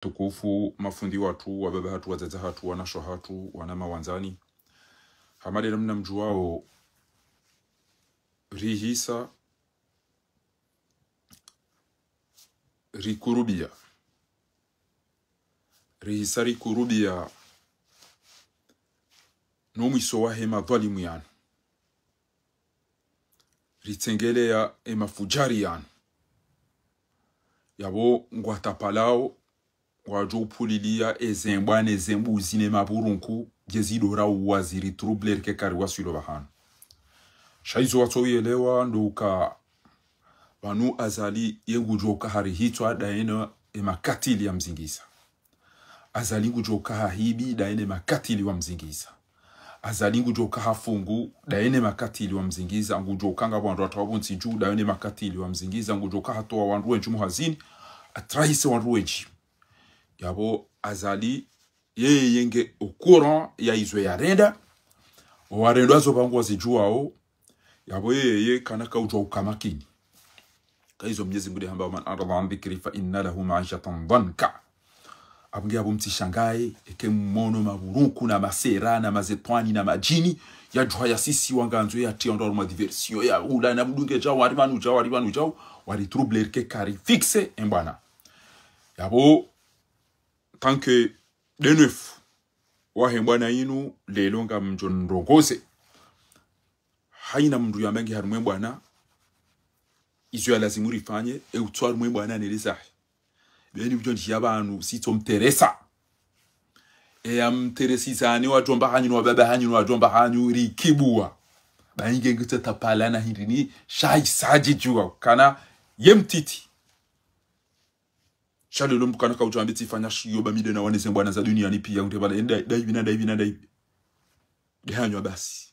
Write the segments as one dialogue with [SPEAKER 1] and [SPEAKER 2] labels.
[SPEAKER 1] tukufu mafundi watu wababa hatu wazaza hatu wanasho hatu wanama wanzani hamade namna mjuao rihisa rikurubia nomwiso wahe madhalimu yanu ritsengelea emafujari yanu yabo ngwatapalao wajo upulilia ezembwane zembuzi ne maburunku gezidora waziri troubler ke kari wasilo bahana shaizo watoyelewa nduka banu azali yengujoka hari hitwa daena emakatili ya mzingiza azali ngujoka hahibi daene makatili wa mzingiza azali ngujoka hafungu daene makatili wa mzingiza ngujoka ngabwandu atwabunzi juu daene makatili wa mzingiza ngujoka hatoa wandu wenju muhazini atrahise wandu wenji yabo azali yeye yenge au ya izwe ya renda warendo azo bangu wazijuao yabo yeye kanaka ujwa ukamakini kaizo mnyezi ngude hamba man arada an dhikri fa inna lahu ma'ishatan dhanka abnge abo mtishangae eke mmono maburunku na masera na mazetwani na majini ya juha ya sisi wanganzo ya tiondoro ma diversion ya ula na mdunge jao waribanu jao wari troubler ke kari fixe embana yabo tant que de neuf wahe mbwana inu lelo nga mjonrongoze haina mndu ya mengi harumwe mbwana izo ya lazimu rifanye utwari mwe mbwana nelezahe beni mjonji yabanu sito mteresa ya mteresizani wajomba hanyu wababa hanyu wajomba hanyu rikibua bainge ngita tapalana hirini shai saji jua kana yemtiti shale lo mkana ka ujambe tifanya shiyo bamide na waneze mbwana za dunia ni pia ngutebala daivi dehanywa basi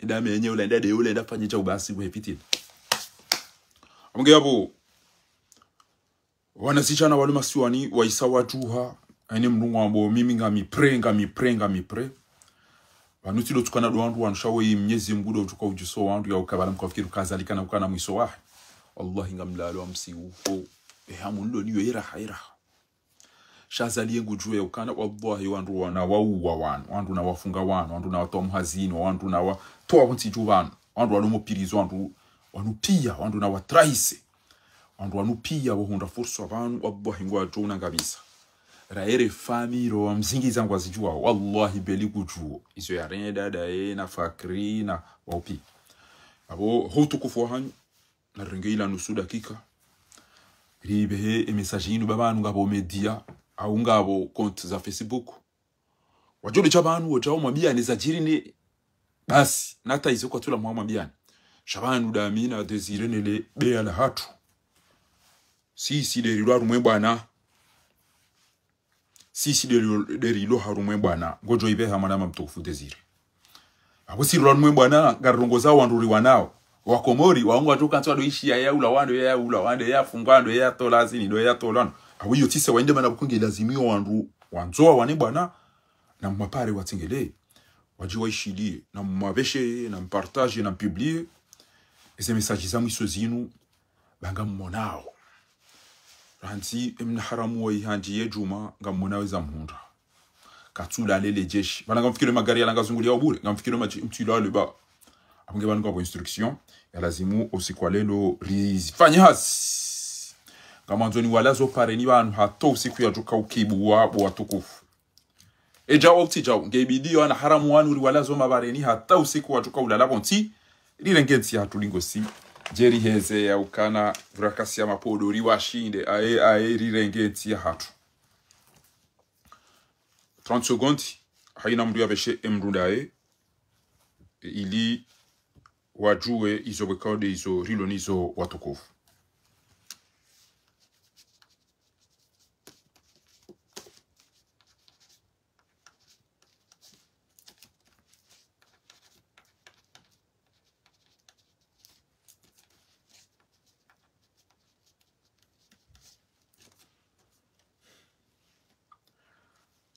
[SPEAKER 1] ndame yenye ule ndade ule ndafanye cha ubasi bwefitini amunge yabo wanasichana wale masiwani waisawa juha ene mnungu ambo mimi ngami pre wanutilo tukana duandu wanshawe mnyezi mgudo utuka ujuso wandu ya ukabala mkafikiru kazalika na ukana mwiso wahe wallahi ngamlalo wa msiuho hamu ndo niyo iraha shazali yengu juwe ukana wallahi wandu wana wauwa wandu na wafunga wandu na watoa mhazini wandu na watoa wanti wandu walumopirizo wandu na watraise wandu wanupia wahunda fursu wanu wallahi ngwa jona kabisa raere famiro wa mzingiza ngwa zijua wallahi beli kujuo iso ya renda dae na fakri na waupi abo hotu kufuhanyu na rengeila nusu dakika ribehe message babanu ngabo media au ngabo compte za Facebook wajole chabanu wajao mabia ni zajirine basi nata izo kwa tula mwa mabia shabanu damina desire nele be la hatu si de rilo rumwe bwana si de rilo harumwe bwana ngojo ibe hamana mamtofu desire abo si rilo rumwe bwana garongoza wanduri wanao wakomori waongo atoka ntwado ishi ya ula wande ya fungando ya tolazini do ya tolano awiyo tise waende bana bukunge lazimio wandu wanzoa wane bwana na mapare watingele wajiwa ishilie na mwabeshe na mpartage na publier ese message za mwisozinu banga mmonao ranzi emna haramu wa ihanji yejuma ngamonawe za mhunda katula lele jeshi bana ngamfikire magari ya langazungulia obure ngamfikire mtilo leba apunge banu kwa instruction ya lazimu usiku lelo rifanye hasi kama nzoni walazo pare ni banu hato usiku ya joka ukibu wabo watukufu eja optija ngebidio ana haramu wanu ri walazo mabare ni hata usiku wa joka ulala bonti rirengenzi hatulingosi jeri heze ya ukana vrakasi ya mapodo riwashinde ae rirengenzi hatu 30 secondes haina mdu ya beshe emrundae ili wajue izo wekode izo rilonizo watukufu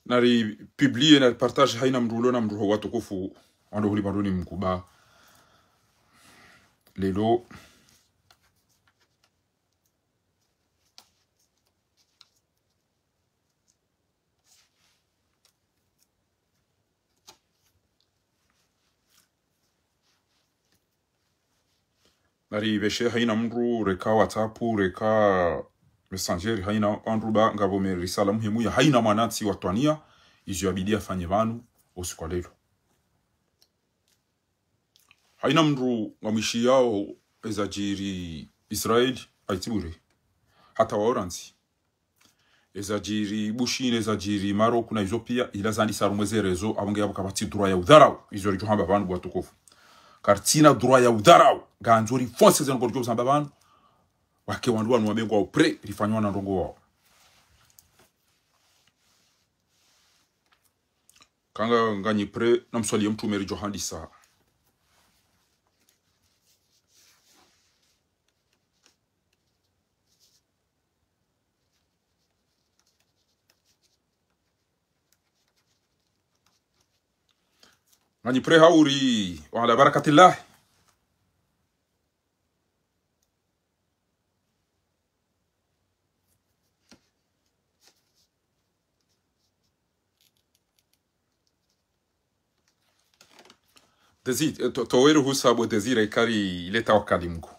[SPEAKER 1] nari publier na partage haina mrulo na mruho watukufu wando huli baroni mkuba lelo nari beshe haina mru reka WhatsApp reka Messenger haina andru ba ngabo me risala muhimu ya haina mwanati watwania izo abidia fanye vanu usiku leo haina mru ngamishi yao ezajiri Israel aitibure hata waoranzi ezajiri bushine ezajiri Maroc na Ethiopia ila zandi sarumweze rezo abonge yabo kabati droit ya udharau izo rijo hamba bantu bwatukufu kartina droit ya udharau ganzori fonse zeno gorjo zamba bantu wake wandu wanu wamengo au pre rifanywa na ndongo wao kanga ngani pre na mswali mtu meri johandisa ngani pre hauri wa ala barakatillah Dezir, toweru husabo dezira ikari ileta wakali Mungu.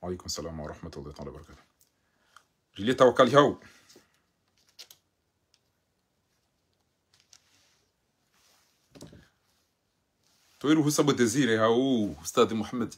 [SPEAKER 1] Alaikum salam wa rahmatullahi wa barakatuh. Ileta wakali hao. Toweru husabo dezira hao Ustad Muhammad.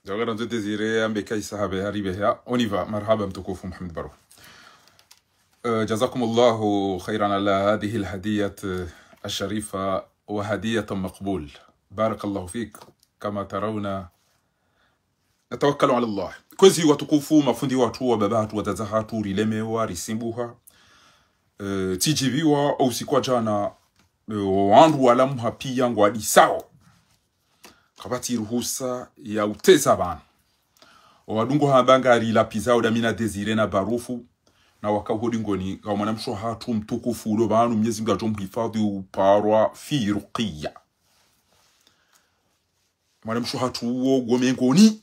[SPEAKER 1] J'aurais un désiré un bécaye sahabe arrivé. On y va. Marhaba mtukufu Muhammad Baro. جزاكم الله خيرا على هذه الهدية الشريفة وهدية مقبول. بارك الله فيك. كما ترون نتوكل على الله. كوزي وتكوفو مفندي watu wababatu watazahatu rilemewa risimbuha tijibiwa au sikwa jana wandu walamu hapi yangu wadi sao kabati ruhusa ya uteza bana wadungo hambangari la pizao damina desire na barufu na wakahudi ngoni kwa mwanamsho hatu mtukufu ulo banu Mwenyezi Mungu atomhifadhi uparwa fi ruqiyya mwanamsho hatu uo gome ngoni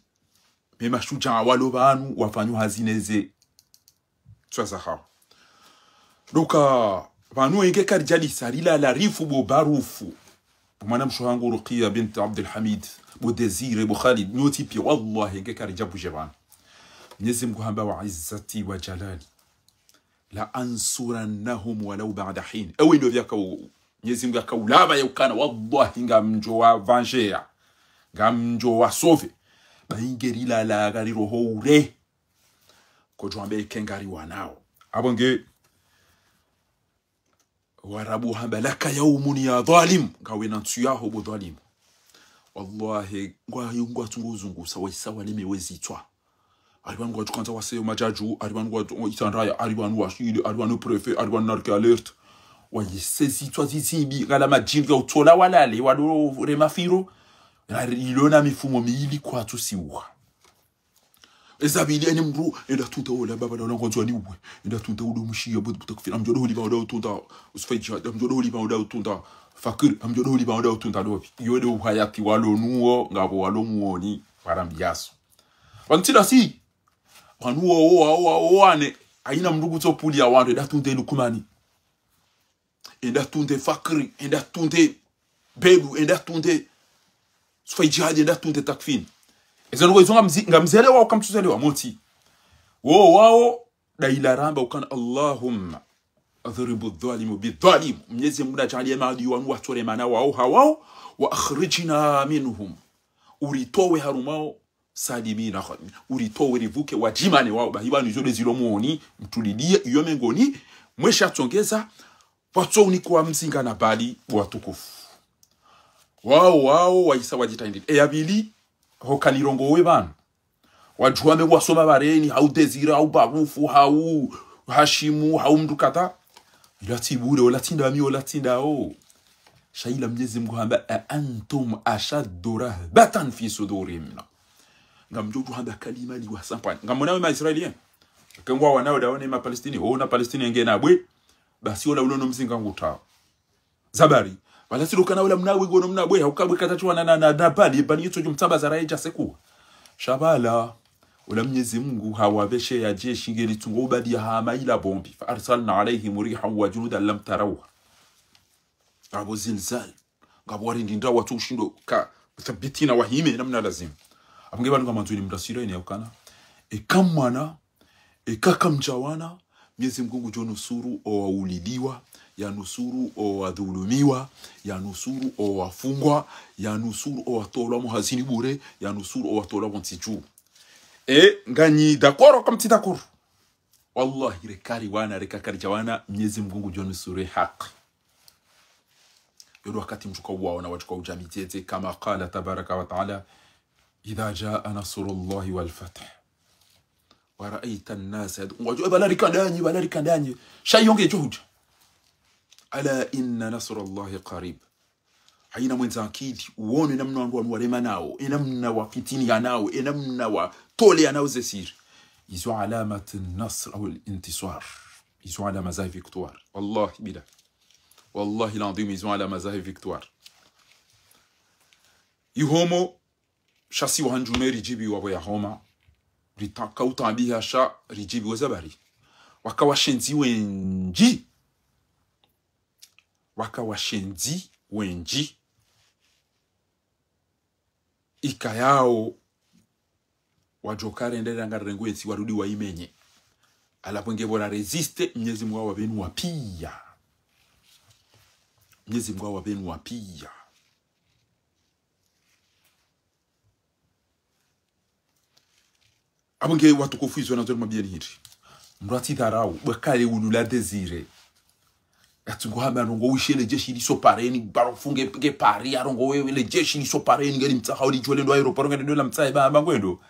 [SPEAKER 1] mema shuja walo banu wafanyu hazineze tsaza ha doka banu enge karjali sarila la rifu bo barufu mwanamsho hangu Ruqiyya bint Abdul Hamid bo Desire bo Khalid noti pi wallahi enge karjabu jaban Mwenyezi Mungu hamba wa izzati wa jalali la ansurannahum walau ba'da hin awe ndio vyaka Mwenyezi Mungu akaulaba yakana wallahi ngamjo wa vangea ngamjo wa sove baingerila la gari rohoure ko jombe kengari wanao abonge warabu habalaka yawmun ya zalim kawena ntuyaho bo zalim wallahi ngwa tunguzungu sawa limewezitwa aribantu wajukanza waseyo majaju aribantu itandaya aribantu washide aribantu prefet aribantu narke alert wayisezitwa zizimbi kala majinga utola walale walo remafiro ilona mifumo miili kwa tusiwa ezabili eni mru enda tunta ola baba na ngonzo ni uwe enda tunta udo mushiya butakufira mjodo holi ba oda tunta usfeji mjodo holi ba oda tunta fakir mjodo holi ba oda tunta dobi yode uhayati walo nuo ngabo walo muoni parambiaso wantila si wanuo wane aina mrugu topuli ya wando enda tunta lukumani enda tunta fakiri enda tunta bedu enda tunta usfeji hadi enda tunta takfin ezano izonga ngamzelewa ukamtuzelewa moti wao daila ramba ukana Allahumma adhribu adh-dhalimu bidh-dhalim Mwenyezi Mungu ajalie maadi wanu watore mana wao hawao wa akhrijna minhum uritowe harumao salimina khadmi uritowe rivuke wajimane wao bahibanu zole zilomuoni mtulidie iyo mengoni mwesha tongeza watoni kwa mzinga na bali watukufu wao waisa wajitaindi eyabili hokanirongo we bana wajuame wasoma bareni hau Desire hau barufu hau Hashimu hau mdukata ilatibure olatinda mi olatinda shaila Mwenyezi Mungu hamba antum ashaddu rahbatan fi sudurihim ngamjoju hamba kalima li wasampani ngamona wa Israelien kangwa wanao daone ma Palestini na Palestini ngena bwe basi ola unono mzinga nguta zabari wala silukana wala mnawe gono mnabwe haukabwe katatu na pali bani yetu jumtambaza raija seku shabala wala Mwenyezi Mungu hawabeshe ya jeshi ngeli tungo badi hama ila bombi fa arsalna alayhim rihan wa junudan lam tarawha abo zilzal ngabo warindinda watu ushindo ka thabitina wahime namna lazima abunge bantu kama nzuri mtasira ine yakana ekamwana ekakamjawana Mwenyezi Mungu jonusuru o waulidiwa ya nusuru o wadhulumiwa ya nusuru o wafungwa ya nusuru o watola muhazini bure ya nusuru o watola mtiju ngani dakoro kama tidakoro wallahi rekari wana rekakari jawana Mwenyezi Mungu jonusuru haki yodo wakati mtuka wao na watuka ujamitiete kama qala tabaraka wa taala idha jaa nasrullahi wal fath wa ra'aita an-nas yad'u balarika danyi shayonge juhud ala inna nasrullahi qarib haina mwenza akidi uone namna wangu walema nao namna wakitini nao namna wa tole nao zesir izo alamat an-nasr au al-intisar izo alama za victoire wallahi bila wallahi l'andim izo alama za victoire yuhomo shasi wa hanjume rijibi wa ya homa ritaka utambiha sha rijibi wa zabari wakawashenzi wenji ikayao wajokare ndera ngarenguetsi warudi waimenye alapenge bora resiste Mwenyezi Mungu wa benu wapia Mwenyezi Mungu wa benu wapia abunge watukufu izo na nzoma bien hiri mrati darau bakale ulula desire atungo hamba rongo wishele jeshi liso pareni barofunge pige pari arongo wewe le jeshi liso pareni ngeli mtsaha uli jwele ndo aeroport ngende ndo mtsaha ba ngwendo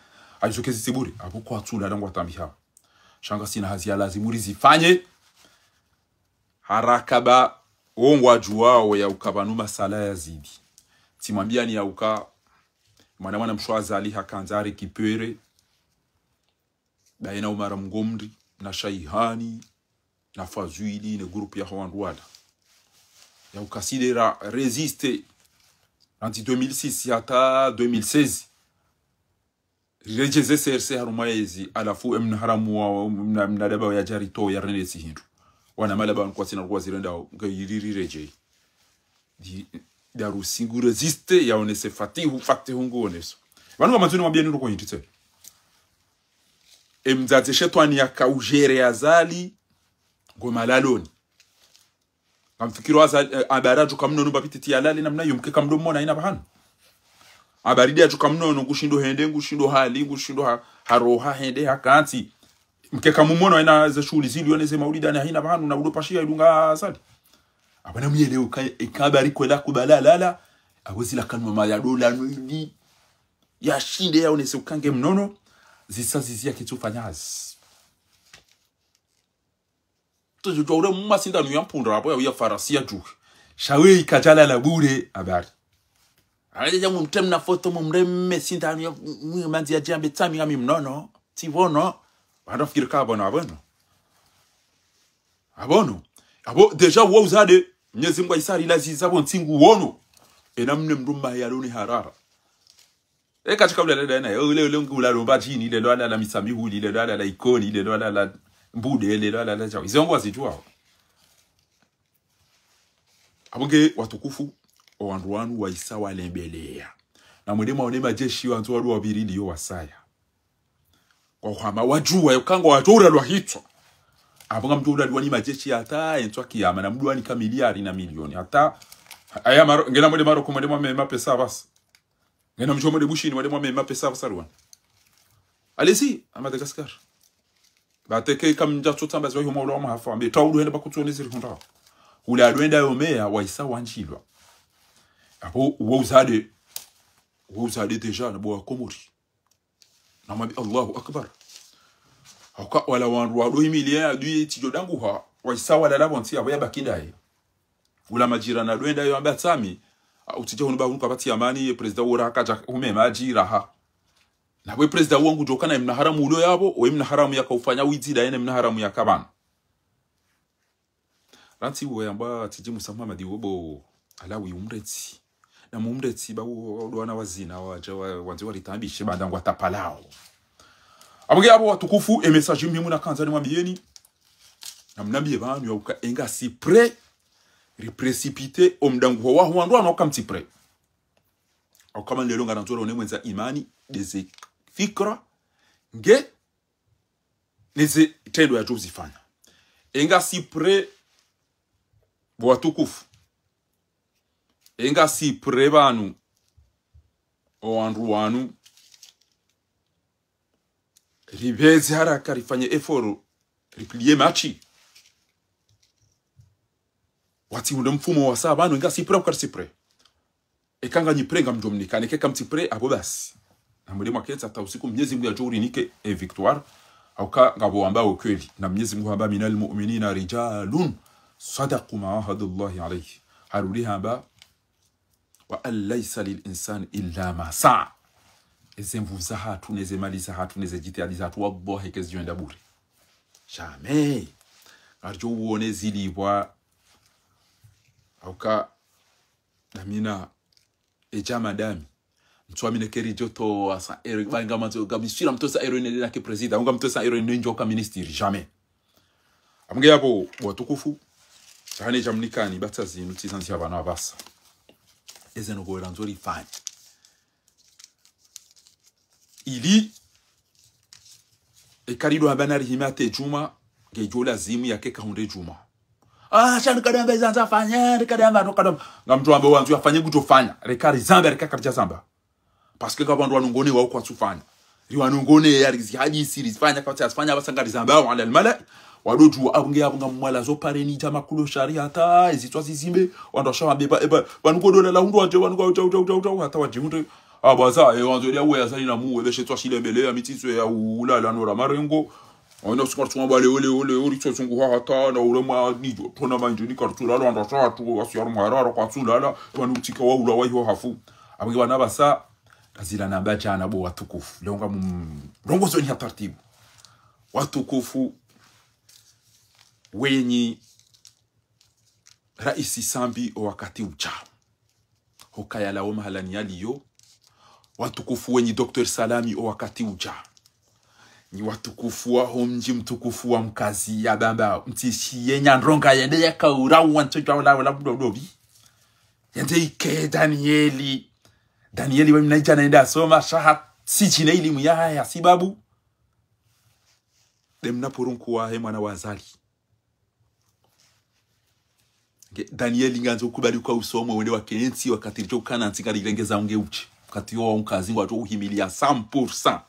[SPEAKER 1] ajokezi siburi abuko atula ndangwa tambiha shanga sina hazia lazima zifanye haraka ba wongwa juwao ya ukabanuma sala ya zidi timwambia ni ya uka mwana mshwaza ali hakanzari kipere baina Umar Mgomri na Shaihani na Fazwili na grupu ya Rwanda ya ukasidera resiste anti 2006 hata 2016 rejeze CRC harumaezi alafu mnaharamu wa mnadaba ya jarito ya renesi hindu wana malaba kwa sina kwa zirenda ngayiriri reje di darusingu resiste ya onese fatihu fatihu oneso banu bamanzuni mwambia nuru kwa hintite emzaze shetwani ya kaujere azali gomalaloni kamfikiro azali abaraju kamnono bapititi alali namna yumke kamdomo na ina bahana abaridi atukamnono gushindo hende gushindo hali gushindo haroha hende hakanti mke kamumono ina za shuli zilione ze maulida na hina bahana na udopashia idunga azali abana muyeleo ikabari kwela kubalala awezila kanwa mali ya dola nidi ya shinde yaonese ukange mnono zisazizia kitufanyazi tojo jore mumasinda nuyampundra hapo ya farasia tu shawe ikajala la bure habari alaje mumtemna foto mumremme sinda nu manzi ya jambe tami ami mnono tivono bado fikiri ka abono abo deja wo uzade Mwenyezi Mungu isari laziza bontingu wono enamne mrumba yaloni harara katika ule dada na ule ngula lomba chini ile lwala la misamihu ile lwala la ikoni ile lwala la mbude ile lwala la chao izongo azijua abunge watukufu owanduanu wa isa walembelea na mwedema onema jeshi wantu walu wabirili yo wasaya kwa kwama wajua yokango watora lwa hitwa abunga mtu ula ni majeshi hata entwa kiyama na mduani kamiliari na milioni hata aya maro ngena mwede maro kumwedema mema pesa basi ngena mjomo de bushini mwede mema pesa basarwan alezi Madagascar bateke kamja tutamba zwa yo mawlo mahafa mbe tawdu henda bakutone ziri kontra ula adwenda yo meya wa isa wanchilwa abo wozade deja na bo komori na mabi Allahu akbar haka wala wanru wa 2 million adu tijo dangu ha wa isa wala la bonti abo yabakindaye ula majira na dwenda yo amba tsami utije hono ba hunka bati amani president wora kaja umema ajira ha na we president wangu jokana imna haramu ulo yabo we imna haramu yakaufanya wizida ene imna haramu yakabana ranti uwe amba tijimu samama di wobo alawi umreti na mumreti ba wana wazina waja wanzi walitambishe bandangwa tapalao abage abo watukufu message mimi na kanza ni mwambieni na mnambie bantu yauka enga si pre reprécipité omdangu wa huandu anoka mtipre au kama lelo ngaranzoro ne mwenza imani deze fikra nge neze tendo ya jozifanya enga si pre watukufu enga si pre banu o andu wanu ribezi haraka rifanye effort riplie machi wati ule mfumo wa saa banu enga si pre ukar si pre ekanga nyiprenga mjomnikane keka mtipre abo basi na mwalimu aketa hata usiku Mwenyezi Mungu ajuri nike victoire au ka ngabo ambao kweli na Mwenyezi Mungu amba minal mu'minina rijalun sadaqu ma ahadallahi alayhi haruliha amba wa laysa lil insani illa ma sa'a ezemvuza hatu neze maliza hatu neze jitihadiza hatu wallahi kezienda bure jamais arjo uone zilibwa au ka damina ejama dami mtuamine keri joto asa ero banga manzo gabishira mtosa ero nenda ke president unga mtosa ero ndio ka ministry jamais amge yabo watukufu cyane jamnikani batazi nutizanzi abana abasa eze no goera nzori fine ili ekarido abanari himate juma gejola zimu yake kahunde juma shani kadamba izanza fanya kadamba no kadamba ngamtu ambe wanzu yafanye kutofanya rekari zamba rekaka zamba parce que kabandu wanungone wa kwa tufanya riwanungone yarizi haji series fanya kwa tsafanya basangari zamba wa ala almala wadoju abunge abunga mwala zo pareni jama kulo sharia ta izitwa zizimbe wando shama beba banugodola la hundo waje wanugo hata waje hundo abaza wanzo ya we azali na muwe beshe twa shile mbele ya mititso ya ulala no ramarengo ono sikartu mbale ole uri tsongu hata na urema nijo tona manje ni kartu lalo ando shatu wasiyaro mwararo kwa tsulala wanutika wa ula wayo hafu abunge bana basa kazila namba jana bo watukufu longa mrongozo ni taratibu watukufu wenyi raisi sambi o wakati ujao hokaya la oma halani yaliyo watukufu wenyi Dr. Salami o wakati ujao ni watukufu wa homji mtukufu wa mkazi ya bamba mtishi yenya ndronga yende ya kaura wantoja wala mdodobi yende ike Danieli wemi naija naenda soma shaha sichi na ilimu ya sibabu demna porunku wa hema na wazali Danieli nganzo kubali kwa usomo wende wa kenzi wakati licho kana ntika lilengeza unge uchi wakati wa mkazi wato uhimilia 100%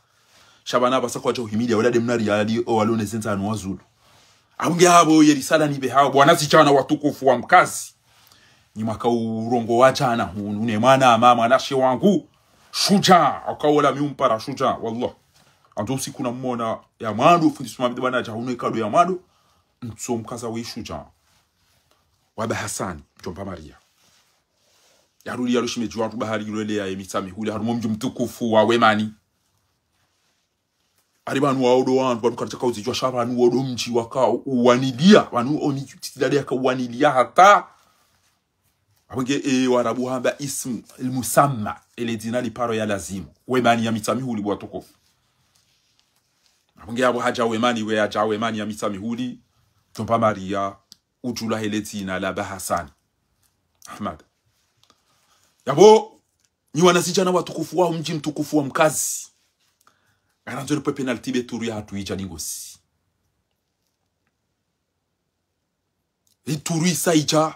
[SPEAKER 1] shabana basa kwa jo uhimilia wala demna riali o walone senza anwazulu aunge habo yerisala nibe habo bwana sichana watukufu wa mkazi ni mwaka urongo wachana une mwana mama nashe wangu shuja akaola miumpara shuja wallah anzo siku na mmona ya mwandu fundisuma bidana ja une kado ya mwandu ntso mkaza we shuja waba Hassan Jomba Maria yaruli yarushime juantu bahari yulele ya emitami huli harumo mju mtukufu wa wemani aribanu wa odo wantu banu katika uzijwa shabanu odo mji waka uwanilia wanu oni titidade yaka uwanilia hata abenge warabu hamba ism ilmusamma ele dinali paro ya lazimu wemani ya mitami huli bwa tukufu abenge abo haja wemani we haja wemani ya mitami huli Jomba Maria ujula heletina la Hassan Ahmad yabo ni wanasijana watukufu wa mji mtukufu wa mkazi garanzo pe penalty beturu ya hatu ija ningosi ituru isaija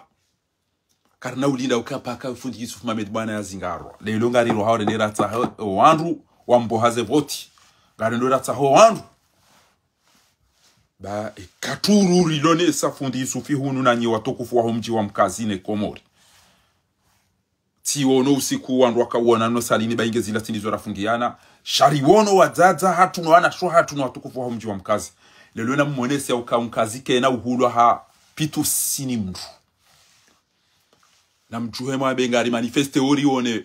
[SPEAKER 1] karna ulinda ukapaka fundi Yusuf Mohamed bwana ya zingaro lelo ngari ro hawre lerata wandu wambo haze voti garendo rata ho wandu ba katuru rilone safundi Yusufi hunu nanyi watukufu wa mji wa mkazi ne Komori tiwono usiku wandu wakawona no salini bainge zila tinizo rafungiana shariwono wazaza hatu no ana sho hatu no watukufu wa mji wa mkazi lelo na mmonese au mkazi ke na uhulu ha pitu sini mndu na mjuhe mwabengari manifeste orione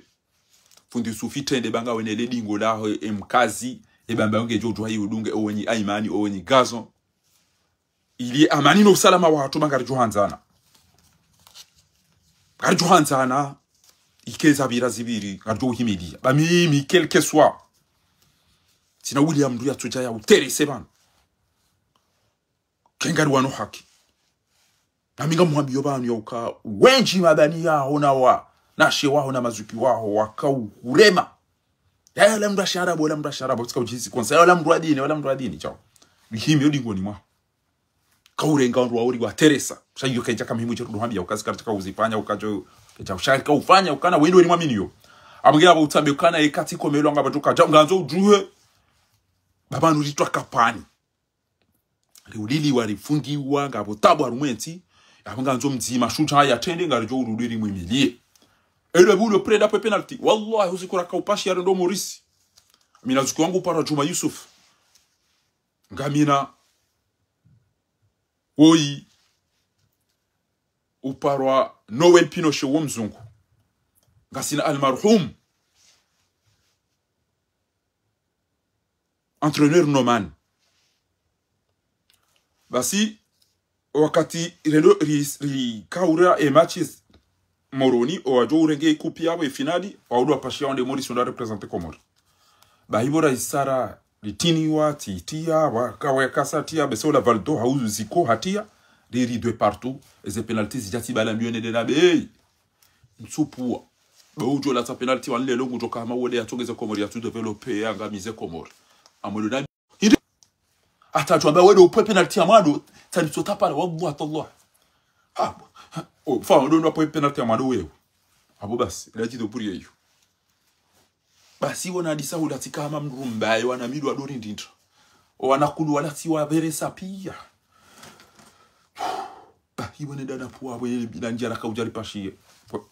[SPEAKER 1] fundi Yusufi tende banga wene ledingo la mkazi bamba yonge jojo hayi udunge owenyi aimani owenyi gazo ili amani no salama wa hatu mangari johanzana Garjo hanzana ikeza birazibiri garjo himilia ba mimi quel que soit sina William ndu ya tujaya uterese bana kengari wano haki naminga muhambi yobanu yoka wenji mabani yaho na shewaho na mazuki waho wakauhurema ya la mndu sharabu wala mndu sharabu tsika ujisi konsa wala mndu adini chao bihimi yodingo ni mwa kaurenga wandu wauri wa teresa shayo kenja kama himu chetu muhambi yoka sikataka uzifanya ukajo kecha ushaka ufanya ukana wendo ni mwamini yo amgira utambe ukana ekati komelo ngaba tukaja nganzo ujuhe baba nulitwa kapani riulili warifungiwa ngabo tabu arumenti nganzo mzima shuta haya tende ngarijo urudiri mwimilie ele bulo preda pe penalty wallahi usikura ka upashi ya ndo Morisi mina zuku wangu para Juma Yusuf ngamina oi uparwa Noel Pinochet wo mzungu ngasina almarhum entraîneur Noman basi wakati relo kaura e matches Moroni o ajo urenge kupi yabo e finali waudu apashia wande Morisi onda represente Komori bahibora isara litini wa titia wakawa kasa tia besola valdo hauzu ziko hatia riri de partout et les penalties jati bala mione de na be nsupua baujo la ta penalty wanle longo joka kama wole atongeza Komori ya tu developer yanga mize Komori amolo na atajwa ba wedo upe penalty amado tani sotapa la wallahi Allah oh fa ndo ndo upe penalty amado wewe abo basi laji do puri yeyo basi wona disahu latika kama mrumbaye wana midu adori ndintra wanakulu wala si wa veresa pia hiwene dada puwa wele bilanjara ka ujari pashie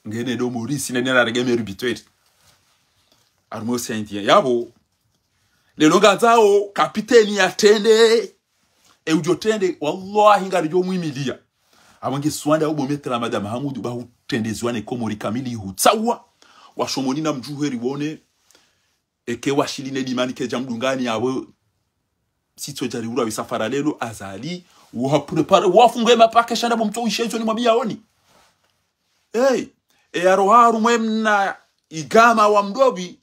[SPEAKER 1] ngene do Morisi nene na regeme rubitwet armo saintien yabo le longa zao kapiteni atende e ujotende wallahi ngarijo mwimilia abange swanda ubo metra madam Hamudu ba utendezwane Komori kamili hutsawa washomoni na mjuheri wone eke washiline dimani ke jamdungani yabo sito jari ura wisafara lelo azali wa prepare wa fungue mapaka shanda bomto ishezo ni mwabia oni aroharu mwemna igama wa mdobi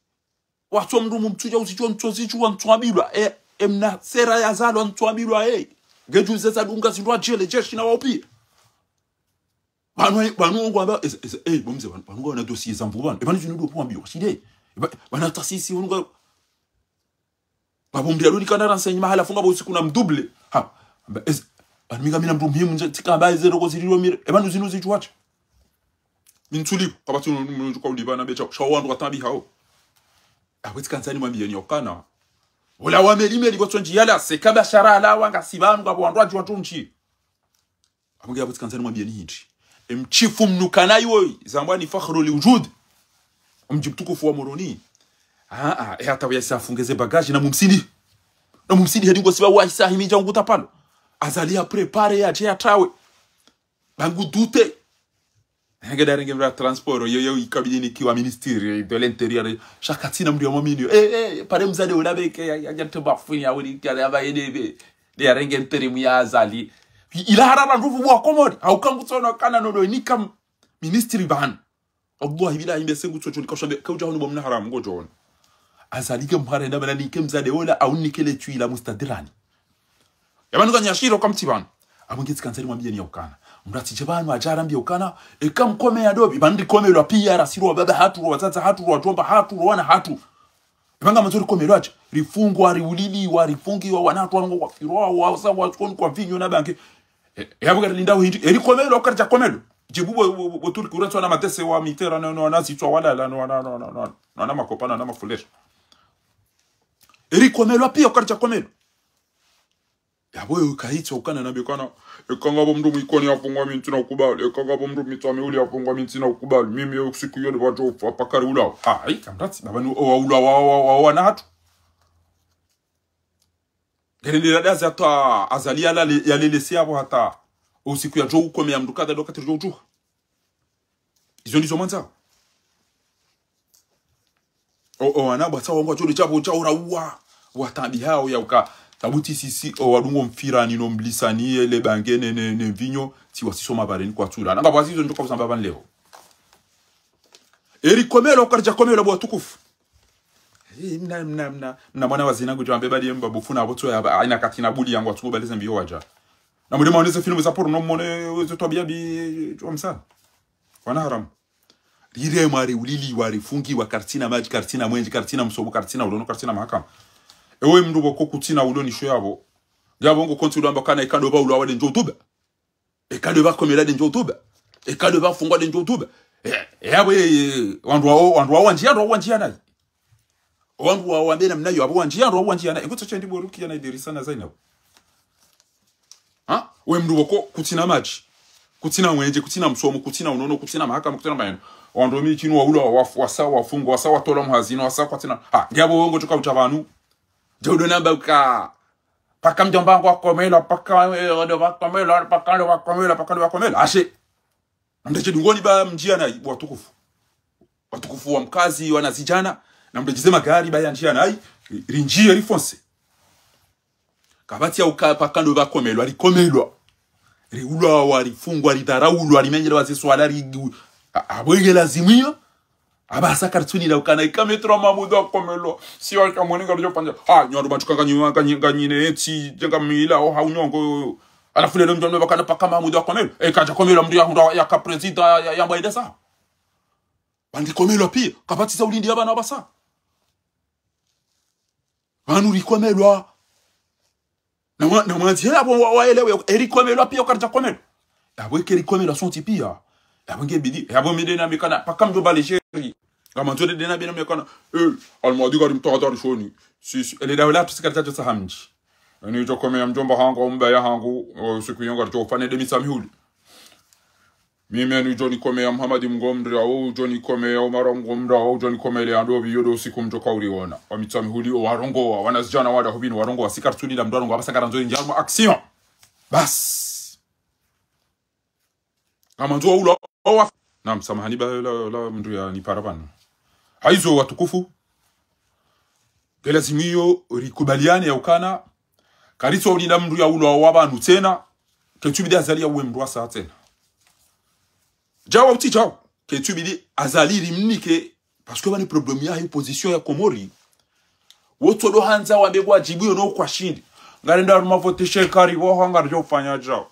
[SPEAKER 1] watu mrumu mtuja usicho mtozichu wa mtuabilwa emna sera ya zalo mtuabilwa geju zeza dunga zindwa jele jeshi na wapi banu ngwa bomze banu na dossier zambu banu banu zinudo mwambio shide bana tasisi ungo babomdia luni kana renseignement mahala funga bo usiku na mdouble banmiga mina mrumu himu tika bae zero ko ziriro mire banu zinu zichwacha mintuli kabatu kwa ulibana becha shawandu watambi hao aweti kansani mwambie nyokana wala wamelime libotonji yala se kaba shara la wanga sibanu kwa wandwaji watunchi amuge aweti kansani mwambie ni hinji mchifu mnukana yoi zambani fakhru liwujud mjibtukufu wa Moroni hata wayasa afungeze bagage na mumsidi hedi ngo siba waisa himija nguta palo azalia prepare ya je atawe bangu dute ngeda rengemra transport yo ikabidini kiwa ministeri de l'intérieur chakatina mdio mominio pare mzade ulabeke ya tubafuni ya uri kale aba yedebe de rengenteri mu ya azali ila harara nduvu wa Komori au kangutsona kana no nikam ministry ban wallahi billahi mbesengu tsocho likashombe kauja hono bomna haram ngojon azalike mhare ndabana nikemzade wala au nikele tuila mustadirani yabanu kanyashiro kamtibana abungitsi kanseri mwambie ni yokana mrati jebanu ajara mbie yokana ekamkome ya dobi bandi kome lwa pia rasiro baba hatu wazaza hatu watomba hatu wana hatu ibanga mazuri kome lwaje rifungwa riulili wa rifungi wa wanatu wango wafirwa wa sawa kwa vinyo na banke yabuga lindawo hindi eri komelo akarja komelo jibubo boturi kuratwa na matese wa mitera na nazitwa wala la na makopana na mafulesh eri komelo pia akarja komelo yabo kaitwa ukana na bikana ekanga bomndu mwikoni afungwa minti na ukubali ekanga bomndu mitame uli afungwa minti na ukubali mimi usiku yole watu apakari ulao kamrati babanu wa wana hatu Gerende dadazi hata azalia ya lelesi hapo hata usiku ya jogu kome ya mdukada doka terjoju. Izo ndizo manza. Anaba sawa ngwa jole chabo chaura uwa. Watambi hao ya uka tabuti sisi wadungo mfira nino mlisani ele bangene ne vinyo si wasisoma bareni kwa tura. Nanga bwazizo ndoka usamba ban leo. eri komelo karja komelo bwa tukufu mna mwana wazina kujambe bali mbabu funa aboto ya aina katina buli yangu atuko balize mbiyo waja na mudema oneze filmu za porno mone zotobia bi jomsa wana haram rire mari ulili wari fungi wa kartina maji kartina mwenji kartina msobo kartina ulono kartina mahakama ewe mndu boko kutina uloni sho yabo gabo ngo konti ulamba kana ikado ba ulwa wade njotuba ikado ba komela de njotuba ikado ba fungwa de njotuba yabo wandu wanjia nayi wandu wambena mnayo abo wanjia na ekuto chendi boruki yana idirisa na zainab ha we mndu boko kutina maji kutina mwenje kutina msomo kutina unono kutina mahakama kutina mayeno wandu mi kinu waulo wasawa fungo wasawa tola muhazino wasawa kutina ha ngabo wongo tuka utavanu jodo namba ka paka mjomba wangu wakomela paka wakomela ashe mdeje dungoni ba mjia na watukufu wa mkazi wanazijana na mdejize magari ba njia na rinjia rifonse kabati ya pakando bakomelwa rikomelwa riulwa warifungwa ridaraulwa rimenyela waziswala rigu abwege lazimia abasa kartuni la ukana ikametro mamudo komelo siwa kamoninga ryo panja nyondo batukanga nyuma nyine eti jenga mila o haunyongo alafu lelo mjombe bakana paka mamudo komelo kaja komelo mndu ya ka president ya mbaida sa bandi komelo pia kabati za ulindi abana basa banu rikomelwa na mwanzi abo waelewe erikomelwa pia ukarja komelo yabo erikomelwa sonti pia yabo ngebidi yabo midena mikana paka mjomba lejeri kama nzode dena bina mikana almadi gari mtadar shoni si ele dawla tusikarja jo sahamji ani jo komea mjomba hangu umba ya hangu siku yonga jo fane demi samihuli mimi ani jo ni komea Muhammad mgomdra au jo ni komea Umar mgomdra au jo ni komea ando biyodo siku mjoka uliona wa mitsamihuli warongo wanazijana wada hubini warongo wasikartuni la mdarongo abasakara nzori njalmo action bas kama nzo ulo na msamahani ba la mndu ya ni parapano haizo watukufu gelazimio rikubaliane ya ukana kariso ulinda mndu ya ulo wabanu tena ketubidi azali ya uwe mndu wasa tena jawa uti jawa ketubidi azali rimnike parce que bani problemi ya hii position ya Komori woto do hanza wambegwa jibuyo no kwa shindi ngarenda rumavote shekari wo hangar jo fanya jawa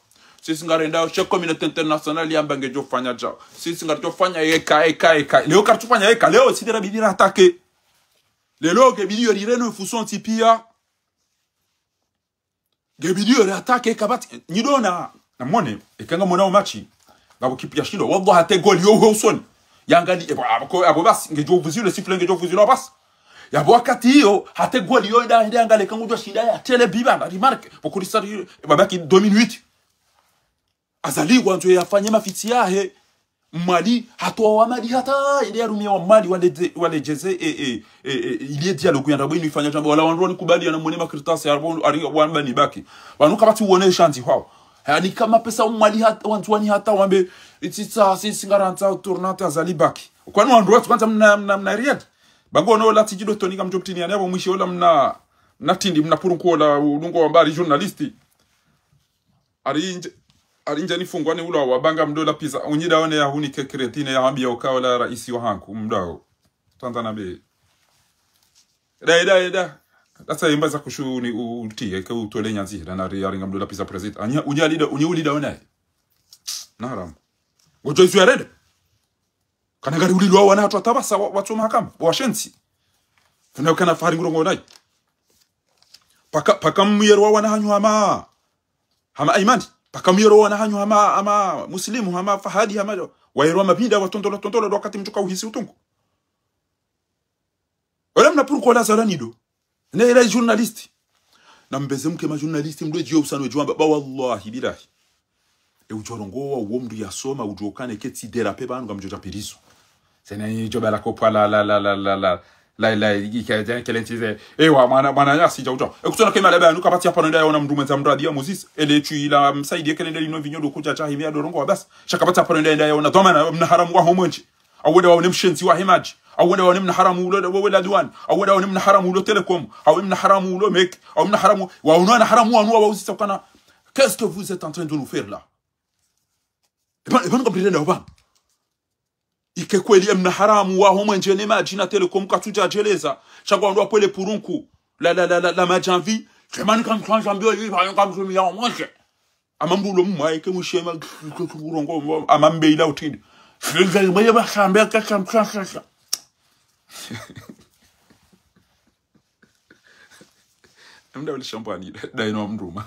[SPEAKER 1] sisi ngarenda che community international yamba ngejo fanya jao sisi ngarjo fanya eka leo kartu fanya eka leo sidera bidira atake lelo ke bidio rireno fuson tipia ge bidio re atake kabati nidona na mone ekanga mona machi ngabo kipia shindo wabo hate gol yo hoson yangani abo bas ngejo vuzilo sifle ngejo vuzilo bas yabo wakati hiyo hate gol yo nda ngale kangu jo shinda ya tele biba remarque pokurisari babaki 2008 azali wanzo yafanye mafiti yahe mali hatoa mali hata ile yarumia wa mali wale jeze ile dialogue ya ndabo inifanya jambo wala wanro nikubali na monema kritasi ari wamba ni baki banuka bati uone shanti hao yani kama pesa mali hata wanzwani hata wambe itisa singaranta tournante azali baki kwani wanro watu kwanza mna riad bango no lati jido tonika mjoptini ya nabo mwisho ola mnatindi mnapurunko la ulungo wa mbari journalisti arinja nifungwa ni ula wabanga mdola pizza unyida one ya huni kekretine ya hambia ukawa la raisi wa hanku mdao tantana be da sasa imba za kushu ni utie ka utole nyanzi na ringa mdola pizza president anya unyulida one na haram gojo isu yarede kana gari ulilwa wana hatu atabasa watu mahakama washensi funa kana fari ngurongo nai paka myerwa wana hanyu hama imani pakamiro wana hanyu ama muslimu hama fahadi hama wairwa mapinda watontolo wakati mtuka uhisi utungu wala mnapuru la zalanido ne ila journalist na mbeze mke ma journalist mdo jio usano jwamba ba wallahi bilahi ujorongo wa uomdu ya soma ujokane keti derape banu ngamjoja piriso sena joba la kopa la ikajana kelentize ewa mana yasi jauja ekutona kema leba nuka pati hapa nenda yona mndu mwenza mradi ya Moses elechu ila msaidi kelenda lino vinyodo kuja cha himia dorongo bas shaka pati hapa nenda yona domana mna haramu wa homonchi awode wa nimshenzi wa himaji awode wa nimna haramu ulo wala duan awode wa nimna haramu ulo telecom aw nimna haramu ulo mek aw nimna haramu wa unana haramu wa nuwa usisa kana qu'est-ce que vous êtes en train de nous faire là et ben comprendre là ike kweli mna haramu wa homo njene majina telekom katuja jeleza chagwa ndo pole purunku la majanvi chemani kan transambio yi ba ngam zumi ya manje amambulo mwa ke mushema kurongo amambe ila utindi ngal maya ba khambe ka kam kha amda wale champagne da ino mruma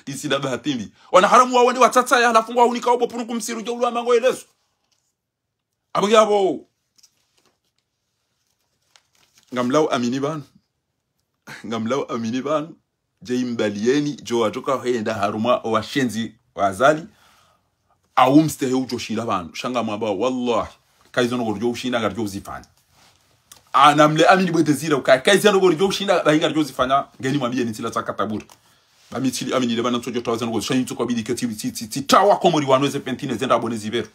[SPEAKER 1] isi da bahatimi wana haramu wa wani watata ya halafu ngwa unika obo purunku msiru je ulwa mango elezo abugabo ngamlau amini ban je imbalieni jo atoka henda haruma wa shenzi wazali au mstehe ujo shila banu shanga mwaba wallahi kaizo no gorjo ushinda garjo uzifanya anamle amini bwetezira uka kaizo no gorjo ushinda bahinga garjo uzifanya ngeni mwambie ni tila tsakatabura bamitili amini le bana tsojo tawaza no gorjo shanyi tsoko bidike ti tawa komori wanweze pentine zenda abone ziberu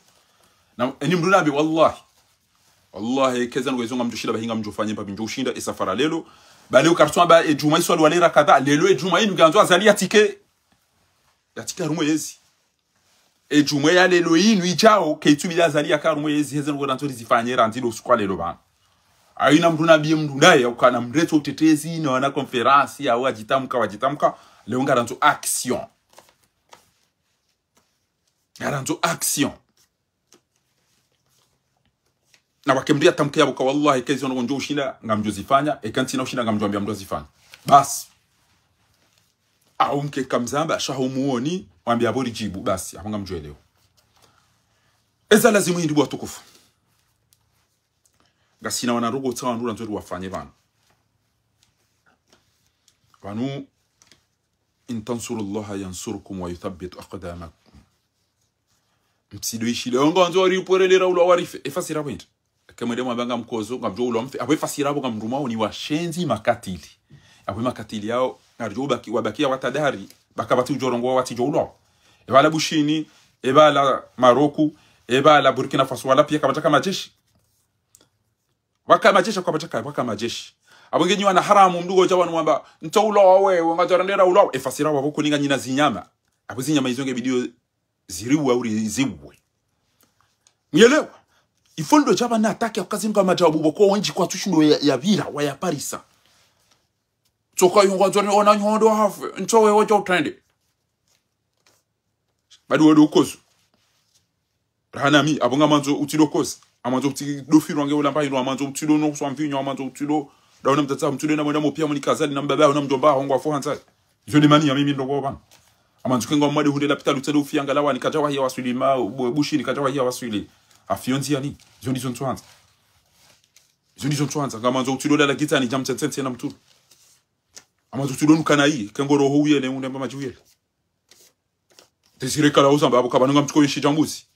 [SPEAKER 1] na ni mruna bi wallahi kaizo no gorjo ngamjushila bahinga mjofanye pa binjo ushinda isafara lelo bale ukartwa ba ejuma iswali walera kadha lelo ejuma inu ganzo azali yatike rumwe yezi ejuma ya lelo inu ichao keitubila azali yakarumwe yezi hezen ngo danzo zifanyera ndilo sukwa lelo bana aina mtu nabiye mtu ndaye ukana mreto utetezi na wana conference ya wajitamka leo ngaranzo action na wakemdia tamke yabo kwa wallahi kezi ono njo ushinda ngamjozifanya ekantina ushinda ngamjwambia mtu azifanya basi au mke kamzamba shahumuoni mwambia abori jibu basi hapo ngamjweleo eza lazimu ndi bwa tukufu gasina wana rogo tsawa ndura nzo wafanye banu in tansurullaha yansurukum wa yuthabbit aqdamakum msido ishile ngo nzo riporelera ulo warife efasira point kama demo banga mkozo ngamjo ulo mfe apo efasira abo ngamrumao ni washenzi makatili apo makatili yao ngarjo wabakia watadari bakabati ujorongo wati jolo ebala bushini ebala Maroku ebala Burkina Faso wala pia kabataka majeshi waka majeshi abongenyi wana haramu mdugo jawa nwamba ntoulo wewe ngajorandera ulo efasira wabo kuninga nyina zinyama abo zinyama izonge video ziriwa uri zibwe nielewa ifondo jaba na ataki akazinga kwa majawabu boko wenji kwa tushundo ya vira wa ya Parisa toka yunga jone ona nyondo hafu ntowe wojo trende badu wodo kozo ranami abonga manzo utilo kozo amanzo uti do fironge wala mpa ino amanzo utilo no so amvinyo amanzo utilo daona mtata mtilo na mwenda pia munikazali na mbaba na mjomba hongo afo hanza jodi mani ya mimi ndogo bana amanzo kengo mwade hunde la pita lutelo ufianga lawa nikajawa hiya wasuli ma bushi nikajawa hiya wasuli afionzi yani jodi zontuanza ngamanzo utilo la gita ni jamtsense na mtulu amazu tudonu kana yi kengoro ho uyele unde mama juwele desire kala uzamba abo kabanunga mtuko yishi jambuzi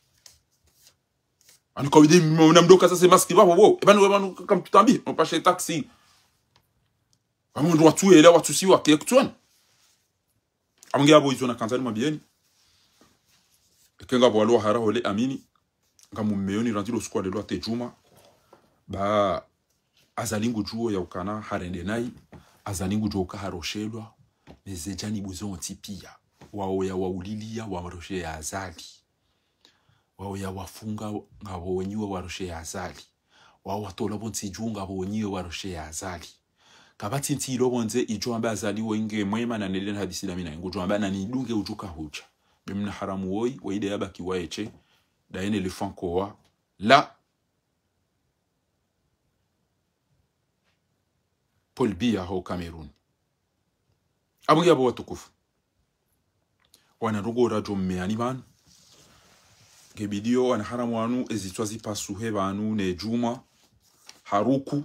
[SPEAKER 1] anuko bidi mona mdoka sasa maski babo ebanu kamtutambi on pashe taxi amundu watu ele watu siwa kekutwan amungi abo izona kanzani mabieni kenga bo alo hara hole amini ngamumeoni randilo squad de lote juma ba azalingu juo ya ukana harende nai azalingu joka haroshelwa mezejani buzon tipia wao ya waulilia wa roshe ya azali wao ya wafunga ngabo wenyiwe wa roshe ya azali wao watola bonti junga ngabo wenyiwe wa roshe ya azali kabati ntilo bonze ijo amba azali wenge mwema na nelen hadisi na mina ngujo amba na nidunge ujuka huja bimna haramu woi waide yabaki waeche daene le fankoa la Paul Biya ho Cameroon abungi abo watukufu wana rogo rajo meani ban gebidio wana haramu wanu ezitwazi pasuhe banu ne juma haruku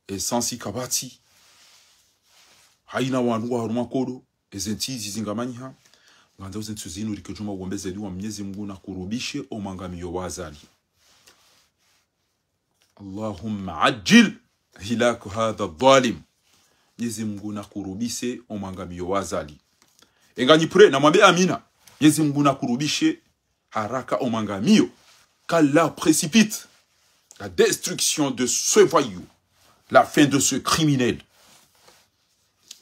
[SPEAKER 1] esansi kabati haina wanu wa haruma kodo ezentizi zingamanyiha nganza uzentuzinu rikejuma uombeze liwa Mwenyezi Mungu na kurubishe omangamio wazali Allahumma ajil hilaku hadha dhalim Mwenyezi Mungu na kurubishe omangamio wazali enganyi pre na mwambie amina Mwenyezi Mungu na kurubishe haraka omangamio qu'Allah précipite la destruction de ce voyou, la fin de ce criminel.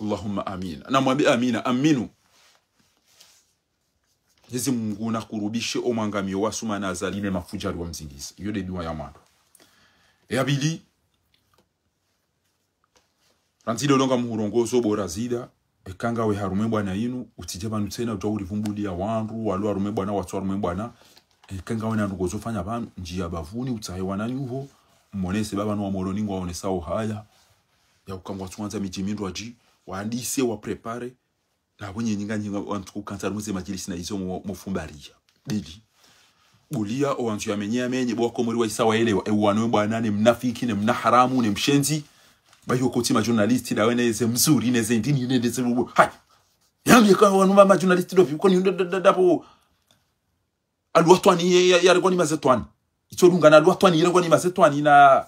[SPEAKER 1] Allahumma amin. Na mwambie amina aminu Mwenyezi Mungu na kurubishe omangamio wasuma na azaline mafujari wa mzingizi. Iyo de dua ya mando. Abili Ranzide longa muhurongozo bora zida ekanga we harume bwana inu utijeba nutena utauri vumbulia wandu walu harume bwana watu harume bwana ekanga we nandugozo fanya banu njia bavuni utahe wanani uho mmonese baba no amoroni ngwa onesa haya ya ukangwa tuanza mijimindo aji waandise wa prepare na wenye nyinga wantu kukanza muze majilisi na izo mufumbaria bili bulia o wantu yamenye menye bwa komori wa isawa elewa ewanwe bwana ne mnafiki ne mnaharamu ne mshenzi bayo koti ma journalist da wene ze mzuri ne ze ndini ne ze bubu hai yamye kwa wanuma ma journalist do ko ni dapo alwatwani ya rekoni mazetwani itorunga na alwatwani rekoni mazetwani na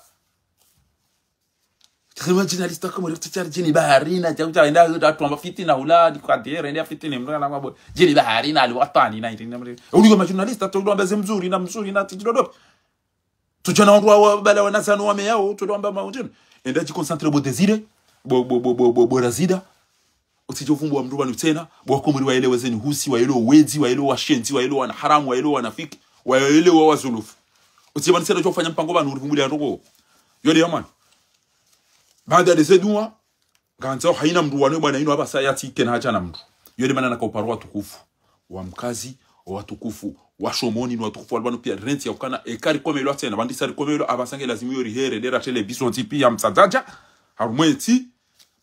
[SPEAKER 1] kama journalist kama rifta charge ni baharina cha enda tuamba fitina ula kwa dire ndia fitina mnga na mabo jini baharina alwatwani na ndini uli ma journalist atolomba ze mzuri na tidodo tujana wandu bala wanasanu wame yao tulomba maunjini enda jikonsantre bo desire bo razida utijofumbu wa mruba nutena bo komuri wa elewe zeni husi wa elewe wezi wa elewe washenzi wa elewe wana haramu wa elewe wanafiki wa elewe wazulufu utijaba nisera jofanya mpango banu urivumbulia ndoko yole yaman baada ya zedua ganzao haina mru wanwe bwana ino hapa sayati kena hacha na mru yole mana nakauparwa tukufu wa mkazi wa tukufu wa shomoni ni watukufu albano pia renti ya ukana ekari komelo atena bandi sari komelo abasange lazimi yori here dera television tipi ya msadaja harumweti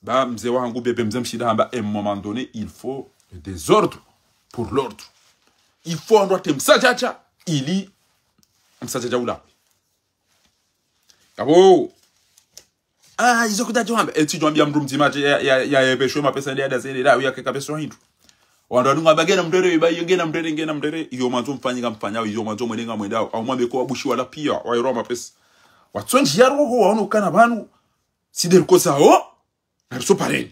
[SPEAKER 1] ba mzee wangu bebe mzee mshida hamba à un moment donné il faut le désordre pour l'ordre il faut ndo temsajaja ili msajaja ula yabo izo kudaje hamba eti jwambia mndu mzima ya yebeshwe mapesa ndia da zile da yakeka pesa hindu wanda nunga bagena mdere ba yengena mdere iyo manzo mfanyika mfanyao iyo manzo mwenenga mwendao au mwambe ko abushi wala pia wa Roma pesa watsonji yaro ho waona kana banu sider kosa ho na so pareni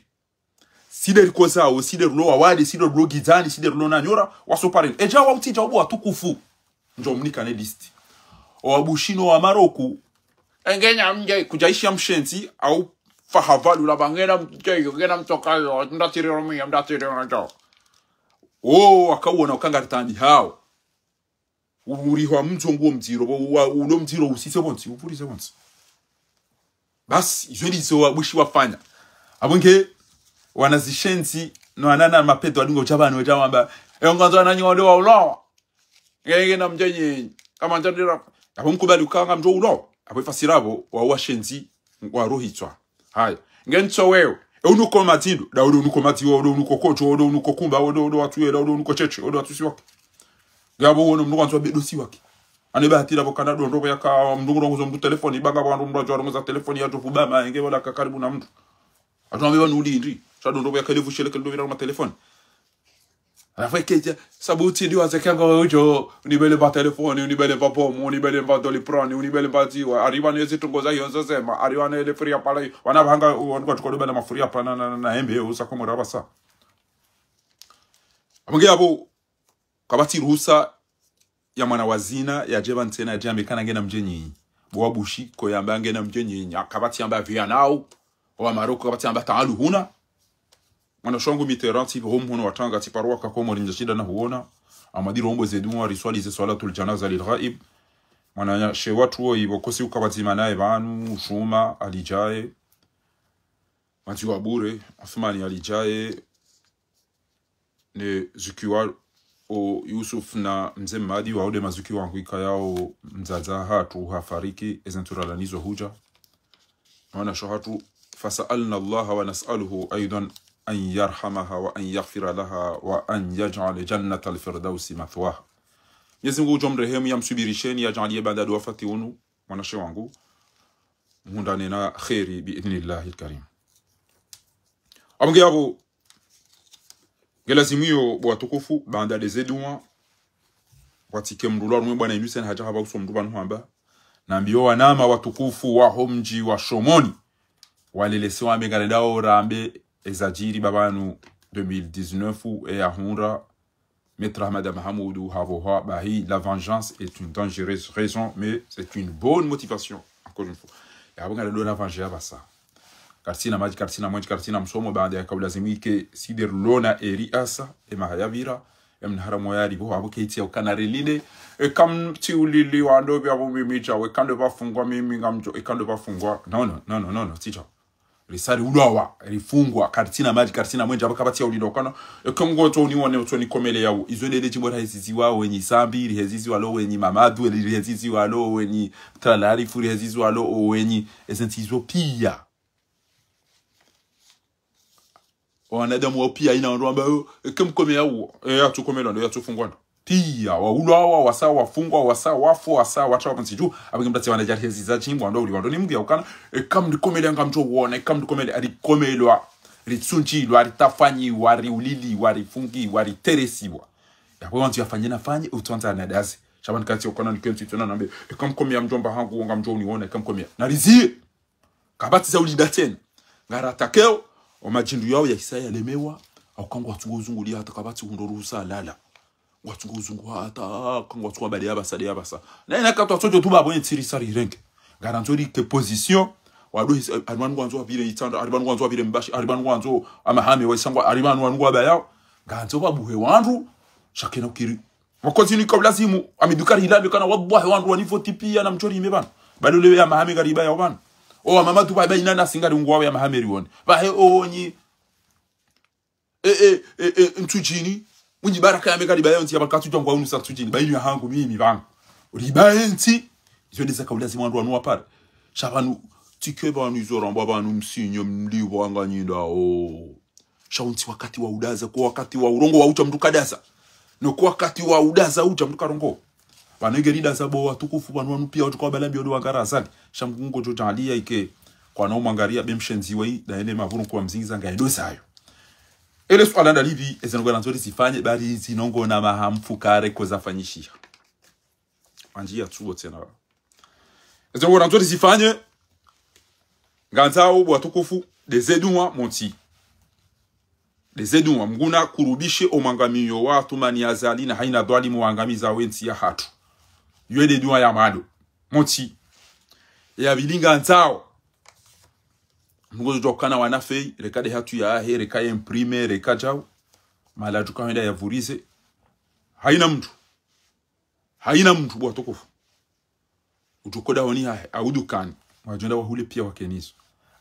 [SPEAKER 1] sider kosa ho sider lo awadi sider lo gizani sider lo nanyora waso pareni eja wa utija obo atukufu njo mnikane list o abushino wa Maroku engenya mje kujaisha mshenzi au fahavalu la bangena mje ngena mtokayo ndatire njo akawona ukanga ritambi hao uriho mzongo mziro ulo mziro usise bonzi upurize bonzi basi izweni zo abushi wafanya abonge wanazishenzi no anana mapeto adungo chabano jamamba nganzo ananyodo wa ulo ngenge na mjenye kama ndadira abomkubali ukanga mjo ulo abofasirabo wa washenzi wa rohitwa haya ngenso wewe unuko matindo da unuko matiwo unuko kocho unuko kumba watuela unuko cheche watusi wake gabo wono mndu kwanzo bedosi wake ane bahatira bokana dondo yaka mndu rongozo mndu telefoni baga bandu mndu ajwa rongoza telefoni ya tofubama ngebe wala karibu na mndu atombe banu ndindi shadondo yaka levu shele kendo vira ma telefoni afekeja sabuti ndio azekanga ojo unibele ba telefoni unibele ba pomo unibele ba doliproni unibele ba ziwa arriva nezi tungoza yonzo sema arriva ne le fria pala wanabanga wanko tukodobela mafuria pana na embe usakomora basa amonge abo kabati ruhusa ya mwana wazina ya jeba ntena ya jambe kana ngena mjenyi bwabushi ko yamba ngena mjenyi akabati yamba via nao wa Maroko kabati yamba taalu huna mwana shongu Mitterrand ti home hono watanga ti parwa ka komo rinjashida na huona amadi rombo zedumwa riswali ze salatul janaza lil ghaib mwana she watu wo ibokosi ukabati manaye banu shuma alijaye mati wa bure afumani alijaye ne zikiwa o Yusuf na mzee Madi wa ode mazuki wangu ikayao mzaza hatu hafariki ezenturalanizo huja mwana shohatu fasalna Allah wa nas'aluhu aidan an yarhamaha wa an yaghfira laha wa an yaj'al jannata al-firdausi mathwaha. Mwenyezi Mungu jomrehemu yamsubirisheni yajalie baada dua fatiunu mwanashe wangu mundane na khairi biidhnillahi alkarim. Amgabo gelazimio bwatukufu baada de zeduma watike mrulwa rumwe bwana Yusen haja haba usomdu banu hamba na mbio wanama watukufu wa homji wa Shomoni walelesewa megaledao rambe ezajiri babanu 2019 et ahunra Maître Ahmad Mahamoudou Havoha Bahi, la vengeance est une dangereuse raison, mais c'est une bonne motivation. Encore une fois. Et avant de la venger à ça. Kartina maji kartina mwenji kartina msomo baada ya kaulazimi ke sider lona eri asa e mahayavira haramu yari bo abo keiti ya kanarelile kam ti ulili wando bya bo mimi chawe kando bafungwa mimi ngamjo kando bafungwa no ticha risari ulwa rifungwa kartina maji kartina mwenja bakabati ya ulindo kana ekongo to unione utoni komele yawo izonele chimbo hazizi wawo wenyi sambiri hezizi walo wenyi mamadu hezizi walo wenyi talari furi hezizi walo wenyi esentizo pia wanadamu wa pia ina ndo ambayo kemkome yawo atukomela ndo yatufungwa pia wa ulwa wasa wafungwa wasa wafo wasa wacha wansiju abingimbatse wanajari heziza chimbo ndo ulindo ni mbya ukana kam ndikomele ngamjo wona kam ndikomele arikomelwa ritsunjilwa ritafanyi wari ulili wari fungi wari teresiwa yapo wantu yafanye nafanye utonza na dazi shabani kati ukana nikenti tuna nambe kamkomea mjomba hangu wonga mjo unione kamkomea narizie kabati za ulida tena ngaratakeo omajindu yao ya Isaya lemewa au kangu watunguzungulia hata kabati undorusa lala watunguzungu hata kangu watu bali yabasa de yabasa na ina katwa tojo tuba bonye tirisari renke garantori te position wado alibanu wanzo abire itanda alibanu wanzo abire mbashi alibanu wanzo amahame wasangwa alibanu wanzo abaya ganzo babuhe wandu shakena ukiri wakozini kabla zimu amidukari hilabe kana wallahi wandu wanivoti pia na mchori imebana bado lewe ya mahame gariba ya bana o mama tu baba inana singari ngwawe ya mahame riwoni bahe onyi ntujini munyi baraka ya megariba ya nti abakatu jangwa unu sa tujini bayinu ya hangu mimi bana riba enti izo ndeza kabla zimu wandu wanu apare shabanu tike banu izora mbabanu msinyo mliwo wanganyinda shaunti wakati wa udaza kwa wakati wa urongo wa ucha mtu kadasa no kwa wakati wa udaza ucha mtu karongo banegerida sabo watukufu banu pia watu kwa balambi odo wagarasali shamgungo jojalia ike kwa na umangaria bemshenzi wei da ene mavuru kwa mzingiza ngaido sayo ele swala ndalivi ezenogana nzori sifanye bali zinongo na mahamfukare kozafanyishia anjia tuo tena ezenogana nzori sifanye nganzao watukufu dezedunwa monti dezedunwa mguna kurubishe omangamiyo watu mani azali na haina dhalimu wangamiza wensi ya hatu yuede dunwa ya mado monti ya bilinga nzao mgozo jokana wanafei rekade hatu ya ahe reka imprime reka jao mala jukawenda ya vurize haina mtu watukufu utukoda wani hae audukani wajenda wahule pia wakenizo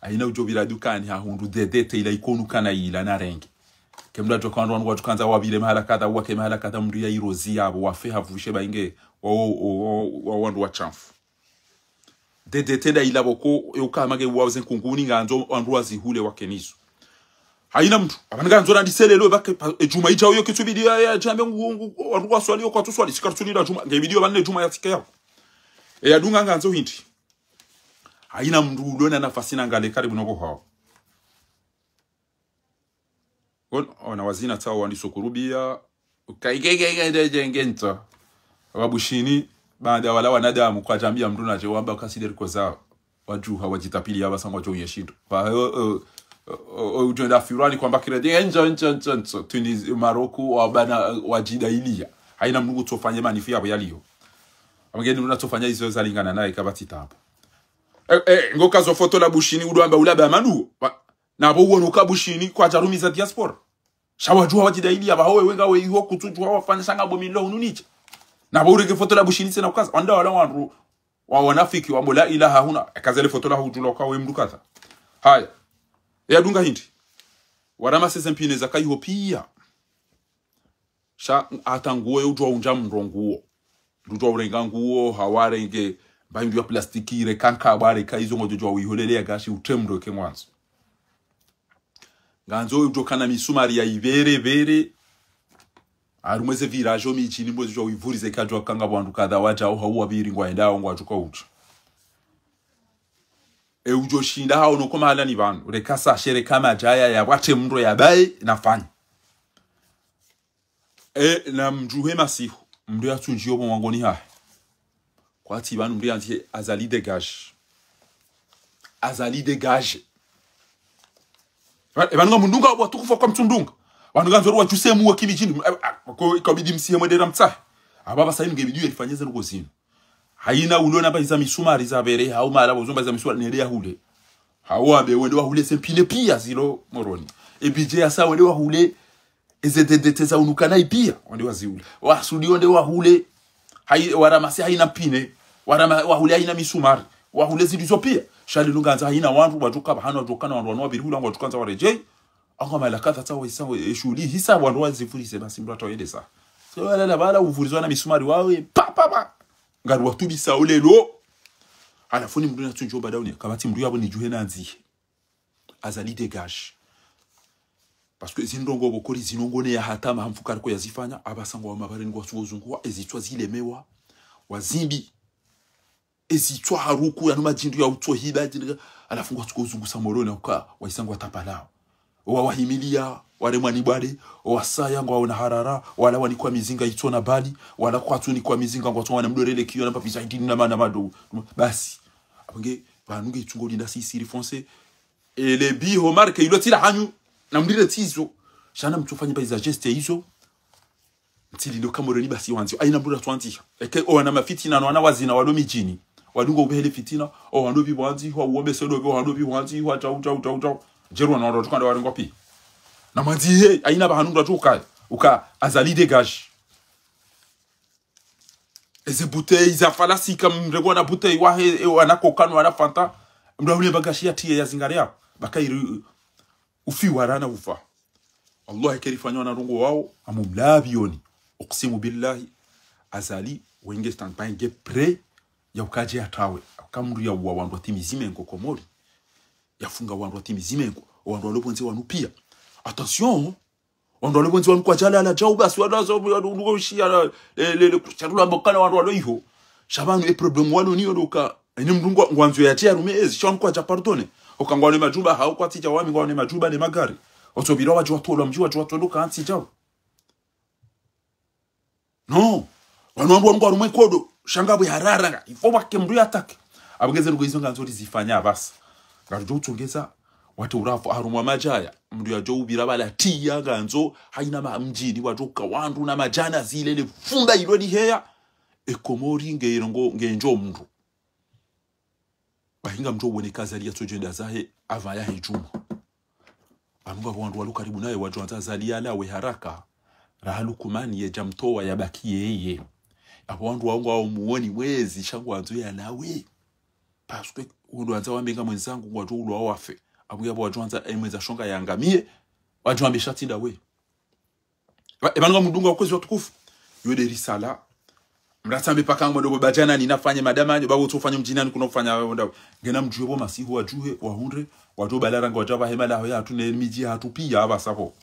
[SPEAKER 1] haina ujobila dukani hahundu dedete ila ikonu kana ila na rengi kemda jokana wanu wajukanza wabile mahala kada wake mahala kada mdu ya irozi yabo wafe havushe bainge wandu wachamfu dedete da ila boko eukamage waze nkunguni nganzo wandu wazihule wakenizo haina mtu abanga nzora ndiselelo bake ejuma ijawo yokitubidi ya jambe ngungu wandu waswali yo kwatuswali sikartunira juma ngebidio banne juma yatika yao eyadunga nganzo hindi haina mndu ulona nafasi na ngale karibu noko hao ona wazina tawo wandisokurubia ukaigegege jengenta ababushini baada wala wanadamu kwa jambia mtu na jewamba kasideri kwa zao wajuha wajitapili yaba sangwa jo yeshindo ba ujenda firani kwamba kirede enjo Tunis Maroko wabana wajidailia haina mndu tofanye manifia abo yaliyo amageni unatofanya hizo zalingana naye kabati tapo ngoka zo foto la bushini udwamba ulaba manu na abo uono kabushini kwa jarumi za diaspora shawajua wajidailia ba howe wenga we ho kutujwa wafanya sanga bomilo ununicha na baureke foto la bushini tena ukaza anda wala wanru wa wanafiki wa mola ilaha huna kazele foto la hujula kwa we mdukata haya ya dunga hindi warama sesempine za kaiho pia sha atanguo ujwa unja mronguo ndujwa urenga nguo hawarenge baimbi ya plastiki rekanka bare kaizo ngojwa uiholelea gashi utemdo ke mwanzo nganzo ujokana misumari ya ibere arumweze village omichini mbozi jo ivurize kajwa kanga bantu kada wacha au hawa biringwa endao ngwa tuko uchi ujo shinda hao no koma hala ni bantu rekasa shere kama jaya ya wate mndo ya bai nafanya na mjuhe masihu mndo ya tunjio bo wangoni ha kwa ati banu mndo anti azali dégage banu mundunga watukufa kwa mtundunga wanu ganzoro wachusemu wa kimijini kwa bidi msihe mwedera mtsahe ababa sahi ngebidiyo elifanyeze nuko zinu haina ulona ba iza misumari za bere hau mara bozomba za misumari nelea hule hawa be wende wa hule sempine pia zilo moroni ebije asa wende wa hule Ezedeteza unukana ipia wande waziule wasudio nde wahule waramasi haina pine wahule haina misumari wahule zidizo pia shali lunganza haina wandu wajuka bahano wajukana wandu wanwa birihula wandu wajukanza warejei anga malakata tawo isawo eshuli hisa wandu wazifulise basi mdu atoyedesa so wala bala uvurizwa na misumari wawe pa ngari watubisa ulelo alafuni mdu natunjo badauni kabati mdu yabo ni juhe nanzi azali dégage parce que zinongo bokori zinongone ya hatama hamfuka ko yazifanya abasangwa wa mabare ngo suwozungu ezitwa zilemewa wazimbi ezitwa haruku ya numajindu ya utohida alafungwa tukozungu samorona uka waisangwa tapalao wahimilia wale mwanibade wasaya ngo wana harara wala wani kwa mizinga itona bali wala kwa tuni kwa mizinga ngo twana mdorele kiyo na papisa idini na mana mado basi abange banunge itungo linda siri foncé et les bi homar ke ilotila hanyu na mdire tizo shana mtufanye baiza geste hizo ntili ndo kamoroni basi wanzi aina mbura twanti eke o wana mafitina na wana wazina walo mijini wadungo ubehele fitina o wando bi wanzi ho wombe sodo bi wando bi wanzi ho ta jero na ndo tukanda waringo pi na manzi he aina ba hanunda tuka uka azali dégage eze bouteille za falasi kam rego na bouteille wa he wana kokano wana fanta mdo ule bagashi atie ya zingaria bakairi ufi warana ufa Allah kerifanywa na rungo wao amumlabioni uqsimu billahi azali wenge standby pre ya ukaje atawe akamru ya wandu atimizime ngo komori yafunga wandu atimizime ngo wandu alobonze wanu pia attention wandu alobonze wanu kwa jala la jauba si wadazo ngo shia le kucharula mbokana wandu aloiho shabanu e problem walo ni odoka ene mrungo ngwanzo ya tia rumezi shon kwa pardone okangwane majuba hau kwa tija wami ngwane majuba ne magari otobira waju watolo mji waju watoloka anti jao no wanwambo ngwa rumwe kodo shangabo yararanga ifo bakemru attack abugeze rugo izo nganzo zifanya basi ngarujo utongeza watu urafu harumwa majaya mndu yajo ubira bala tia nganzo haina mjini waju kawandu na majana zile le funda irodi heya ekomori ngenjo mndu bahinga mtu wone kazi aliyatojenda zahe ava ya hijuma anuga wandu walu karibu naye watu wanzazalia lawe haraka rahalu kumani ye jamtoa yabakie yeye abo wandu wangu au muoni mwezi shangu anzo ya lawe parce que wandu wanza wamenga mwenzangu watu ulo awafe abuya watu wanza mweza shonga yangamie watu wameshatinda we ebanga mudunga ukwezi watukufu yode risala mratambe paka ngodo bajana ninafanya madama babo tufanya mjinani kuna kufanya wao ngena mjubo masihu wajuhe wahunde watu balaranga wajaba hemala hoya tune miji hatupia abasapo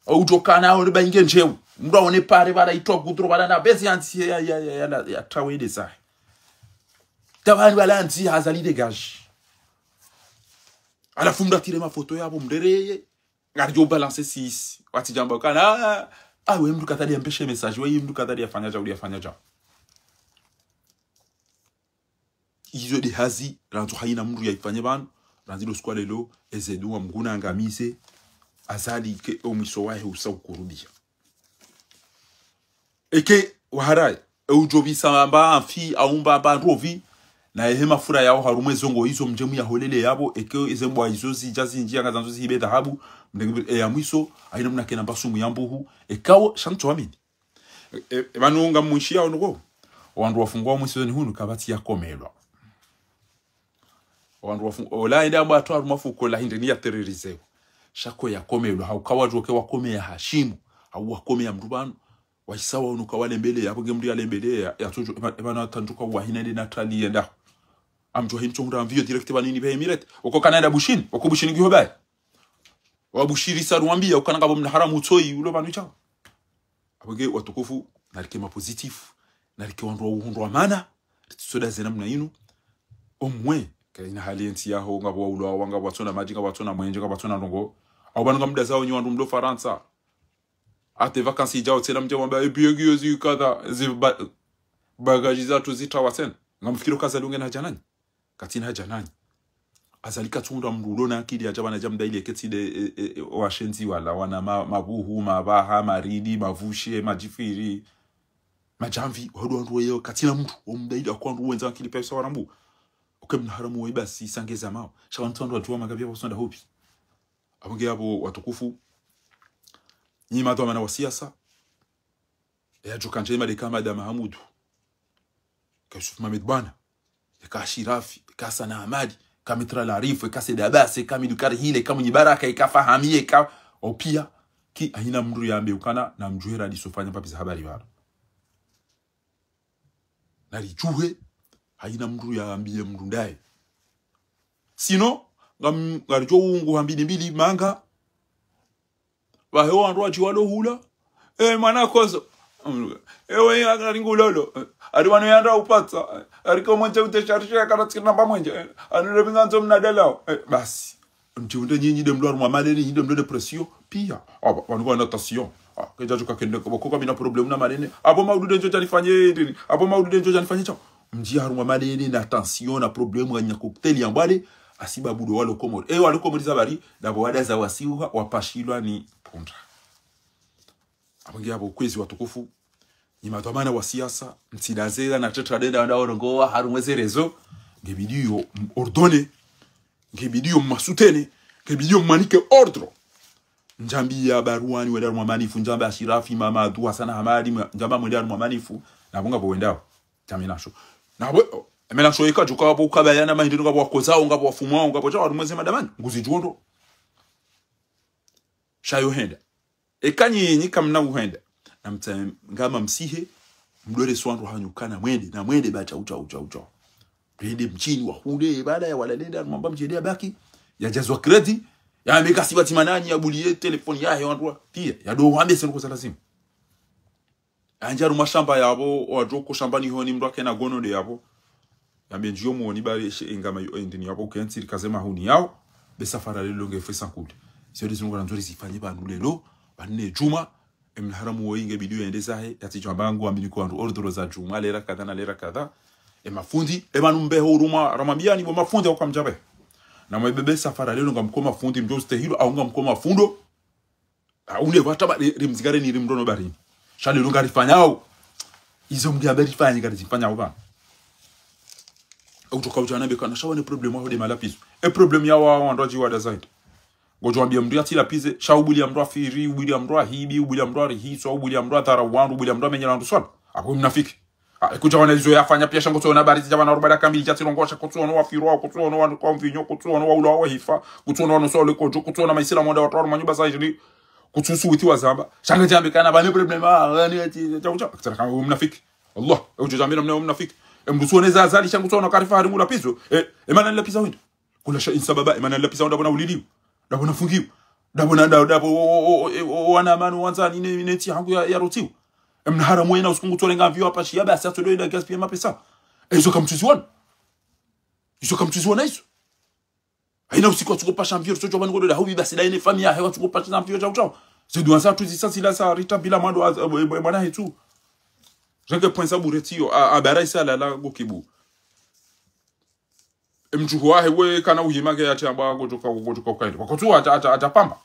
[SPEAKER 1] au tokana au bainge njeu mndo one pare bara itoku kutro bara na bezi anti ya trawede sa tabani balanti hazali dégage ala fumda tire ma photo yabo mdereye ngarjo balance 6 wati jamba kana we mdu katali ambeshe message we mdu katali afanya ja izo de hazi ranzo haina mndu yaifanye banu ranzi lo squale lo ezedu wa mguna angamise azali ke omiso wahe usaukurubia eke waharai ujobi samba amfi aumba banrovi na hema fura yao harumwe zongo hizo mjemu ya holele yabo eke ezembwa hizo zijazi njia ngazanzo zibe dhahabu mdengi ya mwiso aina mna kena basu muyambuhu ekawo shanto amini banu ngamushia onugo wandu wafungwa mwiso ni hunu kabati ya komelwa wandu wafungwa ola enda mba atwa mafuko la hindi ni ya terroriseo shako ya komelwa haukawa joke wakome ya hashimu au wakome ya mrubanu waisawa unuka wale mbele ya bunge mri ya mbele ya tojo ebana tanduka wahina ndi natali yenda amjo hinchongra mvio direct banini be emirate uko Canada bushini uko bushini gihobaye wabushiri sarwambia ukananga bo mnaharamu utoi ulo banu chao abage watukufu nalikema positif nalike wandu uhundwa mana soda zena mna yinu omwe kaina hali enti yaho ngabo ulo wanga watona majinga watona mwenje ngabo watona ndongo au banu ngamda zawo nyiwandu mlo Faransa ate vakansi jao tena mjomba ebiogio zikada bagaji zatu zitawasen ngamfikiro kaza lunge na janani katina janani azalika tunda mrulo na akili ajabana jamda ile ketide washenzi wala wana mabuhu mabaha maridi mavushe majifiri majamvi hodo ndo yo katina mtu omdaida akwandu wenza akili pesa warambu okemna haramu webasi sangeza mao shawantondo watu magabia basonda hopi abonge abo watukufu ni madhamana wa siasa ya jokanje mali kama da Mahamudu ka Yusuf Mohamed bwana ka Shirafi ka Sana Hamadi ka Mitra Larifu ka Said Abbas ka Midukari hile ka Mnyibaraka ka Fahamie ka opia ki haina mndu ya ambeukana na mjuhera alisofanya papi habari bado na lijuhe haina mndu ya ambie mndu ndaye sino ngarijo ungu hambini mbili manga wahewa ndo achiwalo hula mwana kozo ewe akaringulolo ari wano yanda upatsa ari komonje utesharisha karatsina pamwenje anirebinganzo mnadalao basi ntiunde nyinyi demlo aruma maleni nyinyi demlo depression pia aba wanu wana tension keja joka kende ko kama ina problem na maleni abo maudude njo tanifanye ndini abo maudude njo tanifanye cha mji aruma maleni na tension na problem nganya cocktail yambale asiba budo walo komori walo komori zabari dabo wada za wasiwa wapashilwa ni punda abangia abo kwezi watukufu ni madhamana wa siasa mtidazela na tetra denda ndaorongoa harumwezerezo ngebidio ordone ngebidio masutene ngebidio manike ordro njambi ya baruani wenda rumanifu njamba Shirafi Mamadu Hassan Hamadi njamba mwenda rumanifu na bunga bo wendao taminasho na bo emenasho eka joka abo kabayana mahindiro ngabo wakozao ngabo wafumwa ngabo cha rumweze madamani nguzi juondo shayo henda ekanyinyi kamna uhenda na ngama msihe mdore swandu hanyukana mwende bacha ucha twende mchini wa hunde baada ya walalenda mwamba mjendea baki ya jazwa credit ya ameka sibati manani ya bulie telefoni yahe wandu pia ya do wambe senu kwa lazima anjaru mashamba yabo wajoko shambani honi mndwake na gono de yabo yambe njio muoni bari ingama ndini yabo kensiri kazema huni yao be safara lelo ngefesa kudi sio dizungu na nzuri zifanye bandu lelo banne juma emharamu woinge bidio endeza he yatijwa bangu ambili kwa ordro za juma lera kadha na lera kadha mafundi manumbe huruma ramambiani bo mafundi kwa mjabe na mwebebe safara lelo ngamkoma fundi mjoste hilo au ngamkoma fundo ule wataba rimzigare ni rimdono barini shale lungari fanyao izo mgiaberi fanyi gari zifanyao bana au tukauja be kana shawane problem wao de malapiso problem ya wao ndoji wa design gojo ambia mndu atila pize shaubuli ya mndu afiri ubuli ya mndu hibi ubuli ya mndu rihiso ubuli ya mndu tarawandu ubuli ya mndu menyana ndo swala ako mnafiki kuja wanalizo yafanya pia shango tsona bari zijabana rubada kamili chatirongosha kutsona wafirwa kutsona wa kwa mvinyo kutsona wa ulawa hifa kutsona wa sole kojo kutsona maisila monda watu manyumba zaidi kutsusu witi wa zamba shanga jambe kana bane problema yani ati chaucha kitana kama mnafiki Allah ujo jambe mna mnafiki mbusuone za azali shango tsona karifa harimu la pizo emana la pizo windo kula sha insababa emana la pizo ndabona uliliwa ndabona fungiwa ndabona wana manu wanza ni neti hangu ya rotiwa mnahara mwena usikungu tolenga vyo hapa shia basi atodoida gas pia mapesa hizo kamtuziwana hizo haina usiku tukopa champion sojo bani ngodo da hubi basi daine famia hewa tukopa champion chao zedu anza tuzi sasa ila sa rita bila mando bwana hetu jenge point buretio abara isa la gokibu mjuhu wahe we kana uhimage ya chamba gojoka kaidi kwa kutu atapamba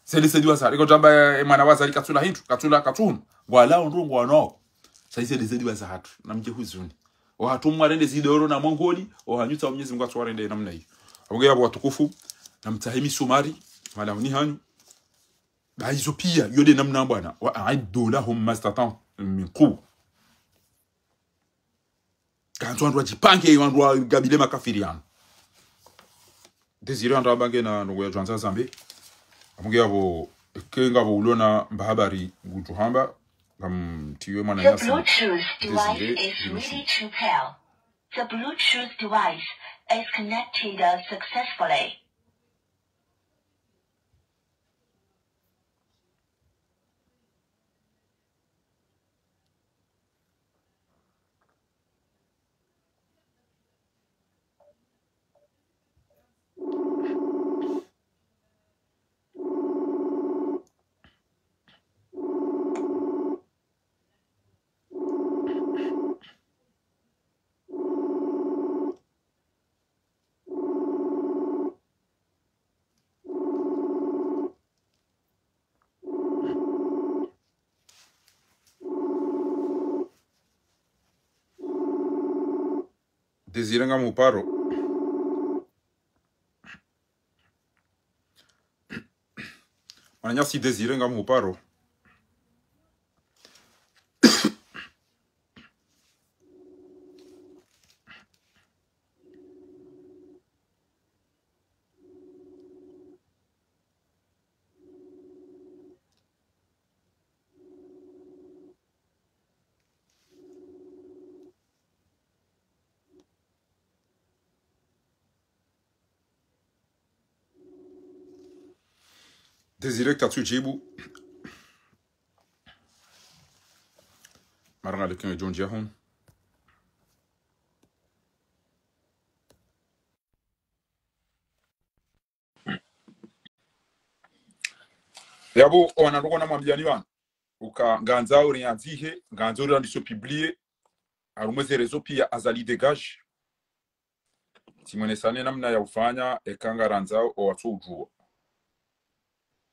[SPEAKER 1] sedi wasa iko jamba mwana wazali katula hintu katun wala ndongo wanao sasa sedi wasa hatu na mje huzuni wa hatu mwarende zidoro na mongoli wa hanyuta Mwenyezi Mungu atwarende namna hiyo abogea abo watukufu na mtahimi sumari wala ni hanyu baizo pia yode namna bwana wa aiddu lahum mastatan min quwwa kantu wandu wajipange wandu gabile makafiriano desire wandu bange na ngo ya Janza Zambe abogea abo kenga bo ulona mbahabari gutuhamba tiwe mwana
[SPEAKER 2] yasa. The Bluetooth device is ready to pair. The Bluetooth device is connected successfully.
[SPEAKER 1] Desiranga muparo Wananyasi Desire ngamu paro. Desire katsu jibu. Maranga de ken John Jahon. Yabo wanaruko na mwambiani wana. Uka nganza uri yanzihe, nganza uri andiso publier. Arumweze rezo pia azali dégage. Simone sane namna ya ufanya ekanga ranzao o watu ujua.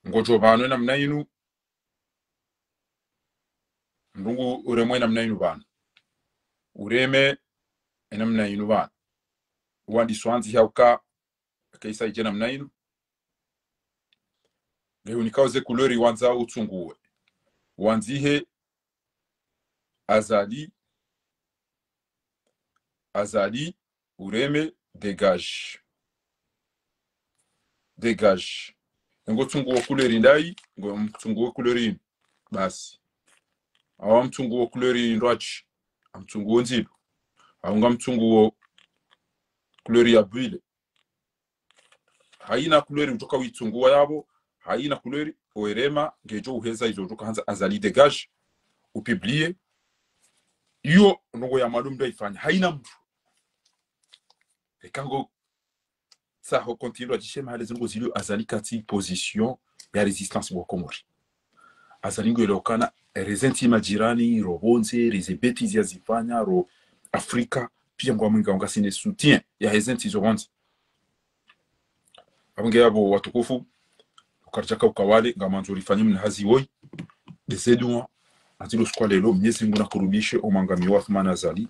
[SPEAKER 1] Ngojo bano namna inu. Ndungu uremwe namna inu bana. Ureme namna inu bana. Wandi swanzi hauka kaisa ije namna inu. Leo nikauze kulori wanza utunguwe. Wanzihe azali ureme dégage. Dégage. Ngo tunguwe kulori ndai, ngo tunguwe kulori basi. Awa mtunguwe kulori ndoachi. Amtunguwe nzilu. Aunga mtunguwe kulori ya bwile. Haina kulori utoka witunguwa yabo. Haina kulori oerema ngejo uheza izo utoka hanza azali dégage. Upublie. Iyo nungo ya malum da ifanya. Haina mtu. Ekango sa ho continue a dishe mahale zingo zilio azali kati position ya resistance wa Komori. Azali ngo ilokana rezenti majirani, robonze, rezebeti zia zifanya, ro Afrika, pia mwa mwinga unga sine soutien ya rezenti zo wanzi. Abunge yabo watukufu, ukarjaka ukawale, nga manzuri fanyimu na hazi woi, desedua, atilo skwa lelo, mnyezi mguna kurubishe, omangami wathmana azali.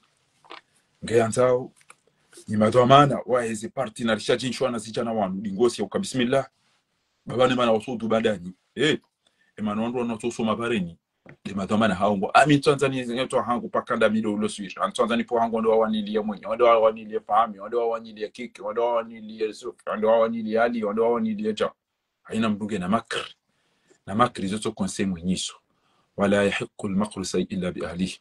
[SPEAKER 1] Nga yanzao, ni madwamana waheze parti na risha jinshwa na zijana wanu lingosi ya uka bismillah babane mana wasodu badani emana wandu wanotoso mabareni de madwamana haongo ami Tanzania zingeto hangu pakanda milo uloswisha Tanzania po hangu ndo wawanilia mwenye ndo wawanilia fahami ndo wawanilia kiki ndo wawanilia sufi ndo wawanilia ali ndo wawanilia ja haina mduge na makri zoto konsemu nyiso wala yahiqu al-maqru illa bi ahlihi.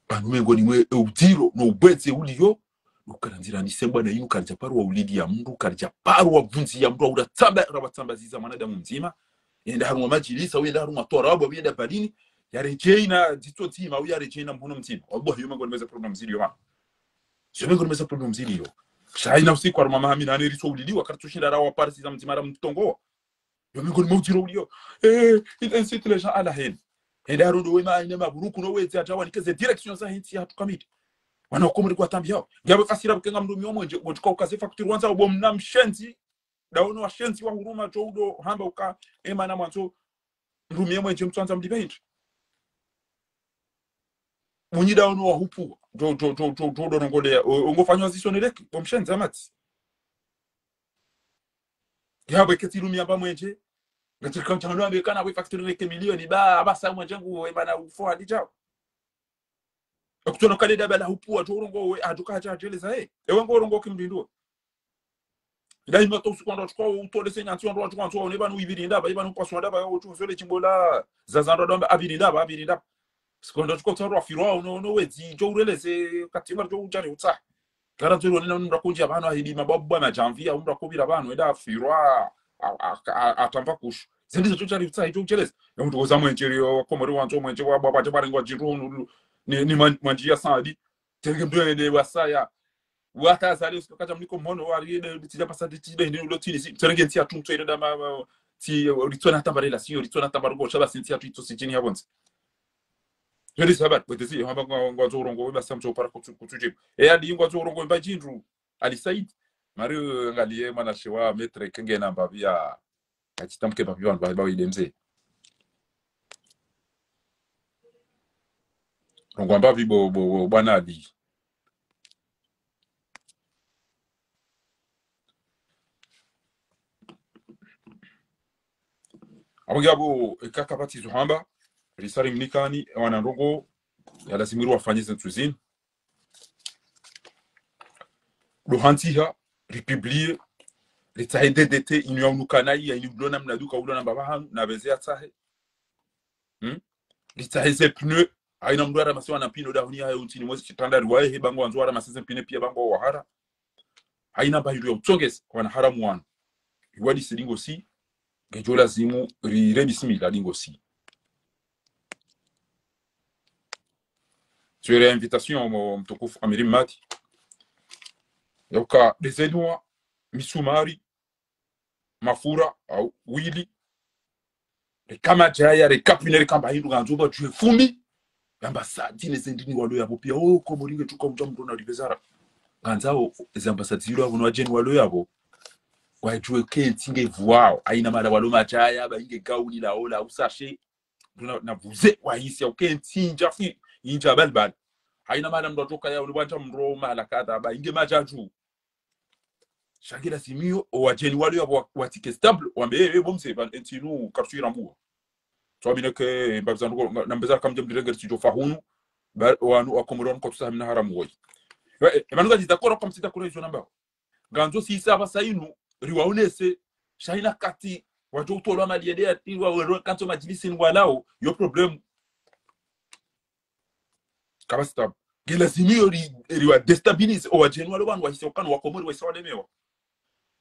[SPEAKER 1] Anumengo ni mwe udiro no ubweze uliyo ukaranzira ni sembwa na inu karja paru wa ulidi ya mndu karja paru wa vunzi ya mndu wa uratamba rabatamba ziza mwanadamu mzima yenda harumwa majilisa yenda harumwa torabu yenda badini ya rejeina dito zima ya rejeina mhono mzima wabuwa hiyo mengo nimeza problem mzili yo sio mengo nimeza problem mzili yo shaina usiku aruma mahami na neriso ulidi wa kartushinda rawa parisi za mzima mtongo yo mengo ni mudiro uliyo intensity les gens à la haine. Et là, on a une maburuku no wezi ajawa nikeze direction za hinti hatu kamiti. Wana ukomori kwa tambi yao. Gabe fasira bukenga mdumi wa mwenje. Mwenjuka ukazefa kutiruanza ubo mnamshenzi. Daono wa shenzi wa huruma joudo hamba uka ema na mwanzo. Mdumi ya mwenje mtuanza mdibe hinti. Mwenye daono wa hupu. Joudo nongolea. Ungofanywa zisoneleki. Mshenzi amati. Gabe ketirumi amba mwenje. Ngatika mchangano amekana we factory reke milioni ba abasa mwanjangu we bana ufo adijao akutono kale dabala hupua to urongo we aduka haja jeleza ewe ngo urongo kimdindo ndai mato sukondo kwa utole senya ntso ndo atwa ntso ne bana uibirinda ba ibana upaswa ndaba yo utufele chimbola zazando ndo abirinda sukondo kwa toro afiro no wezi jo ureleze katima jo ujari utsa garanto ro nina ndo kunja bana hidi mababu ba janvia ndo kubira bana eda afiro atamba kushu zindizo chochari utsa ito cheleza mtu ozamwe ncherio Komori wanzo mwenje wa baba tabari ngo jirunu ni manjia sadi tenge mdwele wasaya wata zali usikata mliko mono wali bitija pasadi tibe ndi lotini serenge ntia tumto ile dama ti ritona tambarela si ritona tambarugo chaba sintia tuito sijini habonzi yodi sabat betezi hamba ngo zorongo ba samcho para kutuje adi ngo zorongo mba jindu ali said mario ngalie mana shewa metre kenge namba via achitamke papiwan ba idemze ngwamba vibo bwana ali abangabo kakabati zuhamba risari mnikani wana ndongo ya lazimiru wafanye zentuzini dohantiha republie litahe DDT inu unukanai ya inu blona mnaduka ulona mbabahan na bezea tahe litahe ze pneu aina mduara masiwa na pino dahuni ya untini mwezi chitanda riwae he bango wanzuara masese mpine pia bango wahara aina bahiru ya utonges wana haramu wanu iwadi silingo si gejola zimu rebisimi la lingo si sur l'invitation mtukufu Amirim Mati yoka dezenua misumari mafura au wili kama jaya rekapinere kamba hindu ganzuba jue fumi ambasadi nezendini walo yabo pia ko moringe tuko mjambo na ribezara ganzao ezambasadi wabo no ageni walo yabo kwa jue kentinge vuao aina mara walo majaya ba inge gauli la ola usashe na vuze wa hisi au kentinja fi inja balbal aina mara mdotoka ya ulibanja mro mala kada ba inge majaju shagila simio o ageni walo yabo watike stable wambe bomse ban entinu karsuira mbuwa so bineke babzango nambeza kam jëm direct ci jo fahunu ba wanu akomoron ko tsamina haram woy emanuga didakoro comme c'est d'accord izo namba ganzo si saba sainu riwaonese shaina kati wajo tolo maliede ati wa kanto majilisi walao yo problem kabasta gila simio riwa destabilize o ageni walo wan wa hisokano wakomori wa isawale mewa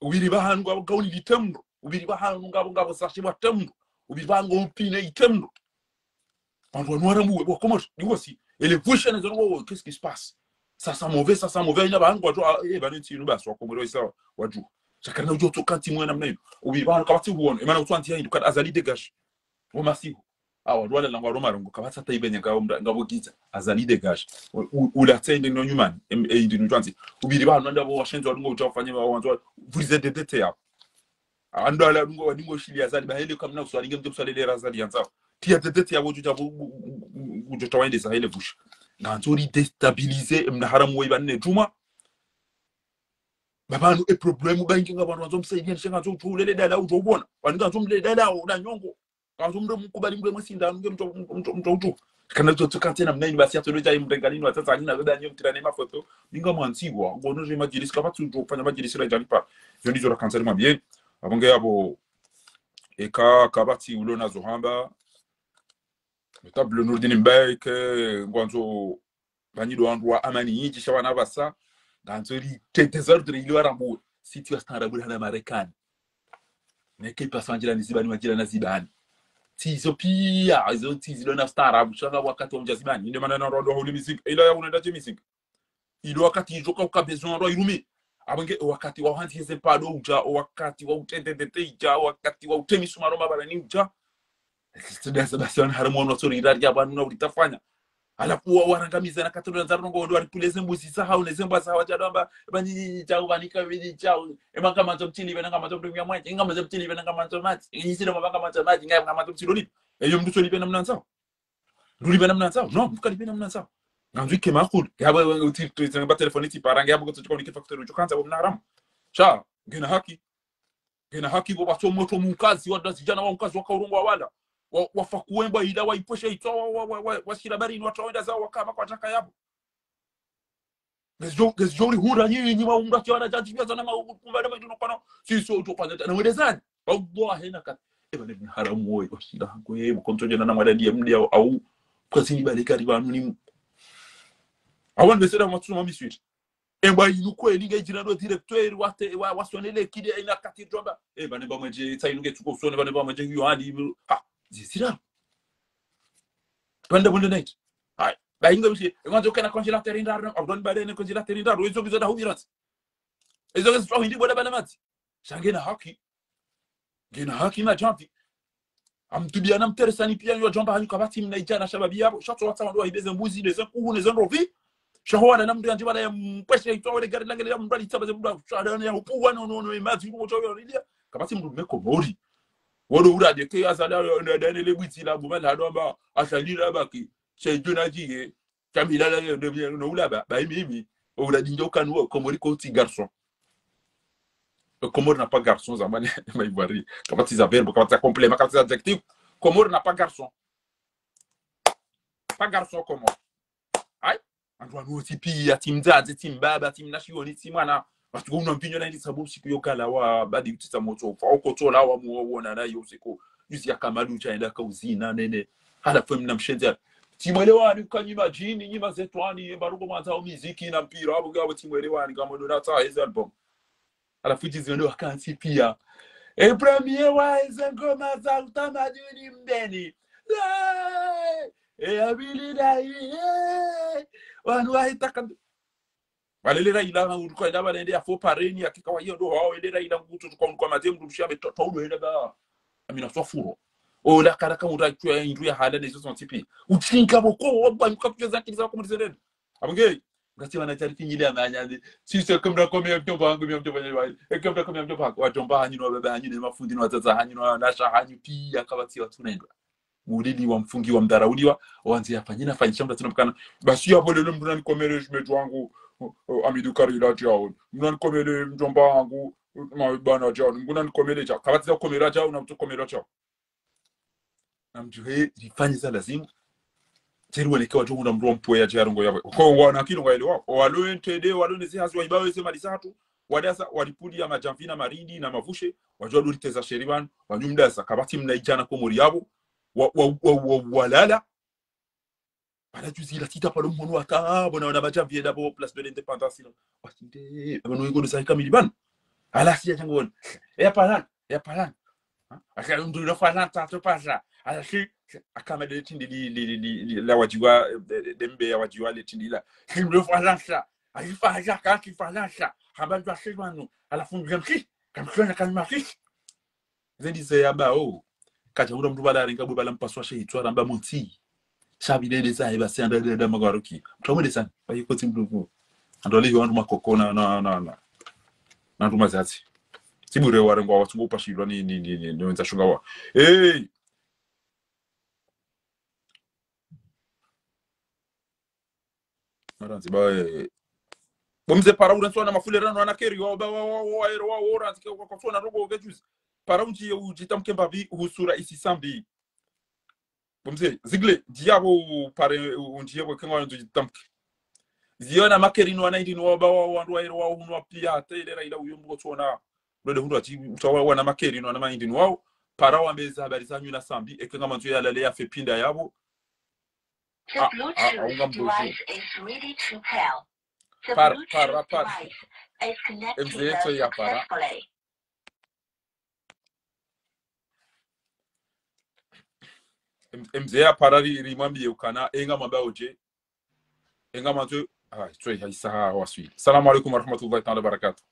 [SPEAKER 1] ubiri bahanu ngabo gawni litemro ubiri bahanu ngabo sashi batemro ubivango upine itemro on noir mou bon comment dis aussi et les prochaines zones qu'est-ce qui se passe ça sent mauvais ina bango to e banenti no baso ko mero isa waju chakana ujo to kanti mwana mnayo ubivango kabati uone emana utwanti ya induka azali dégage o masiho awa wala langwa roma rongo kabata taibenya ngabo giza azali dégage ula tende no human e indinu twanti ubirivango ndabo washenzo ngo utafanya wanzo vulize DDT ya ando ala ngo wadingo shili azali bahele kamna uswalinge mtu swalele razali yanza tia DDT ya woju jabu ujo tawende sa hele bush nganzori destabiliser mna haramu we banne juma babanu e problème bangi ngabantu banzo msaidia nshenga zo tulele dala ujo ubona waninga zo mle dala una nyongo kanzo mre mukubali mwe msinda nge mtu kana zo tukatena mnani basi atolo ja imrengalini watata nina zoda nyo mtirane mafoto ninga mwanziwa ngono je majilisi kabatu ujo kufanya majilisi la jalipa jondi zo rakanzali mabie abonge yabo eka kabati ulona zohamba table nurdini mbeke ngwanzo banido andwa amani yiji shawana basa ganzori tetezardre ilo arambu situ astarabu hana Marekani neke pasanjira nizibani majira nazibani tizo pia izo tizo na starabu shanga wakati wa mjazibani ndio maana ndo holi music ila ya unaenda je music ilo wakati joka ukabezon ro irumi abange wakati wa hanti yeze pado uja wakati wa utendete ija wakati wa utemi sumaro mabarani uja sidasa basion haramu no sori radia banu na utafanya alafu warangamiza na katoro nzaro ngo ndo alipuleze mbuzi saha unezemba saha wajadamba banyi chao banika bidi chao emanga manzo mtili benanga manzo mtumia mwaje ngama manzo mtili benanga manzo mati yisira mabanga manzo mati ngaya manzo mtili eyo mdu soli bena mnanza nduli bena mnanza no mukali bena mnanza nganzu ke makul yaba uti tuzanga ba telefoni ti paranga yabo ko tuko ni facteur ujo kanza bomna haram cha gena haki bo baso moto mukazi wada sijana wa mukazi wakaurungwa wala wafakuemba ida waiposha ito washirabari ni wataenda zao wakama kwa taka yabo gezjori hura nyinyi maunga kiwana janjibia zana makumbana maiduno kono siso utopanda na wedezani wallahi naka eba ne haramu woy washira kwe mkontoje na madadi mdi au kwasini baleka ribanu ni awan besera matuma miswit emba yinuko elinga jirando directeur wasonele kide ina katidroba eba ne bamaje tsayinuke tuko sone bane bamaje yohadi ha zisira panda bonde night hai ba inga bisi ngonzo kana congélateur indar abdon bale ne congélateur indar wezo bizoda hubirat ezo gezo hindi boda bana mati shangena haki na jampi amtubiana mteresani pia yo jomba hanyu kabati mna ijana shababi yabo shato wata ndo hideze mbuzi neze kuhu neze rovi shahoana namdu yanjiba ya mpeshe itwale gari lange ya mbali tabaze mba shadana ya upuwa no imagine mo choyo rilia kabati mdu meko mori wodo urade ke azala ndane lebwiti la bumala adomba asalira baki sejuna jige kamila la no ulaba ba mimi uradi ndoka no komori ko ti garçon Comore n'a pas garçon, zamani maibari. Kabatiza verbe, kabatiza complément, kabatiza adjectif. Comore n'a pas garçon. Pas garçon Comore. Aïe. Andwa no tipi ya timzazi timbaba timnashioni timwana. Watu unampinyo na ndisabu siku yokala wa badi utisa moto. Fa okotola wa muona na yosiko. Yusi ya kamadu chaenda kauzina nene. Hala femu na mshenza. Timwelewani kanyimajini nyima zetwani baruko mwanzao miziki na mpira abo gabo timwelewani kama donata his album. Ala fujizi ndo akansi pia. E premier wa ngoma za utamaduni mbeni. E abilidai. Wanu wahitaka. Walelera ila ngurukwa ila balende afo pareni akikawa hiyo ndo hao elera ila ngutu kwa mazemu mdushia metoto udo enda ba. Amina swafuro. O la karaka murakwa indu ya hada nezo son tipi. Uchinka boko oba mukapyo kiliza ko muzereni. Abonge ngati wana tarifi nyile amanyande. Si se kamera ko me mto bangu me mto banywa. E kamera ko me mto bako watomba hanyu no baba hanyu ne mafundi no wazaza hanyu no nasha hanyu pia kabati watu naendwa. Mulili wa mfungi wa mdarauliwa wanzi afanyina fanyisha mtu tunamkana. Basi hapo leo mtu nani komere metu wangu Amidu Karila jao. Mnani komere mjomba wangu mabana jao. Mnani komere jao. Kabati za komera jao na mtu komera jao. Namjuhe rifanyiza lazimu teri woneka wajo una mrompo ya jarongo yawe ko wana kino waelewa walo entede walo nezi hazwa ibawe sema lisatu wadasa walipudi ya majamvina maridi na mavushe wajo luteza sheriban wanyumdasa kabati mnaijana ko muri yabo walala ala juzila tita palo mhono ata bona wana majamvie dabo place de l'indépendance wasinde bano yego de saika miliban ala siya jangon ya palan aka ndo no fala tatu pasa ala si akama de tindi la wajiwa dembe ya wajiwa le tindi la ndo fala sa alifa jaka ki fala sa habantu asemanu ala funga mki kamshona kalmaki zendi se yaba o kaja ndo mtu bala ringa bala mpaswa she itwara mba monti shabi de za iba se anda de magaruki mtomode sana bayiko timbuvu andole yo ndo makokona na ndo mazati Tibure warengo watu ngopa shirwa ni wenza shungawa. Hey! Maranzi bae. Bomze para uranso na mafulera no anakeri wa ora kwa sona rogo gejuzi. Para unji ujitamke mbavi husura isisambi. Bomze zigle diabo pare unji yebo kenwa ujitamke. Ziona makeri no anaidi no wa unwa pia telera ila uyumbo tsona. Lode hundu ati mtawa wana makeri no na indi wao para wa meza habari zanyu na sambi ekenga manzo ya lale ya fepinda yabo
[SPEAKER 2] The Bluetooth device is ready to pair. The Bluetooth device is connected successfully.
[SPEAKER 1] Mzea para rimwambie ukana enga mamba oje enga manzo toi haisa waswi. Assalamu alaykum wa rahmatullahi ta'ala barakatuh.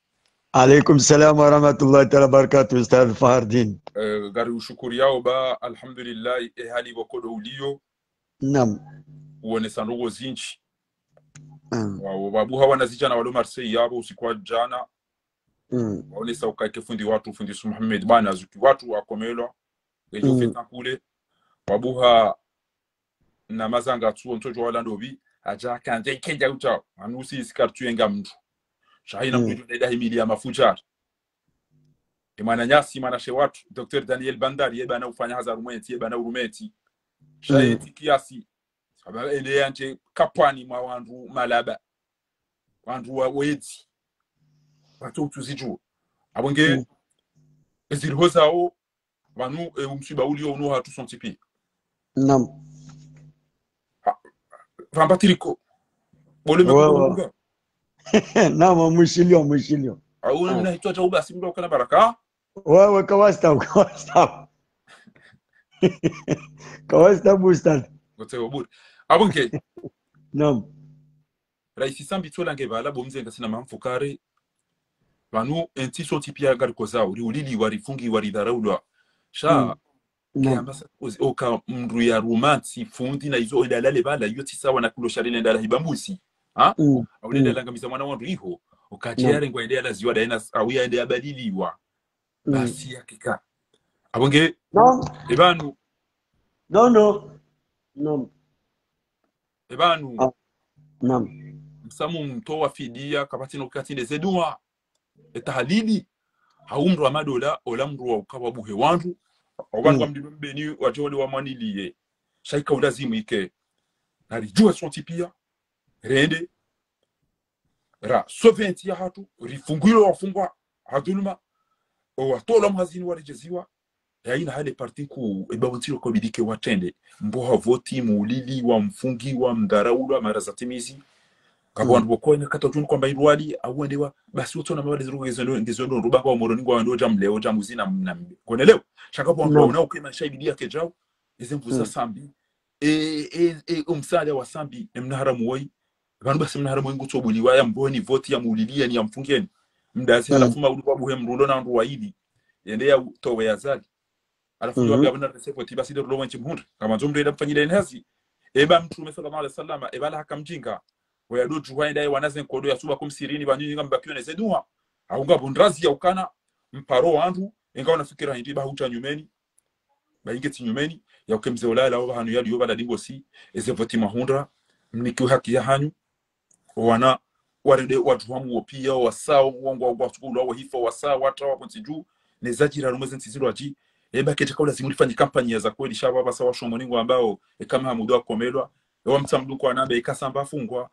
[SPEAKER 3] عليكم السلام ورحمة الله تعالى وبركاته أستاذ فهر الدين.
[SPEAKER 1] Gari ushukuri yao ba alhamdulillah hali wakodo ulio.
[SPEAKER 3] Naam.
[SPEAKER 1] Uone sandugo zinchi. Wabu hawa nazija na walo Marseille yabo usikwa jana. Waone sauka fundi watu fundi su Muhammad bana zuki watu wakomelo. Ejo feta kule. Wabuha na mazanga tu ntojo wala ndobi aja kanje kenja uta anusi iskartu yenga mtu. Shahina kujunda himili ya mafujar. Imana nyasi mana shewatu Dr. Daniel Bandari yeba na ufanya haza rumeti yeba na urumeti. Shahiti kiasi sababu ende yanje kapwani mwa wandu malaba. Wandu wa wedi. Watu tuziju. Abonge ezilhoza o wanu umsiba uli ono hatu sontipi.
[SPEAKER 3] Naam.
[SPEAKER 1] Vambatiriko. Bole mekuwa.
[SPEAKER 3] Naam mushilio.
[SPEAKER 1] Au unahitoa jauba simba ukana baraka.
[SPEAKER 3] Wewe kawasta. Kawasta bustad.
[SPEAKER 1] Gote obur. Abonke.
[SPEAKER 3] Naam.
[SPEAKER 1] Raisi sambi tola ngebala bomze ngasina mamfukare. Banu entiso tipia garikoza ulili warifungi waridharaulwa. Sha kiambasa oka mru ya romanti fundi na izo endalale bala yoti sawa na kulo sharine ndala hibambusi. Ha? Au ndala ngamisa mwana wandu iho. Okajiare ngwa endea ziwa daina awia endea badiliwa. Basi yakika. Abonge ebanu.
[SPEAKER 3] No.
[SPEAKER 1] Ebanu.
[SPEAKER 3] Naam.
[SPEAKER 1] Msamu mtoa fidia kabati no katinde zedua. Etahalili. haumru amadola olamru wa ukawa buhe wandu abantu bamdibeni wajoli wa maniliye shaika ulazimu ike narijua sonti pia rende ra soventi ya hatu rifungwilo wafungwa hadulma o watola mhazini walijeziwa yaina hale parti ku ebawntiro ko bidike watende mboha voti mulili wa mfungi wa mdaraula marazatimizi kabwandu bokonya kata tunu kwamba irwali awondewa basi utona mabadi zirugezo ndizondo rubaka wa moroni ngwa ndo jamleo jamuzina mnambe konelewa shaka bwandu na ukema shaibidi yake jao ezemvuza sambi umsada wa sambi mnaharamu woi bantu basi mnaharamu ngutso buliwa ya mboni voti ya mulilia ni ya mfungeni mdazi halafuma ulikuwa buhe mrulo na ndu waidi yende ya towe yazali alafu jua bwana resepo tiba sidi rulo wanchi mhundu kama zomdo ida mfanyile nhazi eba mtume sallallahu alaihi wasallam ebala hakamjinga waya do juwa ida wanazen kodo ya suba kumsirini banyinyi ngamba kione zedua aunga bundrazi ya ukana mparo wandu ingawa nafikira hindi ba huta nyumeni baingeti nyumeni ya ukemze ulala au hanu yali yoba ladingo si ezevoti mahundra mnikiwa haki ya hanyu wana warede watu wamu pia wasao uongo wa sukulu au hifo wasao watu wa pontiju nezajira rumeze nsiziro aji eba kete kaula zimulifanya kampanya za kweli shaba basa wa shomoningo ambao kama hamudo akomelwa ewa mtamduko anabe ikasamba fungwa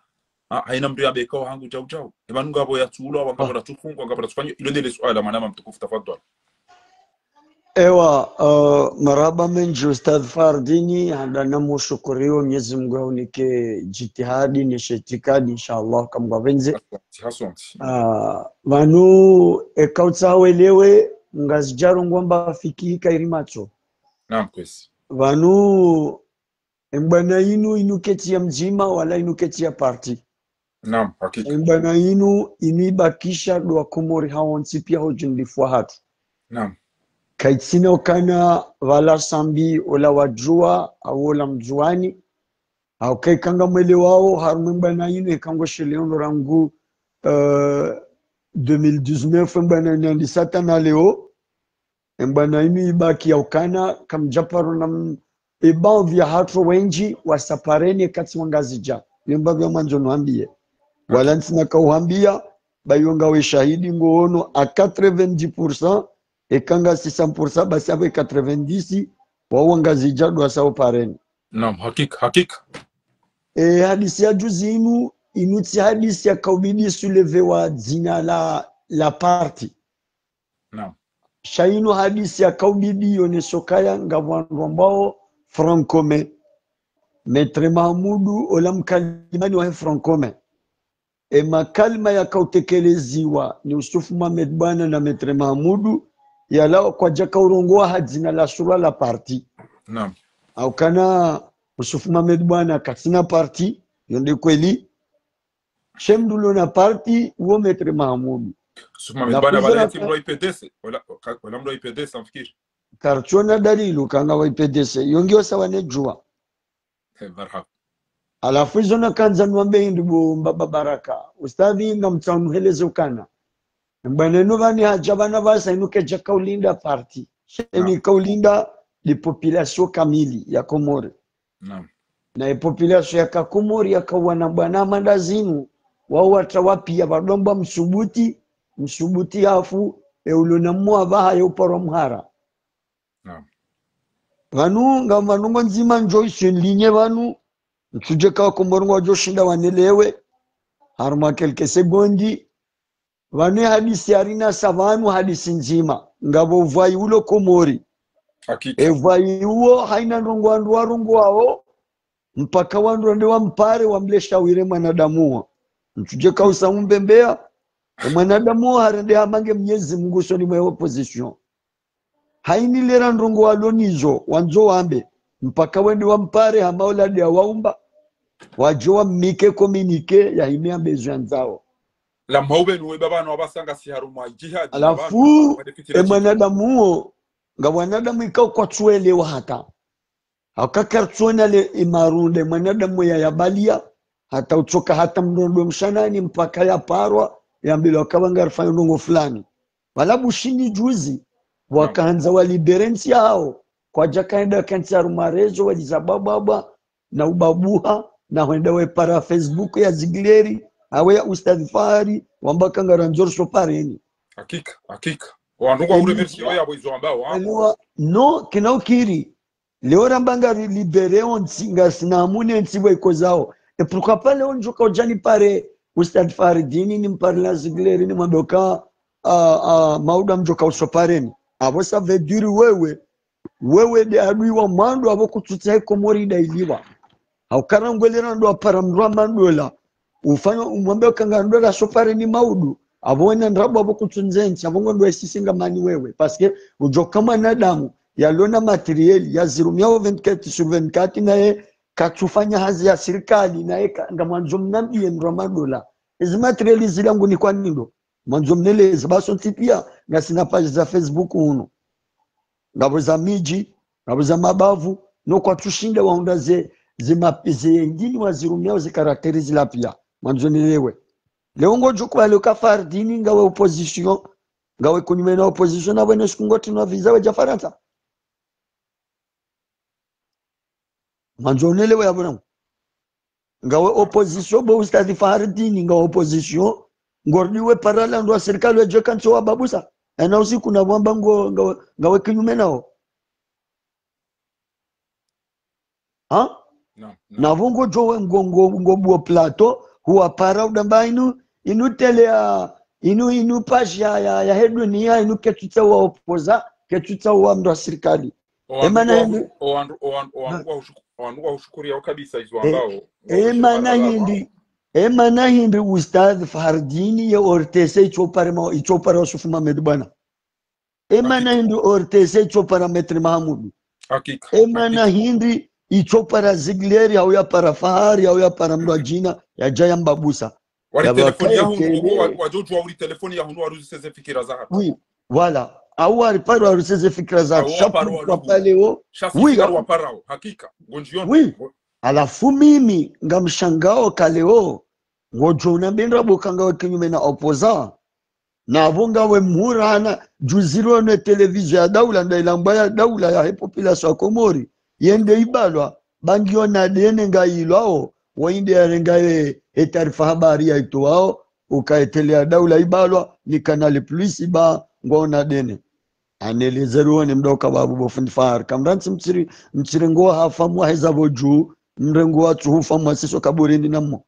[SPEAKER 1] haina mtu yabe kwa hangu jau eba nunga abo ya tulo wangabo na tufungwa ngabo tufanye ilo ndile swala manama mtukufu tafadhali.
[SPEAKER 3] Ewa marhaba menji Ustadh Fardini hadana mushukuriwa Mwenyezi Mungu aunike jitihadi ni shetikadi inshallah kama wenze vanu ekautsa welewe ngazijaro ngomba fiki kairimacho
[SPEAKER 1] naam kwesi
[SPEAKER 3] vanu mbana inu inuketi ya mjima wala inuketi ya party
[SPEAKER 1] naam hakika
[SPEAKER 3] mbana inu inibakisha dua Komori hawonsi pia hojindifwa hatu
[SPEAKER 1] naam
[SPEAKER 3] kaitsina ukana wala sambi ola wajua au ola mjuani au kaikanga mwele wao harumba na inu ikango sheleono rangu 2019 mbana nyandi satana leo mbana inu ibaki ya ukana kamjaparo na ibao vya hatu wenji wasapareni kati wangazija yomba vya manjo nuambie wala ntina kauhambia bayonga we shahidi ngoono a 90% ekanga 600% basi abe 90 wawanga zijadwa sao pareni.
[SPEAKER 1] Naam hakika
[SPEAKER 3] Hadisi ya juzi inuti hadisi ya kaubidi sulevewa zina la parti.
[SPEAKER 1] Naam
[SPEAKER 3] Shainu hadisi ya kaubidi yonesokaya ngabwandu ambao francome Maitre Mahmudu olam kalimani wa francome makalima ya kautekeleziwa ni Usufu Mohamed Bwana na Maitre Mahmudu yala kwa jaka urongoa hadzina la sura la parti.
[SPEAKER 1] Naam
[SPEAKER 3] Au kana Usufu Mohamed Bwana katina parti yonde kweli shemdulo na parti uo Maitre Mahmudu
[SPEAKER 1] Usufu Mohamed Bwana wala timro IPDC wala mro IPDC amfikiri
[SPEAKER 3] karchona dalilu kanga wa IPDC yongio sawa nejua
[SPEAKER 1] marhaba
[SPEAKER 3] alafu hizo na kanza nwambe ndibu mbaba baraka ustadhi nga mtanu helezo kana mbaneno vani hajabana basa inuke jaka ulinda parti sheni kaulinda li population kamili ya Komori
[SPEAKER 1] naam
[SPEAKER 3] na population ya Komori yakawana bwana mandazinu wao watawapia badomba msubuti afu eulona mwa baha yoporo mhara
[SPEAKER 1] naam
[SPEAKER 3] vanu nga vanungo nzima njoi shenlinye vanu mtuje kwa Komori wajoshinda wanelewe harma kelke segondi vane hadisi arina savanu hadisi nzima ngabo vai ulo Komori
[SPEAKER 1] hakika
[SPEAKER 3] vai uo haina ndongo wao mpaka wandu ndio wampare wamlesha wire mwanadamu mtuje kwa usamumbembea mwanadamu harende hamange Mwenyezi Mungu soni mwe opposition haini lera ndongo walonizo wanzo wambe mpaka wende wampare hamaola dia waumba wajoa mike komunike ya himea bezanzao
[SPEAKER 1] la mhaube nuwe baba na wabasanga si harumwa jihad
[SPEAKER 3] alafu mwanadamu nga mwanadamu ikao kwa tuelewa hata akakartsona le imarunde mwanadamu ya yabalia hata utoka hata mdondo mshanani mpaka ya parwa yambilo akabanga rufanya ndongo fulani wala bushini juzi wakaanza waliberensi hao kwa jakaenda kanti ya rumarezo walizabababa na ubabuha na wenda we para Facebook ya Zigleri awe ya Ustadh Fari wambaka ngaranjor sopareni
[SPEAKER 1] hakika wandugu uremercier ya boizo ambao
[SPEAKER 3] elewa no kina ukiri leo rambanga libere onsi ngasina mune nsiwe kozao e pourquoi pas leo njoka ujani pare Ustad Faridini ni mparla zigleri ni madoka mauda mjoka usopareni abo ça veut dire wewe de adui wa mando abo kututse komori dailiwa haukarangwelera ndo para mrwa mandola ufanya umwambie kangandola sopareni maudu abone ndrabo abo kutunzenchi abongo ndo esisinga mani wewe parce que ujoka mwanadamu yalona materieli ya zirumia 24/24 naye katufanya hazi ya serikali naye ngamwanzo mnambie ndo madola hizi materieli zilangu ni kwa nindo mwanzo mneleza baso tipia na sina page za Facebook uno ngabo za miji ngabo za mabavu no kwa tushinde waunda zimapize ndini wazirumia zikarakterizi la pia mwanzo nilewe leo ngojo kwa leo Fardini ngawe opposition ngawe kunyume na opposition na bwana sikungoti na visa wa Faransa mwanzo nilewe ya bwana ngawe opposition bo Ustad Fardini ngawe opposition ngordiwe parala ndo serikali ya jekancho wa babusa na usiku na mwamba ngawe kinyume nao ha na vongo jowe ngobuo plateau huwa para udamba inu tele inu page ya hedunia inu ketuta wa opoza ketuta wa ndo serikali
[SPEAKER 1] emana wandugu ushukuria kabisa hizo ambao
[SPEAKER 3] emana hindi Ustad Fardini ya ortese ichopara wasufuma medubana emana hindi ortese ichopara Metri Mahamudu
[SPEAKER 1] hakika
[SPEAKER 3] emana hindi ichopara Zigleri au ya para Fahari au ya para mdwajina ya jaya mbabusa
[SPEAKER 1] wali telefoni ya hundu wajoju wa telefoni ya hundu waruzi seze fikira za hatu
[SPEAKER 3] oui voilà au wariparu waruseze fikira za shapu kwa paleo
[SPEAKER 1] oui waparao hakika gonjioni
[SPEAKER 3] oui alafu mimi ngamshangao kaleo ngojo unabendra bokanga wa kinyume na opoza na avonga we murana juziro ne television ya daula ndailamba ya daula ya population ya Komori yende ibalwa bangiona dene ngailwao wainde yarengaye taarifa habari ya itwao ukaetelea daula ibalwa ni Canal Plus ba ngona dene anelezero ne mdoka babu bofundi far kamransi mchirengo hafamu heza boju mrengo watu hufamu asiso kaburini namo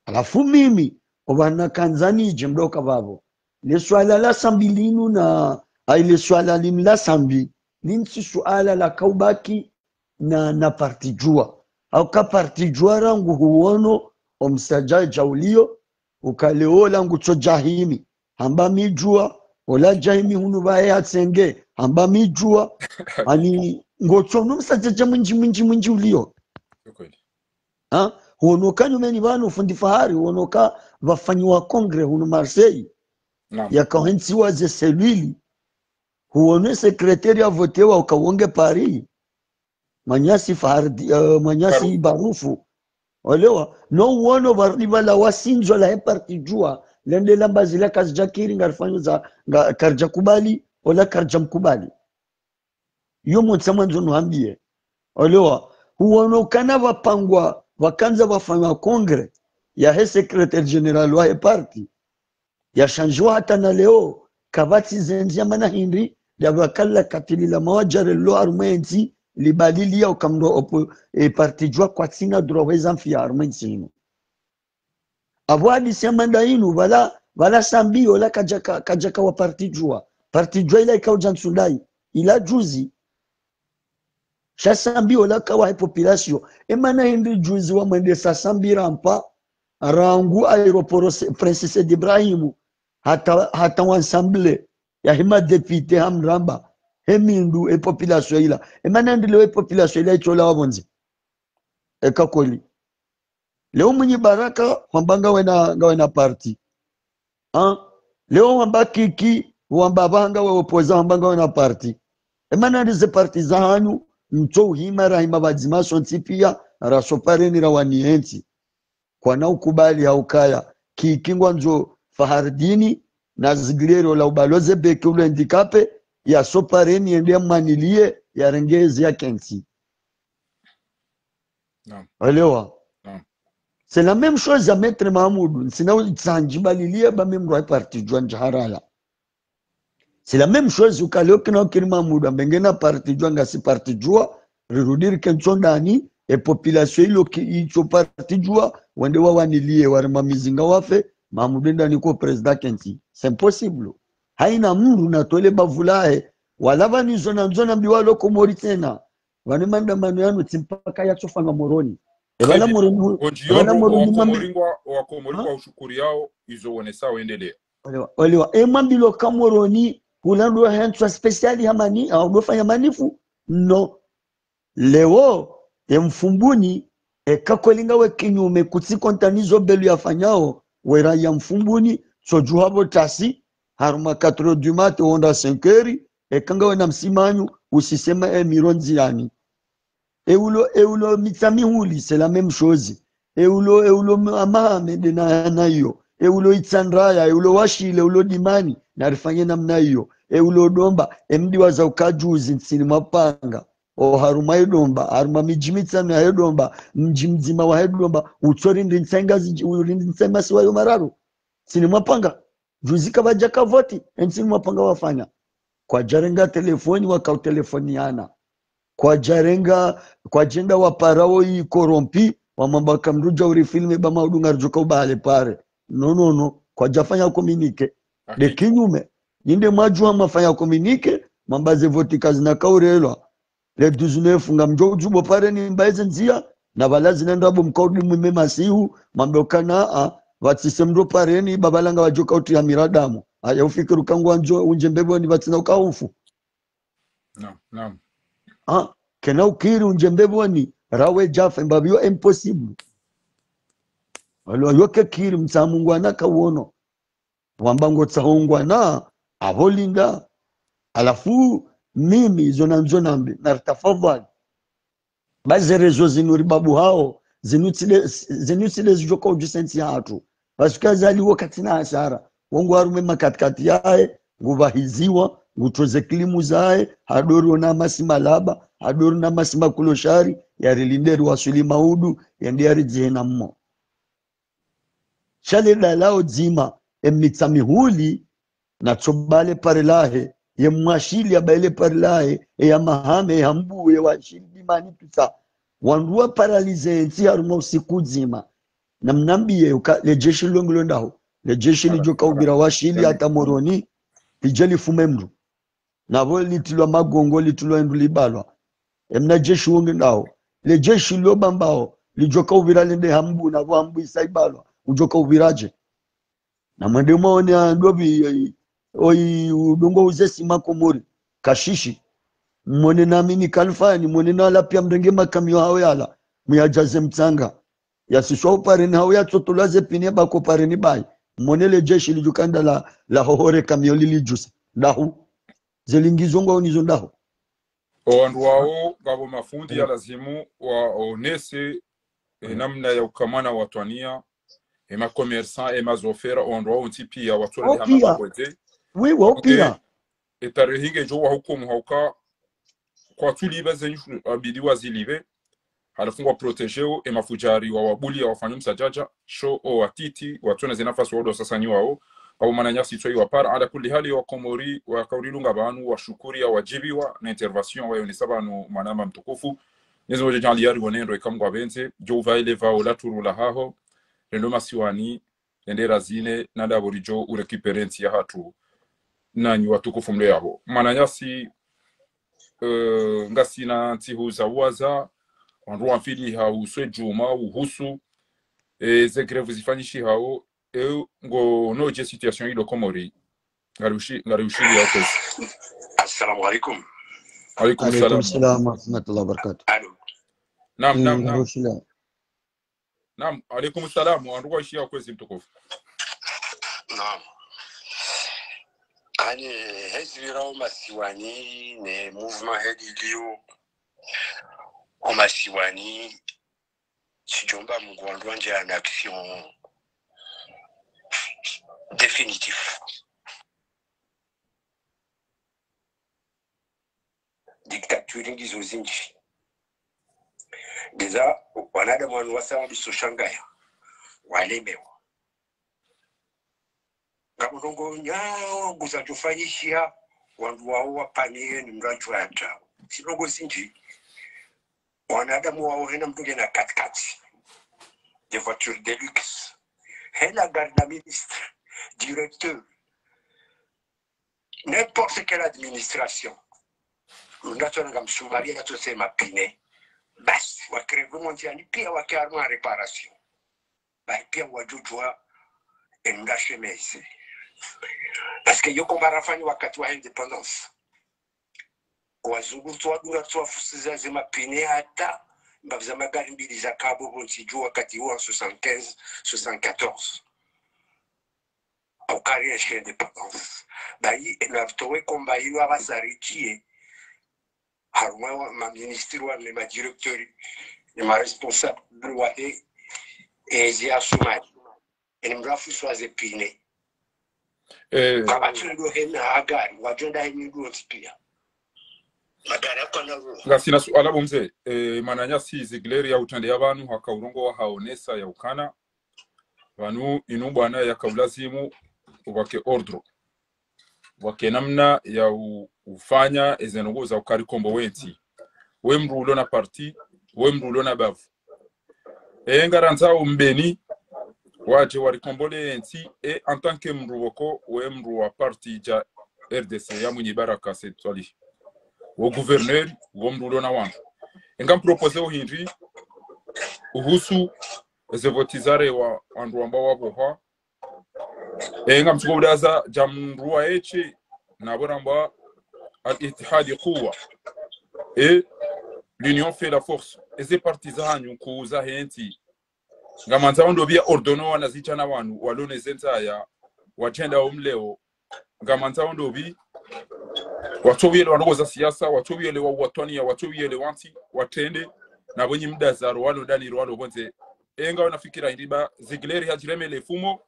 [SPEAKER 3] alafu mimi obana kanzani jemdoka babo le swala la sambilinu na ile swala limla sambi ninsi swala la kaubaki na partijua au ka partijua rangu huono omsaja jaulio ukaleola ngucho jahimi hamba mijua ola jahimi hunu bae atsenge hamba mijua ani ngocho numsaja mwinji ulio
[SPEAKER 1] kweli
[SPEAKER 3] ha huonoka nyumeni banu fundi fahari huonoka wafanyiwa kongre hunu Marseille yakahensiwa ze selili huone sekretari ya votewa ukawonge Paris manyasi fahari manyasi barufu olewa no uono barriba la wasinzo la parti jua lende lamba zile kazi jakiri ngarfanyo za karja kubali ola karja mkubali yomo tsamanzo nuambie olewa huono kana wapangwa wakanza wafanya kongre ya he secretary general wa he parti ya shanjwa hata na leo kabati zenzia mana hindi ya wakala katili la mawajare lo armenzi libadili ya ukamdo parti jua kwa tina droweza mfia armenzi ino abwadi semanda inu wala sambio la kajaka wa parti jua ila ikaw jansundai ila juzi shasambio la kawa population emana hindi juzi wa mwende sasambira mpa rangu aeroporo Princesse d'Ibrahimu hata wansamble ya hima depute hamramba hemindu population ila emana ndile population ila ichola wabonzi ekakoli leo mwenye baraka wambanga wena party leo wamba kiki wamba banga we opoza wambanga wena party emana ndize party za hanyu mcho hima rahima badzimaso ntipia rasopareni rawanienzi kwa na ukubali haukaya kikingwa njo Fahardini na Zigleri la ubaloze beke ule ndikape ya sopareni ende manilie ya rengezi ya kensi. Elewa. C'est la même chose à Maître Mahmoud. C'est la même chose au Kalokina Mahmoud. Bengena parti juanga si parti jua. Rerudir kenchondani. Et population ilo ki parti jua. Wende wanilie warima mizinga wafe. Mahmoud ndani ko president kensi. C'est impossible. Haina muru na tole bavulahe. Walava ni zona mbiwa loko mori tena. Wanimanda manu yanu timpaka ya chofanga moroni. Ebala moroni. Ebala moroni mambi.
[SPEAKER 1] Wakomori ushukuri yao izo wanesa uendelea.
[SPEAKER 3] Olewa. Emambilo kamoroni. Kulando hentwa speciali hamani. Awafanya manifu. No. Leo. Mfumbuni. Kakolinga we kinyume. Kutikontanizo belu ya fanyao. Wera ya mfumbuni. Sojuhabo tasi. Haruma 4 du mat. Onda 5 heures. Kanga we na msimanyu. Usisema mironzi yani. Eulo mitami huli, c'est la même chose. Eulo amahame na hiyo. Eulo itsandraya, eulo washile, eulo dimani, na rifanye namna hiyo. Eulo domba, mdi waza ukajuzi nsini mapanga. O haruma edomba, haruma mijimitsa na edomba, mji mzima wa edomba, utori urindi nsenga siwa yo mararu. Sini mapanga, juzika bajaka voti, nsini mapanga wafanya. Kwa jarenga telefoni wakau telefoniana. Kwa jarenga kwa jenda wa parao hii korompi wa mambaka mruja uri filme ba maudunga rjuka ubale pare no kwa jafanya komunike de kinyume ninde majua mafanya komunike mambaze voti kazi na kaurelwa le 19 nga mjojubo pare ni mbaize nzia na balazi nenda abo mkaudi mwime masihu mambokana vatsise mdo pare ni babalanga wajoka uti ya miradamu aya ufikiru kangu anjo unjembebo ni vatsina ukaufu
[SPEAKER 1] naam
[SPEAKER 3] kena ukiri unjembeboni rawe jafa mbabio impossible walo yoke kiri msamungwana kawono wambango tsahongwana avolinda alafu mimi zona mbi na tafadhali baze rezo zinuri babu hao zinutile zijoko ujisensi hatu basuka ali wakati na hasara wongo arume makatikati yae nguvahiziwa ngutoze klimu zae hadoro na masimalaba hadoro na masima kuloshari yarilinderi wasuli maudu yandiari jihena mmo shale dalao dzima emitsamihuli na chobale parelahe ye mwashili abaile parelahe ya mahame ya mbu ya washili dimani tusa wanduwa paralize enti haruma usiku dzima na mnambie le jeshi longlondaho le jeshi lijoka ubira washili hata moroni lijeli fumemru navo litilwa magongo litilwa endu libalwa emna jeshi wonge nao le jeshi lobambao lijoka ubira lende hambu navo hambu isaibalwa ujoka ubiraje na mwende maone andobi oi udongo uzesi makomori kashishi mwone namini kalfani mwone nala pia mrenge makamio hao yala muyajaze mtsanga yasishwa upareni hao yatsotolaze pine bako pareni bai mwone le jeshi lijukanda la hohore kamio lilijusa dahu zelingizongo unizo ndaho
[SPEAKER 1] wandu wao gabo mafundi ya lazimu waonese namna ya ukamana watwania ema commerçant ema zofera wandu wao ntipi ya watwala hama makwete
[SPEAKER 3] wopia
[SPEAKER 1] etarehinge jo wa hukumu hauka kwa tulibe zenyu abidi wazilibe halafungwa protejeo ema fujari wa wabuli ya wafanyu msajaja sho o watiti watwana zinafasi wado sasani wao au mananyasi toi wapara ala kulli hali wa komori wa kaurilunga banu wa shukuri ya wajibiwa na intervention wa yonisaba no manama mtukufu nizo waje jali yari wanendo ikamgwa benze jo vaile va ola turula haho rendo masiwani endera zine nada borijo urekiperensi ya hatu nanyi watukufu mle yao mananyasi ngasi na ntihuza waza wandu wafili hauswe juma uhusu ze greve zifanyishi hao ngo noje situation ilo komori ngarushi ya kwezi.
[SPEAKER 4] Assalamu alaikum.
[SPEAKER 1] Alaikum
[SPEAKER 3] salam wa rahmatullahi wa barakatuh.
[SPEAKER 4] Alo.
[SPEAKER 1] Naam, alaikum salam wa ndugu ya kwezi mtukufu.
[SPEAKER 4] Naam. Ani hezirao masiwani ne mouvement hedilio o masiwani sijomba mgwandwa nje en action définitif. Dictature ngizo zinji. Déjà, wanadamu wanwasa biso shangaya. walemewa ngamunongo nyao guzatufanyishia wandu wao wapanie ni mraju hata sinongo sinji wanadamu wao hena mtunge na katikati des voitures de luxe hena garde ministre directeur n'importe quelle administration unatona ngamsumaria natosema pine basi wakrevu montiani pia wakiarma reparation ba pia wajujua endashemese parce que yoko marafani wakati wa independence wazungu twadunga twafusiza zema pine hata mbaza magari mbili za kabo bonti wakati wa 75 74 au carrière chez indépendance bayi enavtowe komba ilo abasaritie haruma ma ministre wa ma directeur et ma responsable wa ezia sumari enimrafu swaze pine kabatundo hena agari wajonda henyu pia magari akona ro
[SPEAKER 1] ngasina suala bomze mananya si zigleri ya utande y'abantu hakaurongo haonesa ya ukana banu inubwana ya kablazimu ubake ordro wake namna ya ufanya ezenongo za ukari kombo wenti we mrulo na parti we mrulo na bavu ngaranza umbeni waje wari kombole enti en tant que mruwoko we mruwa parti ja RDC ya mwenye baraka setwali wo gouverneur wo mrulo na wantu ngam propose o hindri uhusu ezevotizare wa andu ambao wapo ha ngam tsugodaza jamruwa eche na boramba al-ittihad quwwa et l'union fait la force eze partisans kuza henti ngamanza ndo bia ordono wanazicha na wanu walone zenta ya wachenda umleo ngamanza ndo bi watowiele wanogoza siasa watowiele wa watoni ya watowiele wanti watende na wenye muda za rwano dani rwano bonze enga wanafikira indiba zigleri hajiremele fumo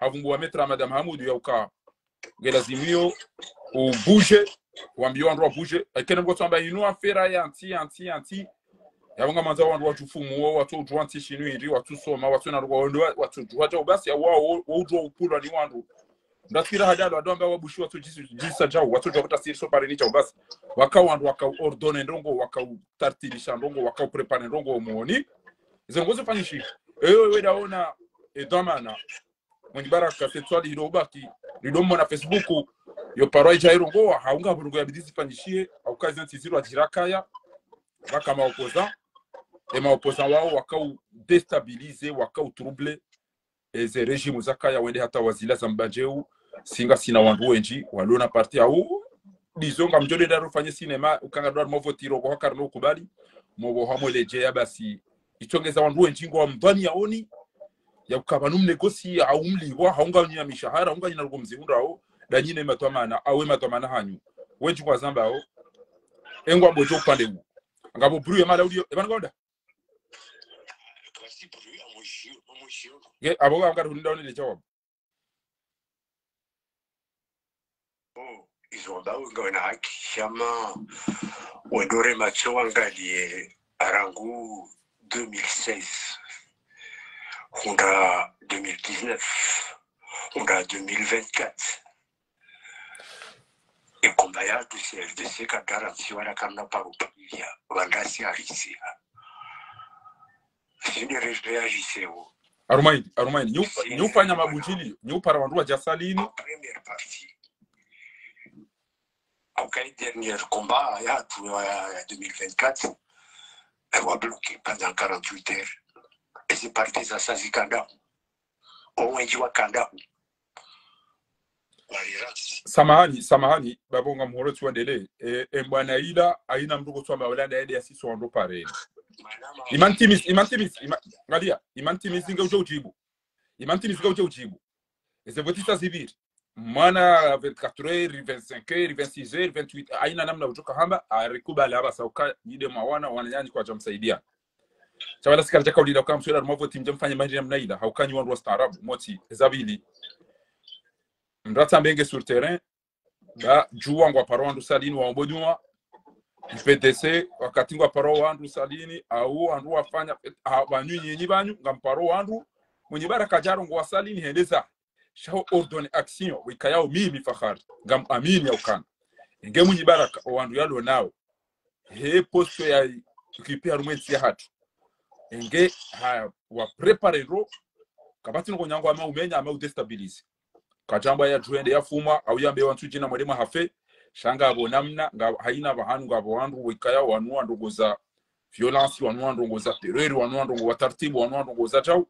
[SPEAKER 1] havumbu metra madame Hamudu ya uka gelazimio ou bouge wambio andro bouge akena ngoto amba inu afera ya anti yabanga manza wandu watufumu wo watu dwanti shinu indi watu soma watu na rwando watu dwaja basi ya wao udro upulwa ni wandu ndafikira hadalo adomba wabushi watu jisa jao watu jota sirso parenicha basi wakawandu wakaordone ndongo wakautartilisha ndongo wakauprepare ndongo muoni izo ngozo fanyishi wewe daona edomana mwenye baraka setwali hirobaki ridomo na Facebook yo paroi jairongo haunga burungu ya bidisi fanyishie au kazi ntiziro ajirakaya baka maopoza wao wakau destabilize wakau trouble eze regime zakaya wende hata wazila zambajeu singa sina wandu wenji walona parti au bizonga mjole ndaro fanye cinema ukanga ndo movotiro kwa karno kubali mobo hamoleje ya basi itongeza wandu wenji ngo mdani yaoni ya ukabanu mnegosi au mliwa haunga nyina mishahara haunga nyina rugomzihunda au danyine matwamana awe matwamana hanyu wenji kwa zamba au engwa bojo pande u ngabo bruye mala udio ebangonda
[SPEAKER 4] kasi bruye amoshio
[SPEAKER 1] ye aboga ngari hunda oni le jawab
[SPEAKER 4] izonda ngona hakishama wendore macho wangalie arangu 2016 Honda 2019 Honda 2024 et combat ya du CFDC ka garanti wala kana parupalia wangasi arisia sini réagisseo
[SPEAKER 1] arumaini nyufanya mabujili nyupara wandu wa jasalini
[SPEAKER 4] première partie au dernier combat ya 2024 elle va bloquer pendant 48 heures et c'est parti za sazikanda owenji wa kanda
[SPEAKER 1] samahani babonga muhoro tuendele mbwana ila aina mrugo twamba walanda ede ya sisi wando pare imantimis ngalia imantimis nga ujibu ese votista civil mwana 24 heures 25 heures 26 heures 28 aina namna utoka hamba arikubali haba sauka yide mawana wananyani kwa jamsaidia chawala sikara chaka ulida kwa mswela rumavoti mjamfanya mahiri namna ila haukanyi wandu wa staarabu moti ezabili mrata mbenge sur terrain ba juwa ngwa paro wandu salini wa mbodunwa PDC wakati ngwa paro wandu salini au wandu wafanya banyu nyenyi banyu ngamparo wandu mwenye baraka jaro ngo wasali ni hendeza shao ordone action wikayao mimi fahari ngam amini ya ukana nge mwenye baraka owandu yalo nao he posto ya ukipia rumwezi ya hatu nge wa prepare ro kabati ngo nyango ama umenya ama udestabilize kajamba ya tuende ya fuma au yambe wantu jina mwalimu hafe shanga abo namna nga haina bahanu ngabo wandu wikayao wanua ndogoza violence wanua ndogoza terror wanua ndogo watartibu wanua ndogoza chao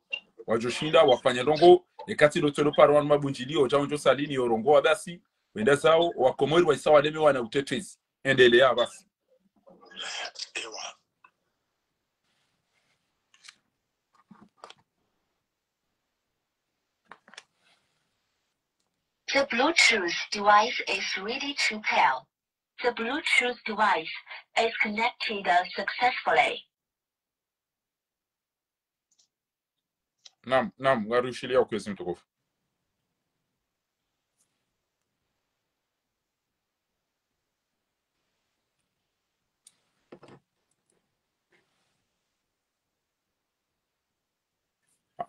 [SPEAKER 1] wajoshinda wafanya ndongo ekati lotolo paro wan mabunjilio chao njo salini yorongo basi wenda sao wakomori wa isawa deme wana utetezi endelea basi.
[SPEAKER 2] The Bluetooth device is ready to pair. The Bluetooth device is connected successfully.
[SPEAKER 1] Naam, ngarushilia ukwezi mtukufu.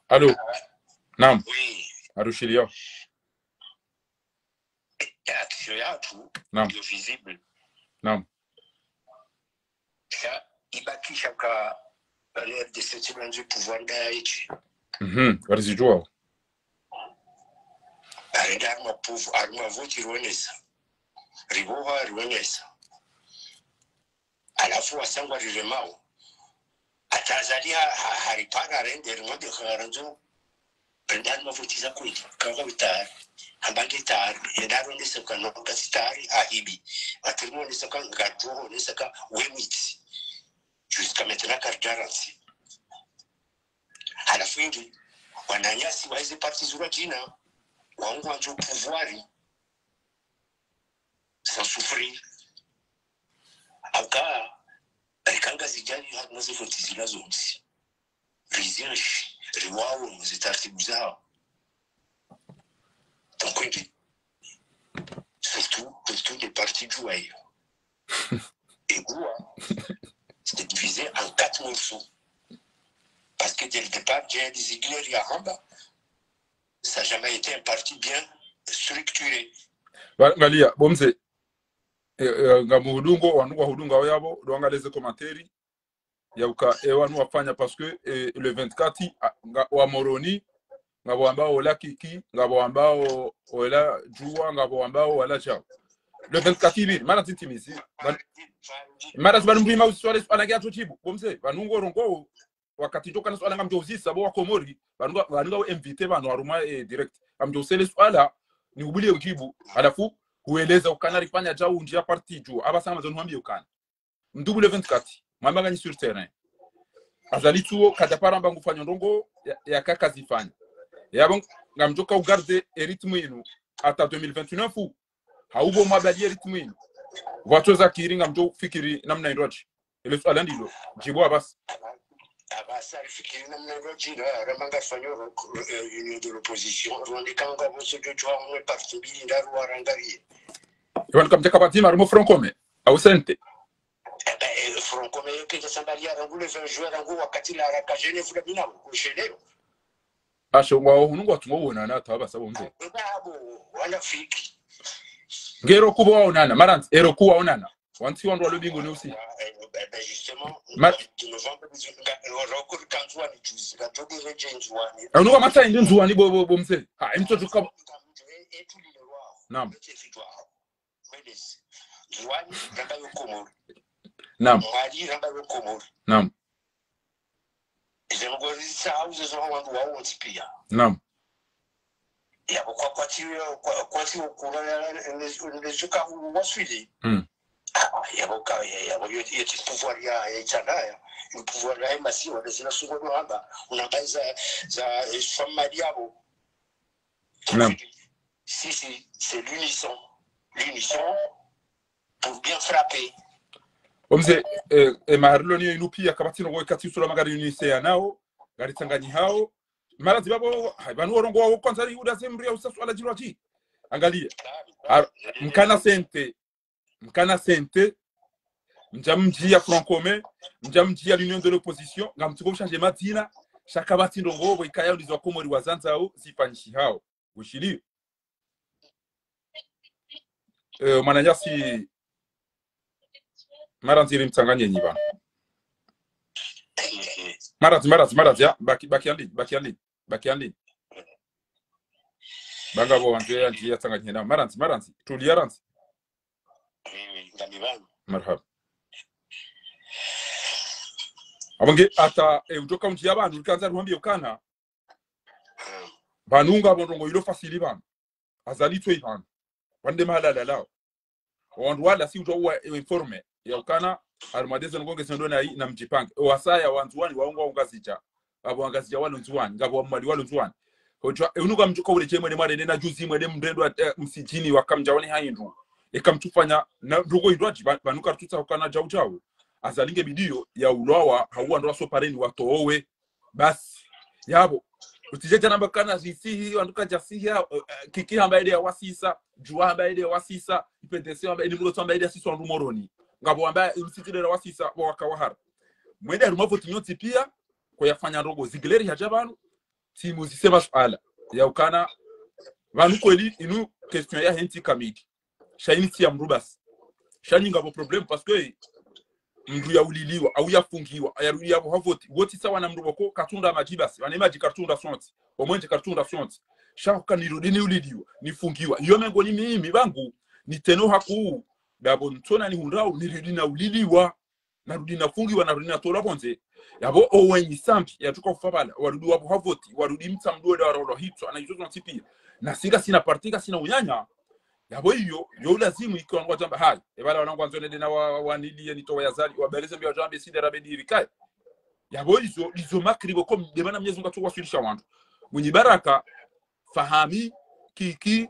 [SPEAKER 1] Allô? Naam.
[SPEAKER 4] Oui.
[SPEAKER 1] Arushilia.
[SPEAKER 4] Action ya tu.
[SPEAKER 1] Naam.
[SPEAKER 4] Ndio visible.
[SPEAKER 1] Naam.
[SPEAKER 4] Ça ibakisha ka RDC chibanje pouvoir da hichi.
[SPEAKER 1] Warizijua.
[SPEAKER 4] Arenda pouvoir arma voti ruonesa. Riboha ruonesa. Alafu wasangwa riremao. Atazalia haripana rende rimode kharanzo. Brendan mavutiza kweli. Kaga bitari. Hambangi tari. Yendaro nisaka no kasitari ahibi. Atirmo nisaka ngadro nisaka wemiti. Jusqu'à maintenant carte à la fin du wananyasi wa hizi parti zura jina wangu wanjo pouvoir sans souffrir aka alikanga zijani hamuze fotizila zonzi vision riwao muzitartibu zao donc surtout des partis joués et Goua c'était divisé en 4 morceaux. Parce que dès le départ, j'ai des églises à Hamba. Ça n'a jamais été un parti bien structuré.
[SPEAKER 1] Galia, bomze, ngamuhudungo, wanuwa hudunga wayabo, duangaleze komateri, ya uka wanu wafanya parce que le 24, wa Moroni, ngabo ambao wala kiki, ngabo ambao wala juwa, ngabo ambao wala chao. Le 24 ibiri, mana titimizi. Mara zibanumbi uswale anagia tochibu bomse banungo rongo wakati joka na swala ngamjozisa bo wakomori banunga invite banu aruma direct amjosele swala ni ubule ujibu alafu ueleza ukanari fanya jao njia parti juu abasanga zonwambie ukana mdubule 24 mama gani sur terrain azali tuo kadapara mbangu fanya ndongo ya kaka zifanya yabo ngamjoka ugarde rythme inu ata 2029 haubo mabali rythme inu watu za kiringa mjo fikiri namna inrochi ile swala ndilo jibu abasi
[SPEAKER 4] fikiri namna inrochi ramanga fanyo union de l'opposition rondikanga boso jojwa on parti bili ndaru warangari
[SPEAKER 1] yon kamteka patima rumo francome au sente
[SPEAKER 4] francome ke sambalia rangu le 20 juin rangu wakati la rakajene vula bina kusheleo
[SPEAKER 1] asho ngwa hunungu watumobona na taba sabo mze
[SPEAKER 4] ngabo wala fiki
[SPEAKER 1] ngero kubo waonana marant ero kuwa onana wanti wandwa lobingo ni usi
[SPEAKER 4] justement de novembre recours kanzwa ni juzi katoke rejenjwani
[SPEAKER 1] unuwa mata indi nzuwani bo mse ha imtoto kabo naam
[SPEAKER 4] Juani ramba yokomori
[SPEAKER 1] naam
[SPEAKER 4] mwali ramba yokomori
[SPEAKER 1] naam
[SPEAKER 4] izengori sauze zo wandu wao tipia
[SPEAKER 1] naam
[SPEAKER 4] ya kwa ukura ndezuka waswili ya yeti pouvoir ya itsanaya le pouvoir ya masi wa desina suko hamba unabaiza za family yabo
[SPEAKER 1] naam
[SPEAKER 4] si c'est l'unisson pour bien frapper
[SPEAKER 1] omze maharloni inupia kabati no kati sura magari unise yanao gari tanganyi hao mara zibabo banu orongo wao kwanza yuda semri au saswala jirwaji angalia mkana sente mjamji ya francome mjamji ya l'union de l'opposition ngamtuko changer matina shaka bati ndongo ikaya ulizwa komori wazanza au zifanyishi hao ushili mananyasi maranziri mtanganye nyiba maradzi ya baki andi banga bo wanje anti ya tanganye na maranzi tulia ranzi
[SPEAKER 4] ndamibana
[SPEAKER 1] marhaba abange ata utoka unti yabantu ukanza ruhambiye ukana banunga bondongo ilo fasili bana azalitwe ibana wande mahala lao wandu wala si utowa informe ya ukana armadeze ngonge sendo na mjipange wasaya wantu wani waongo ungazicha abo angazicha walo nzuwani ngabo mwali walo nzuwani hoja unuka mjuka ule chemwe ne mare na juzi mwe mndendo msijini wakamjawani haindu ikamtufanya na ndugo indwaji banuka tutsa ukana jau azalinge bidio ya ulwawa hauwa ndo so pareni watowe basi yabo utijeja namba kana zisihi wanduka jasihi kiki ambaye ya wasisa jua ambaye ya wasisa ipendese ambaye ni mulo ambaye ya sisi wandu moroni ngabo ambaye msitire ya wasisa wakawahara mwende rumovo tinyoti pia kwa yafanya rogo zigleri hajabanu timu zisema swala ya ukana vanu kweli inu question ya henti kamiti shaini tia mrubas shani ngabo problem parce que mndu ya uliliwa au yafungiwa ayarudi yabo havoti woti sawa na mruboko katunda majibasi wanemaji katunda sonti omwenje katunda sonti shaka nirudi uliliwa nifungiwa iyo mengo ni mimi bangu ni teno haku dabo ntona ni hundao nirudi na uliliwa narudi nafungiwa narudi na tola bonze yabo owenyi sampi yatuka kufabala warudi wabo havoti warudi mtamdode warolo hitso anajizozo ntipia na singa sina partika sina unyanya yabo hiyo yo lazimu ikiwa ngwa jamba hai ebala wanangwa nzone na wanili ni towa yazali wabereze mbia jambe sidera bediri kai yabo hizo makribo kom demana mnyezu ngatu wasilisha wantu mwenye baraka fahami kiki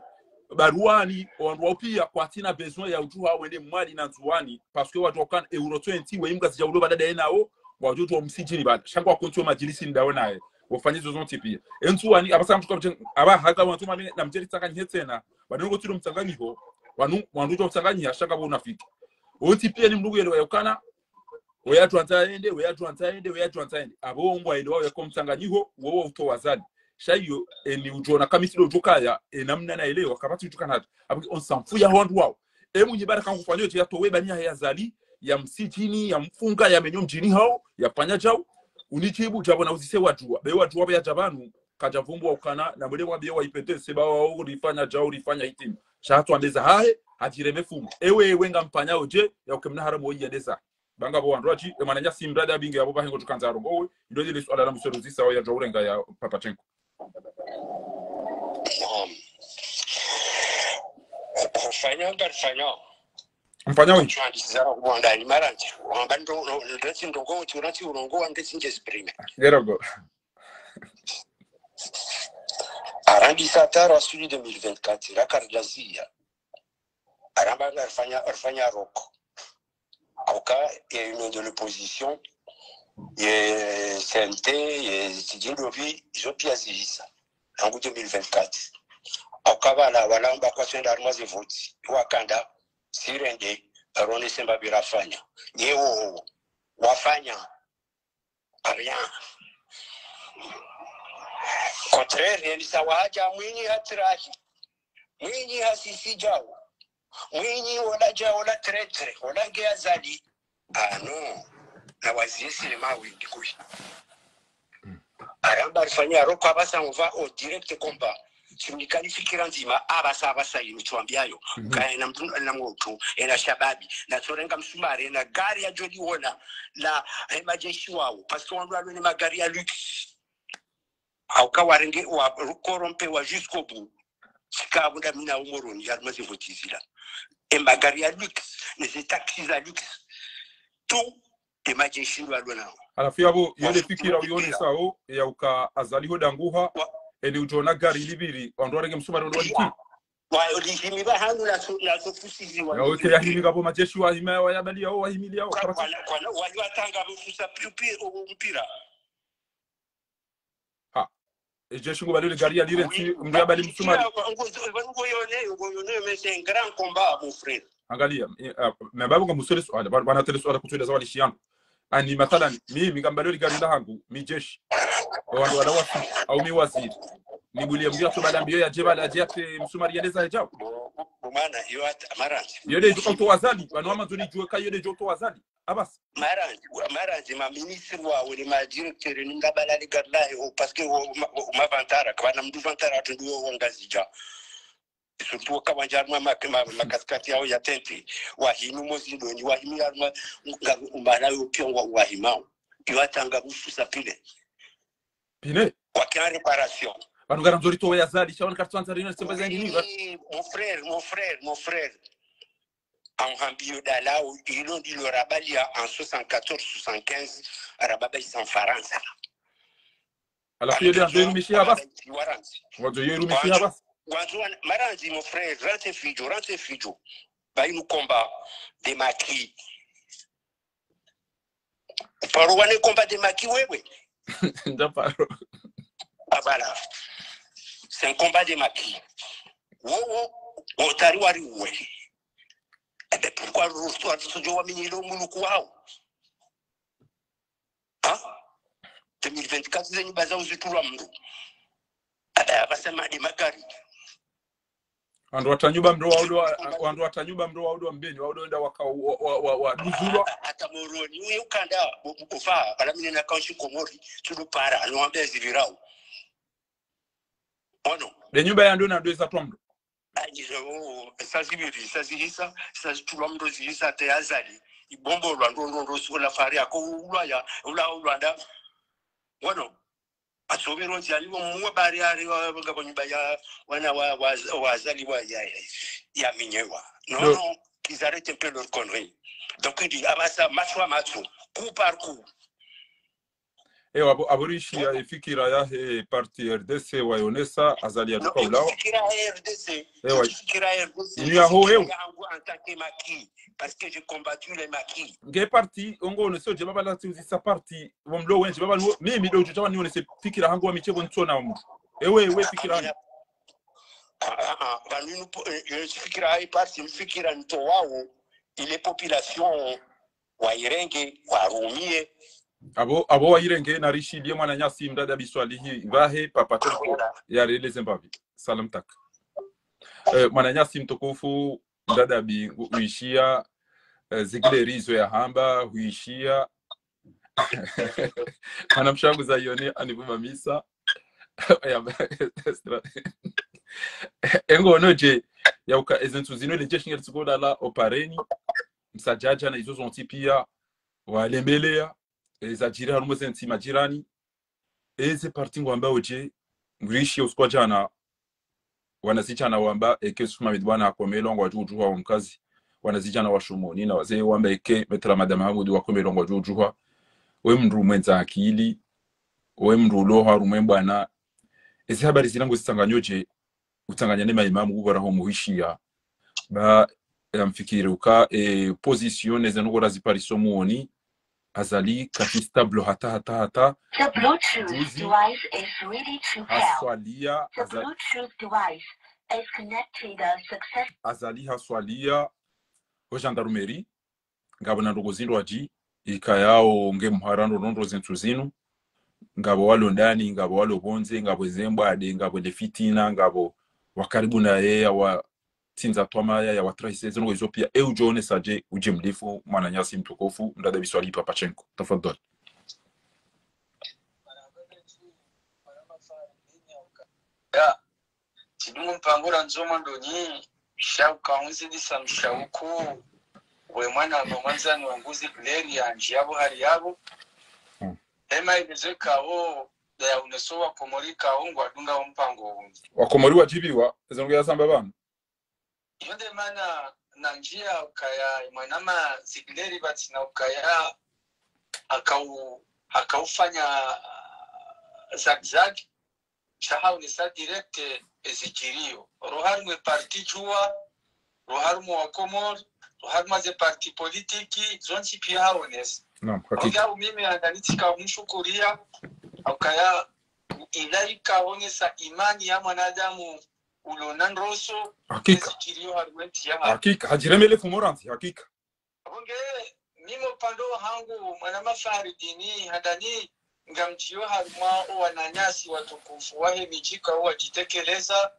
[SPEAKER 1] baruani wandu pia kwa tina besoin ya ujuha wende mwali na nzuani parce que watu kan euro 20 we imga sija uloba dada enao watu msijini bada shangwa kontu majilisi ndaona wafanyizo zonti pia enzuani abasa mtuka aba haka wantu mami na mjeri tsangani hetena badongo tiro mtsanganyiho wandu to mtsanganyia shaka bo unafiki onti pia ni mndugu yele yakana weyatu antaende abo ngwa ile wawe kwa mtsanganyiho wowo uto wazali shayo ni ujona kamisilo ujokaya namna na elewa kabati utukana hata abu on sanfu ya wandu wao munyi baraka ngufanywe ya towe bania ya zali ya msijini ya mfunga ya menyo mjini hao ya panya jao unichibu jabo na uzise wajua be wajua ya jabanu kajavumbu ukana na mwele mwabie wa ipete seba wao rifanya jao rifanya itim shahatu andeza hae hajireme fumu ewe nga mpanya oje ya ukemna haramu oyi yadeza banga bo wandoachi emananya simbrada binge abo bahengo tukanza arongo ndo ile swala la mseruzisa ya jaurenga ya Papachenko mfanya wewe
[SPEAKER 4] chwandiza kuanda ni maranje wambando ndati ndongo turati urongo wange sinje exprime
[SPEAKER 1] gerogo
[SPEAKER 4] arandi satara celui de 2024 la Cardazia aramba arfanya roko auka et une de l'opposition et CNT et Tidjovi Jopia Zisa en 2024 auka wala mbakwa senda armaze voti wakanda sirende arone semba birafanya yeo wafanya rien contraire ni sawaja mwinyi hatrahi mwinyi hasisi jao mwinyi wala tretre wala geazali no na wazisi le mawi ndikushi aramba alifanya roko abasa mva au direct combat simikalifikira nzima abasa imichwambiayo kae na mtu na mtu ena shababi na torenga msumari na gari ya jodi wona la majeshi wao paske wandu ni magari ya luxe au kawarenge wa korompe wa jusqu'au bout sikabunda mina umoroni ya mazivotizila e magari ya luxe les taxis à luxe tout e majeshi walona
[SPEAKER 1] alafu yabo yole fikira uyone sao ya uka azaliho danguha eni ujona gari libiri ondorege msumari ndo waliki
[SPEAKER 4] wa olihimi ba hanu la sofusizi wa
[SPEAKER 1] ya oke yahimi gabo majeshi wa hima wa yabali au wahimili au
[SPEAKER 4] kwa watanga bufusa mpira
[SPEAKER 1] jeshi ngo balile gari ya direnti mndu yabali msumari
[SPEAKER 4] ngo yone mais c'est un grand combat mon frère
[SPEAKER 1] angalia na babu ngo musole swala bana tele swala kutueleza walishiano ani mathalan mimi ngambalo gari la hangu mi jeshi wandu wala wasi au mi waziri ni bulie mbia to badambio ya jeba la jete msumari yeleza hijao
[SPEAKER 4] bumana yo amaranzi
[SPEAKER 1] yode juko to wazali bano amazoni juwe ka yode juko to wazali abas
[SPEAKER 4] maranzi ma ministre wa wali ma directeur ni ngabala li gadlahi o parce que ma vantara kwa mdu vantara tunduo wangazija surtout kama jarma makaskati yao ya tenti wahinu mozindo ni wahinu yarma umbana yo piongo wahimao iwatanga ufusa pile kwa kia réparation
[SPEAKER 1] bano garamzori to wazali chawana kartuanza rino semba zangi ni
[SPEAKER 4] mon frère en Hambio Dalao, ils ont dit le Rabalia en 74-75, Rababa sans Faransa.
[SPEAKER 1] Alors, tu es dans le Michi Abbas.
[SPEAKER 4] Maranzi, mon frère, rentre Fidjo. Bah, il nous combat des maquis. Parouane combat des maquis, oui. Ah, voilà. C'est un combat des maquis. Oh, Tariwari, oui. Mais pourquoi l'histoire de ce jour a mis le monde quoi? 2024, c'est une base aux Uturamdo. Abasema de Makari.
[SPEAKER 1] Andu watanyuba mdo waudo mbeni waudo nda wa duzulwa
[SPEAKER 4] atamoroni uye ukanda bukufa alamine na kaushi komori tulupara anwambia zilirao. Ono.
[SPEAKER 1] De nyumba ya ndo na ndo za tomdo.
[SPEAKER 4] Sazilisa tulamdo zilisa te azali ibombo lwando sola fari ako ulaya ulanda wono asobero nzaliwo muwe bari ari ngabonyumba ya wana wazali wa ya minyewa non qu'ils arrêtent un peu leur connerie donc il dit abasa macho coup par coup.
[SPEAKER 1] Ewa aborishi ya ifikira ya parti RDC wayonesa azali ya duka ulao.
[SPEAKER 4] Ifikira RDC.
[SPEAKER 1] Ewa.
[SPEAKER 4] Ifikira RDC.
[SPEAKER 1] Inu ya ho ewa.
[SPEAKER 4] En tant que maquis, parce que j'ai combattu les maquis.
[SPEAKER 1] Nge parti, ongo oneso jebaba la tiuzisa parti, wamlo wenji baba nuo, mimi do jujawa ni onese fikira hangu wa michebo ntona wamu. Ewe fikira hangu.
[SPEAKER 4] Vanunu fikira hai parti, fikira nto wao, ile population wa Irenge, wa Rumie,
[SPEAKER 1] abo wairenge na rishi liye mwana nyasi mdada biswalihi vahe papatoko ya rele Zimbabwe salam tak mwana nyasi mtukufu mdada bi huishia zigile rizo ya hamba huishia mana mshangu za yone anibuma misa engo noje ya uka ezentu zino le jeshinga tsugoda la opareni msajaja na izo zonti pia walembelea ezajiri harumo senti majirani eze parti ngwamba oje ngrishi uskwa jana wanazichana wamba eke suma midwana akomelo ngwa jujuwa umkazi wanazichana washumoni na wazee wamba eke metra madam Hamudi wakomelo ngwa jujuwa we mndu mwenza akili we mndu lo harumo bwana eze habari zilango zitanganyoje utanganya nema imamu uboraho muhishia ba yamfikire uka position ezenogora zipariso muoni azali kati stable hata
[SPEAKER 2] The Bluetooth device is ready to pair.
[SPEAKER 1] Aswalia
[SPEAKER 2] The Bluetooth device is connected successfully.
[SPEAKER 1] azali haswalia ho gendarmerie ngabo na ndogozindo aji ikayao nge mharando nondo zentu zinu ngabo walo ndani ngabo walo bonze ngabo zembade ngabo le fitina ngabo wakaribu na yeye wa tinza twamaya ya watraise zino Ethiopia eujone saje ujimlifu mwana nyasi mtukufu ndada biswali Papachenko tafadhali.
[SPEAKER 5] Ya tidumu mpangura nzoma ndonyi shauka unzi disamshauku we mwana mwanzani wanguzi gleri ya njiyabo hari yabo ema ibizekawo ya unesowa komorika ongwa dunga mpango unzi
[SPEAKER 1] wakomori wajibiwa zino ya samba bana
[SPEAKER 5] yonde mana na njia ukaya mwanama zigleri bati na ukaya akaufanya zagzag chaha unisa direct ezikirio roharumwe parti jua roharumwe wakomor roharumwe ze parti politiki zonchi pia haones hakika mimi ananitika mshukuria ukaya ilaika onesa imani ya mwanadamu ulonan roso
[SPEAKER 1] hakika hajiremele fumoranti hakika
[SPEAKER 5] onge mimo pando hangu mwana mafari dini hadani ngamchio haruma wananyasi watukufu wahe mijika wajitekeleza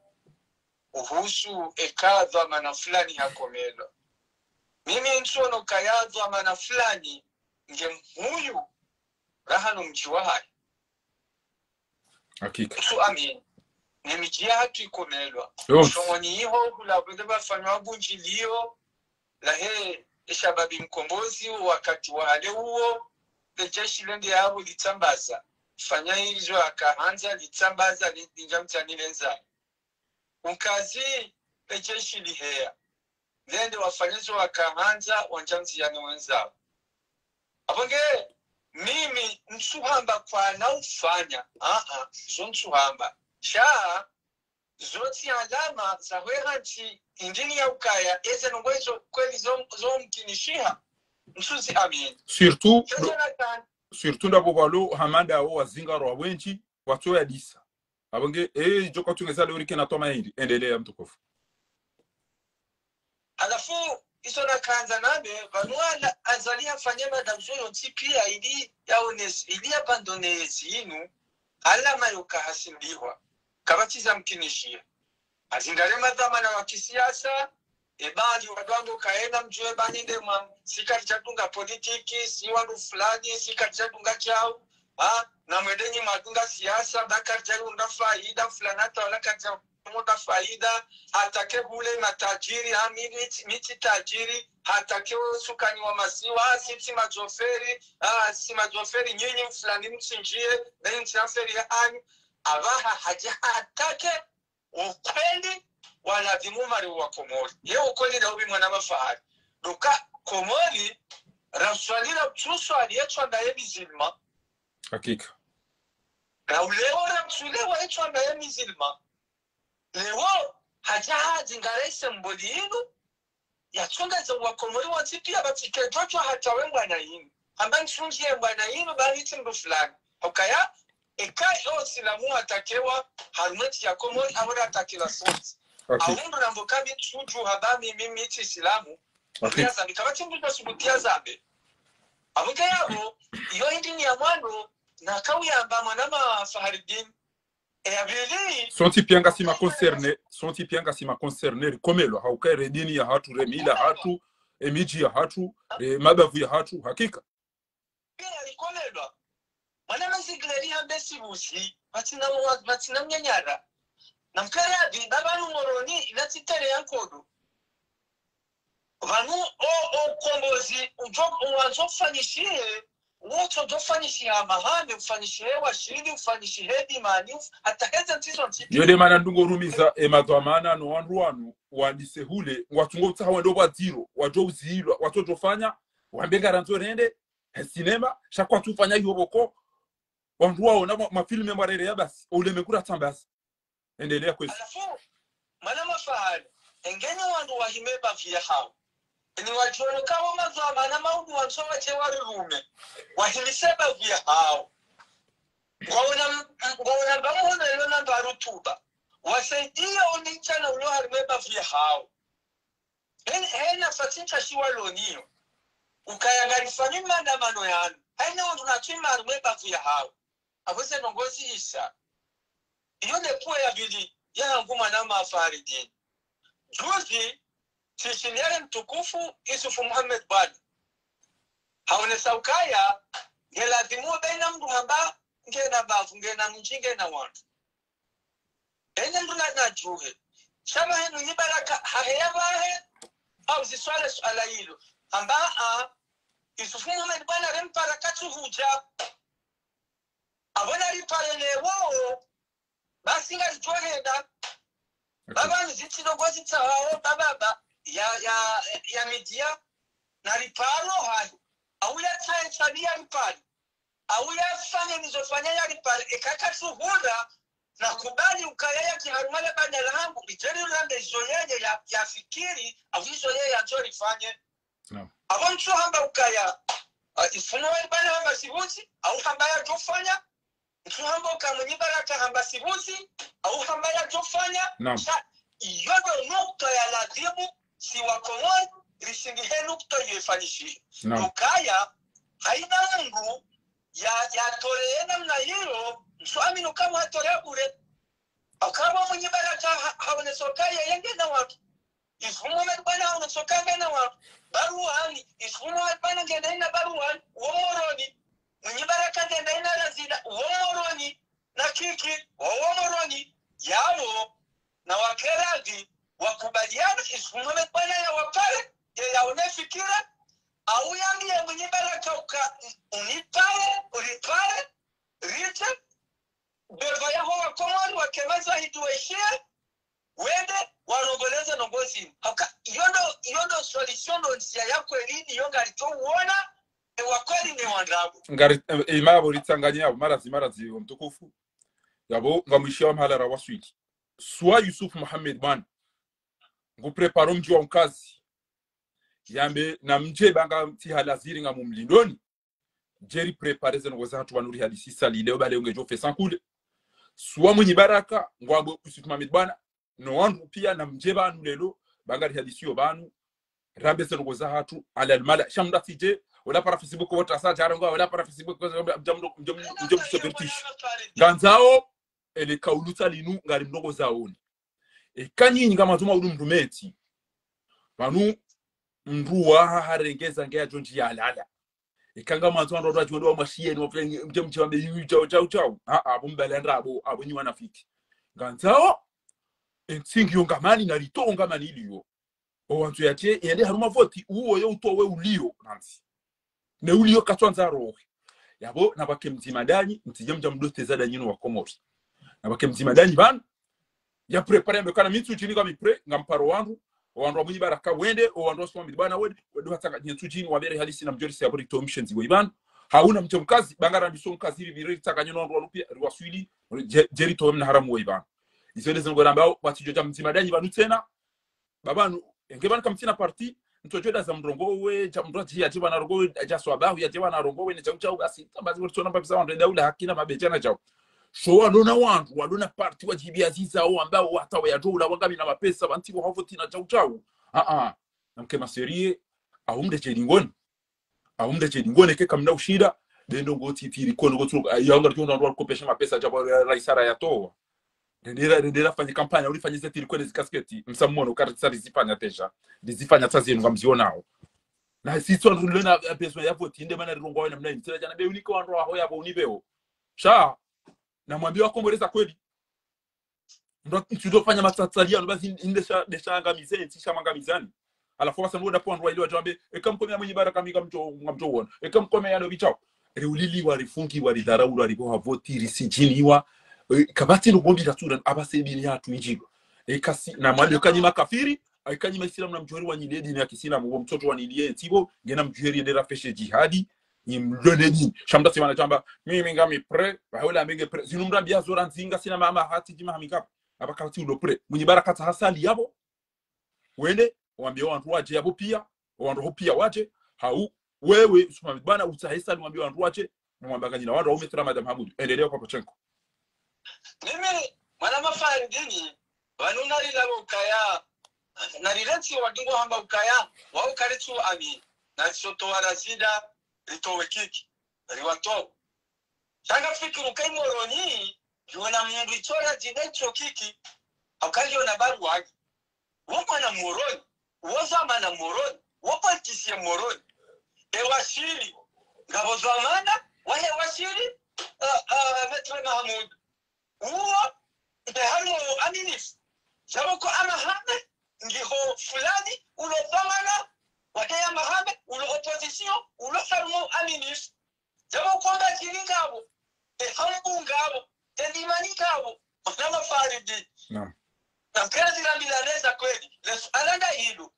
[SPEAKER 5] uhusu ekadha mana fulani hakomelo. Mimi nchono kayadha mana fulani ngemhuyu rahano mchiwa hai.
[SPEAKER 1] Hakika.
[SPEAKER 5] Su amin. Nemijia hatu ikomelwa. Shomoni iho hula bwedeba fanwa bunjilio lahe shababi mkombozi wakati wa hale huo jeshi lende yao litambaza. Fanya hizo akaanza litambaza linjamtani lenza. Unkazi jeshi lihea. Lende wafanyizo wakaanza wanjamtiyani wenzao. Abonge mimi nsuhamba kwa naufanya. Zo nsuhamba. Shaa zoti alama za wehanti indini ya ukaya eze nungwezo kweli zo mkinishiha msuzi amin.
[SPEAKER 1] Surtout ndabo balo hamanda wa zingaro wenchi watu ya disa. Abonge joko tungeza leo rike na toma hindi endelea mtukufu.
[SPEAKER 5] Alafu isona kanza nabe vanua azalia fanyema damzoyo ntipia ili yaones ili abandonezi inu alama yoka hasimbiwa kabatiza mkinishia azingale madhamana wa kisiasa ebali wadwango kaena mjue baninde sikari chatunga politiki si wandu fulani sikari chatunga chao na mwedenyi madunga siasa bakari chatunga faida fulani hata wala kacha muda faida hatake hule matajiri miti tajiri hatake sukani wa masiwa sisi majoferi nyinyi fulani msinjie na msinjie anyu abaha haja hatake ukweli wala dhimumari wa Komori. Ye ukweli na ubi mwana mafahari. Duka Komori ramswalira mchuso aliyechwa na yemi zilma.
[SPEAKER 1] Hakika.
[SPEAKER 5] Na ulewa ramsulewa yechwa na yemi zilma. Lewo haja zingarese mboli inu ya chunga za wa Komori watipia batike jochwa hata we mwana inu. Hamba nsunjie mwana inu bahiti mbu fulani. Hokaya ekai silamu atakewa harumeti ya Komori awara atakila soti. Awundu nambokambi chuju habami mimi iti isilamu. Mbia zambi kabati mbuja subutia zambi. Awuke yabo iyo hindi ni ya mwano na kawi ya mba mwanama Faharidin abili
[SPEAKER 1] sonti pianga sima concerne komelo hauka redini ya hatu remila hatu emiji ya hatu mabavu ya hatu hakika.
[SPEAKER 5] Pia alikolelwa. Mwanama zigleri hambesi busi batina mnyanyara. Na mkariadi babanu moroni inatitere yankodo. Vanu kombozi uwanzofanyishie woto dofanyishie amahane ufanyishie washiri ufanyishie dimani ataheza ntizo ntipi.
[SPEAKER 1] Yode mana ndungo rumiza emadwamana no wanruanu wandise hule watungo utaha wendo waziro wajo uzihilwa watoto fanya wambega ranzo rende sinema shakwa tufanya yoboko wanruao na mafilme mwarere ya basi ulemekura tambasi. Endelea kwesi.
[SPEAKER 5] Alafu, manama fahari, engeni wandu wahimeba vya hao. Ni wajuano kawa mazwa manama undu wansoma chewari rume. Wahimiseba vya hao. Ngwauna mbamuhona ilona mbarutuba. Wasaidia unichana ulo harimeba vya hao. Hena fatincha shiwa loniyo. Ukayangarifanyi mandamano yanu. Hena wandu nachima harimeba vya hao. Aweze nongozi isa. Yone kuwa ya bili ya nguma na Faharidin. Juzi tishiniare mtukufu Isufu Muhammad Badi. Haone saukaya ngelazimu baina mdu hamba ngena bafu ngena mjinge na wantu. Ene mdu na juhe. Shama henu yibaraka haheya bahe au ziswale suala hilo. Hamba Isufu Muhammad Badi rempara katu huja. Abona ripare lewo basi ngalijohenda baba nzitino gozi tsawo baba ya media na riparo hai auya tsaitsabia ripari auya fanya nizofanya ya ripari ekakasuhura na kubali ukayaya kiharumale banya langu iteri lande zoyeye ya fikiri avizo yeye anjorifanye aboncho hamba ukaya ifuno bana hamba sibuzi au hamba ya jofanya Tuhamba kamunyibaraka hamba sibuzi au hamba ya jofanya yodo nukta ya lazimu si wakomori risingihe nukta yefanishi ukaya haina mungu ya tore namna hiyo mswami no kama hatore bure akaba mwenye baraka haone sokaya yenge na watu ifumo bana haone sokanga na watu baruani ifumo bana ngenda ina baruani womoroni mwenye baraka ngenda ina lazida womoroni na kiki womoroni yao na wakeradi wakubaliana ifumo bana ya wapale yaone fikira au yangi ya mwenye baraka uka ulipare rite beva ya hoa komori wakemaza hidueshia wende warogoleze nongozi haka yondo solution ndo njia yako elini yonga alito uona wakweli ni wandabu
[SPEAKER 1] ngari imabo litanganya marazi mtukufu yabo ngamwishia mhala ra waswiti swa Yusuf Mohamed ban ngu preparo mji wa mkazi yambe na mje banga tihalaziri nga mumlindoni jeri prepareze ngo zatu wanuri hadisi sali leo bale ungejo fe sankule suwa mwenye baraka ngwabo Yusuf Mohamed bana no wandu pia na mje banu lelo banga hadisi yo banu rabese ngo zatu ala almala shamda tije wala para Facebook wota sa jarango wala para Facebook mjom sepertish ganzao ele kauluta linu ngari mnogo zaoni e kanyinyi ngama tuma udumdumeti banu mruwa harengeza ngea jonji ya lala ikanga manzo ndo rwajwe wa mashiyeni wa mjemche wa mbeyu chao abumbele ndabo abunyi wanafiki nganzao ensingi yongamani na litonga maniliyo owantu yache yende haruma voti uwo yo utowe ulio nansi ne ulio katwanza roho yabo nabake mtimadani mtijemja mdote zada nyino wa Komori nabake mtimadani ban ya prepare mbekana mitu chini kama ipre ngamparo wangu wandu mwenye baraka wende wandu swami bana wende hataka nyetu chini wabere halisi na mjorisi ya bori missions iban hauna mchomkazi bangara ndiso mkazi hivi taka nyono wandu walupia waswili jeri to mna haramu iban iswede ngora ambao watijoja mtimadani banu tena babanu ngebana kamtina party mtojoda za mrongo we cha mrati ya tiba na rongo ja swabahu ya tiba na rongo we ni chau basi tambazi watu namba pesa wandu daula hakina mabejana chao so wadona party wajibia ziza au ambao watawe ya dola wangabi na mapesa bantibo havoti na chau namke maserie aumde chedingone ke kamna ushida dendo ngoti tiri kono gotu yanga tuna ndo kopesha mapesa jabo raisara ya toa ndera fanya kampanya ulifanya zeti kwene zikasketi msamono karisari zifanya tesha dizifanya tsazi ngamzionao na sisi ndo lena pesa yapo tinde mana rongo wa namna nitira jana be uniko ndo aho yabo unibeo sha na mwambie wako mwereza kweli ndo tudofanya matatalia basi indesha ngamize tisha mangamizani alafu wasa ndo ndapo ndo ile wajambe ekamkomea mwenye baraka minga mto wona ekamkomea yano bichao reulili warifungi walidharau walipo havoti risijiniwa kabati lugombi ratura abasebini yatu injigo ekasi na mwali kanyima kafiri akanyima Islam na mjori wa nyiledi ni akisina mtoto wa nilie tibo ngena mjori ndera feshe jihadi ni mloneni shamda simana chamba mimi ngami pre bahola amenge pre zinumra bia zora nzinga sina mama hati jima hamika abakati ulo pre mwenye baraka hasali yabo wende waambie wantu waje yabo pia wantu pia waje hau wewe Mohamed bana utahesali waambie wantu waje mwambangani na wantu umetra madam Hamud endelea kwa Pochenko
[SPEAKER 5] mimi mwana mafari dini wanuna lila ukaya na lilensi wadingo hamba ukaya wa ukaritu ami na soto warazida litowe kiki riwato shanga fikiru kai moroni yona mundu itora jinecho kiki akajo na baru wagi woko na moroni woza na moroni wopo kisi moroni ewashiri ngabo zamana wahe washiri Metre Mahmud uwa ndeharmo aminis saboko amahame ngiho fulani ulo zamana wakaya mahame ulo opposition ulo farmo aminis saboko mba chilingabo hambu ngabo tendimani ngabo na mafaridi na kazi la milaneza kweli lesu alanga hilo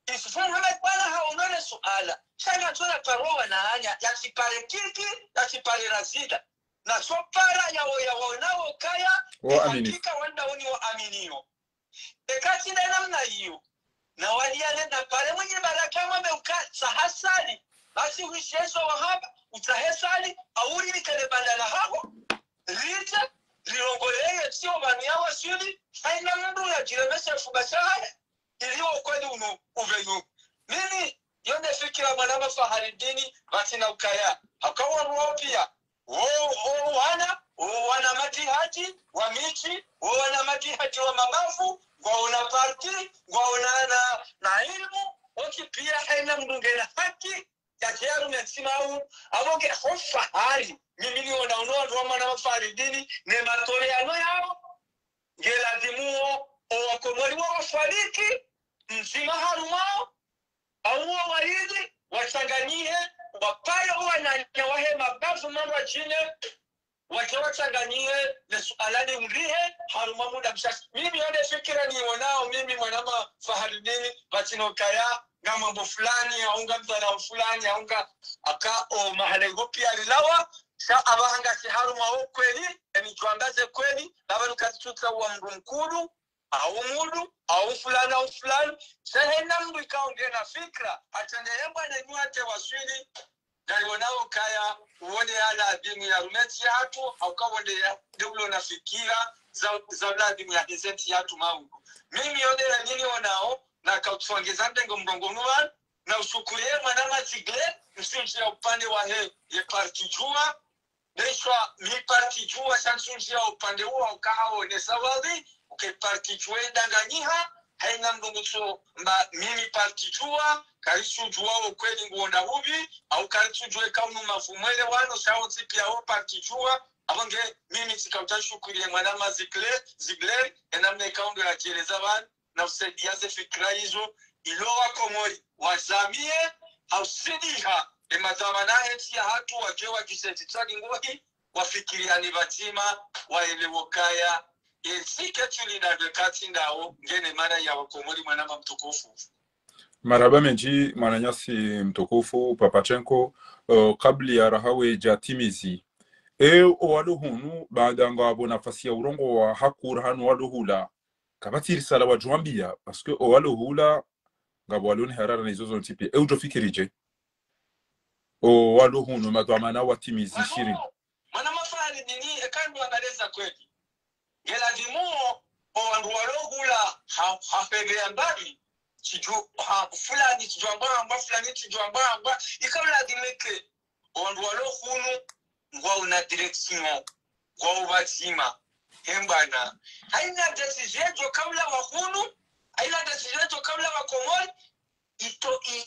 [SPEAKER 5] Yusuf Mohamed bwana haonone suala shanga tuna paroa na anya ya sipare kiki ya sipare razida na sopara ya wanao kaya hakika wanda uni wa aminio ekati na namna hiyo na waliane na pale mwenye baraka mwameuka sahasali basi uishezo wahaba utahesali auri nikale bandala hako rita lilongoleye sio bani ya wasili haina mndu ya jiremesha fubashaya iliyo kweli uvenu mimi yone fikira mwanama Faharidini bati na ukaya akawa ruopia wana matihaji wa michi wana matihaji wa mabafu waona parti waona na ilmu wakipia haina mdungena haki ya jeru mesimau aboge hofa hali mimi niona unoa na mafaridini ne matoleano yao ngelazimuo owakomori wafariki mzima harumao au walizi wachanganyie wapaya wananya wahe mabafu mambo chine wachanganyie na sualani urihe haruma muda mshasi mimi yone fikira nionao mimi mwanama faharidini watinokaya nga mambo fulani aunga mzala fulani aunga aka o mahalego pia lilawa sa abahanga si haruma kweli ni tuangaze kweli labaru katuka wa mkuru au mudu au fulani sehena mbu ikaongea na fikra atendeyemba na nyuate waswili nalionao kaya uone ala adimu ya rumeti hatu au kawonde ya dublo na fikira za adimu ya hizenti hatu maungu mimi yode ya nini wanao na kautuangezande ngomrongonuwa na usukurie manama zigle msunji ya upande wa he ye partijua Neshwa mi partijua sansunji ya upande huwa ukaha onesa wadi ukepartijue danganyiha haina mdunguso mba mimi partijua karisu jua ukweli nguonda ubi au karisu jue kaunu mafumwele wano sao zipi ya o partijua abonge mimi sikautashukurie manama zigle enamne kaundu ya kieleza wani na usaidiaze fikra hizo ilowa komori wazamie hausidiha emadamana henti ya hatu wajewa kiseti tagi nguhi wafikiriani batima waelewokaya yensike tulina bekati ndao ngene mana ya wakomori mwanama mtukufu.
[SPEAKER 1] Marhaba menji mwananyasi mtukufu Papachenko kabli ya rahawe jatimizi owalo hunu baada ngabo nafasi ya urongo wa hakura hanu walo hula kabati risala wa juambia parce que owalo hula ngabo waloni harara na izozo ntipi ujofikirije walo hunu madwamana watimizi shiri
[SPEAKER 5] mana mafari dini ekandu angaleza kweli ngela dimuo owandu walo hula hapegea mbali chiju fulani chijuambamba fulani chijuambamba ikabla dimeke owandu walo hunu ngwa una direction kwa ubatima hembana haina decision kabla wa hunu haina decision kabla wa komori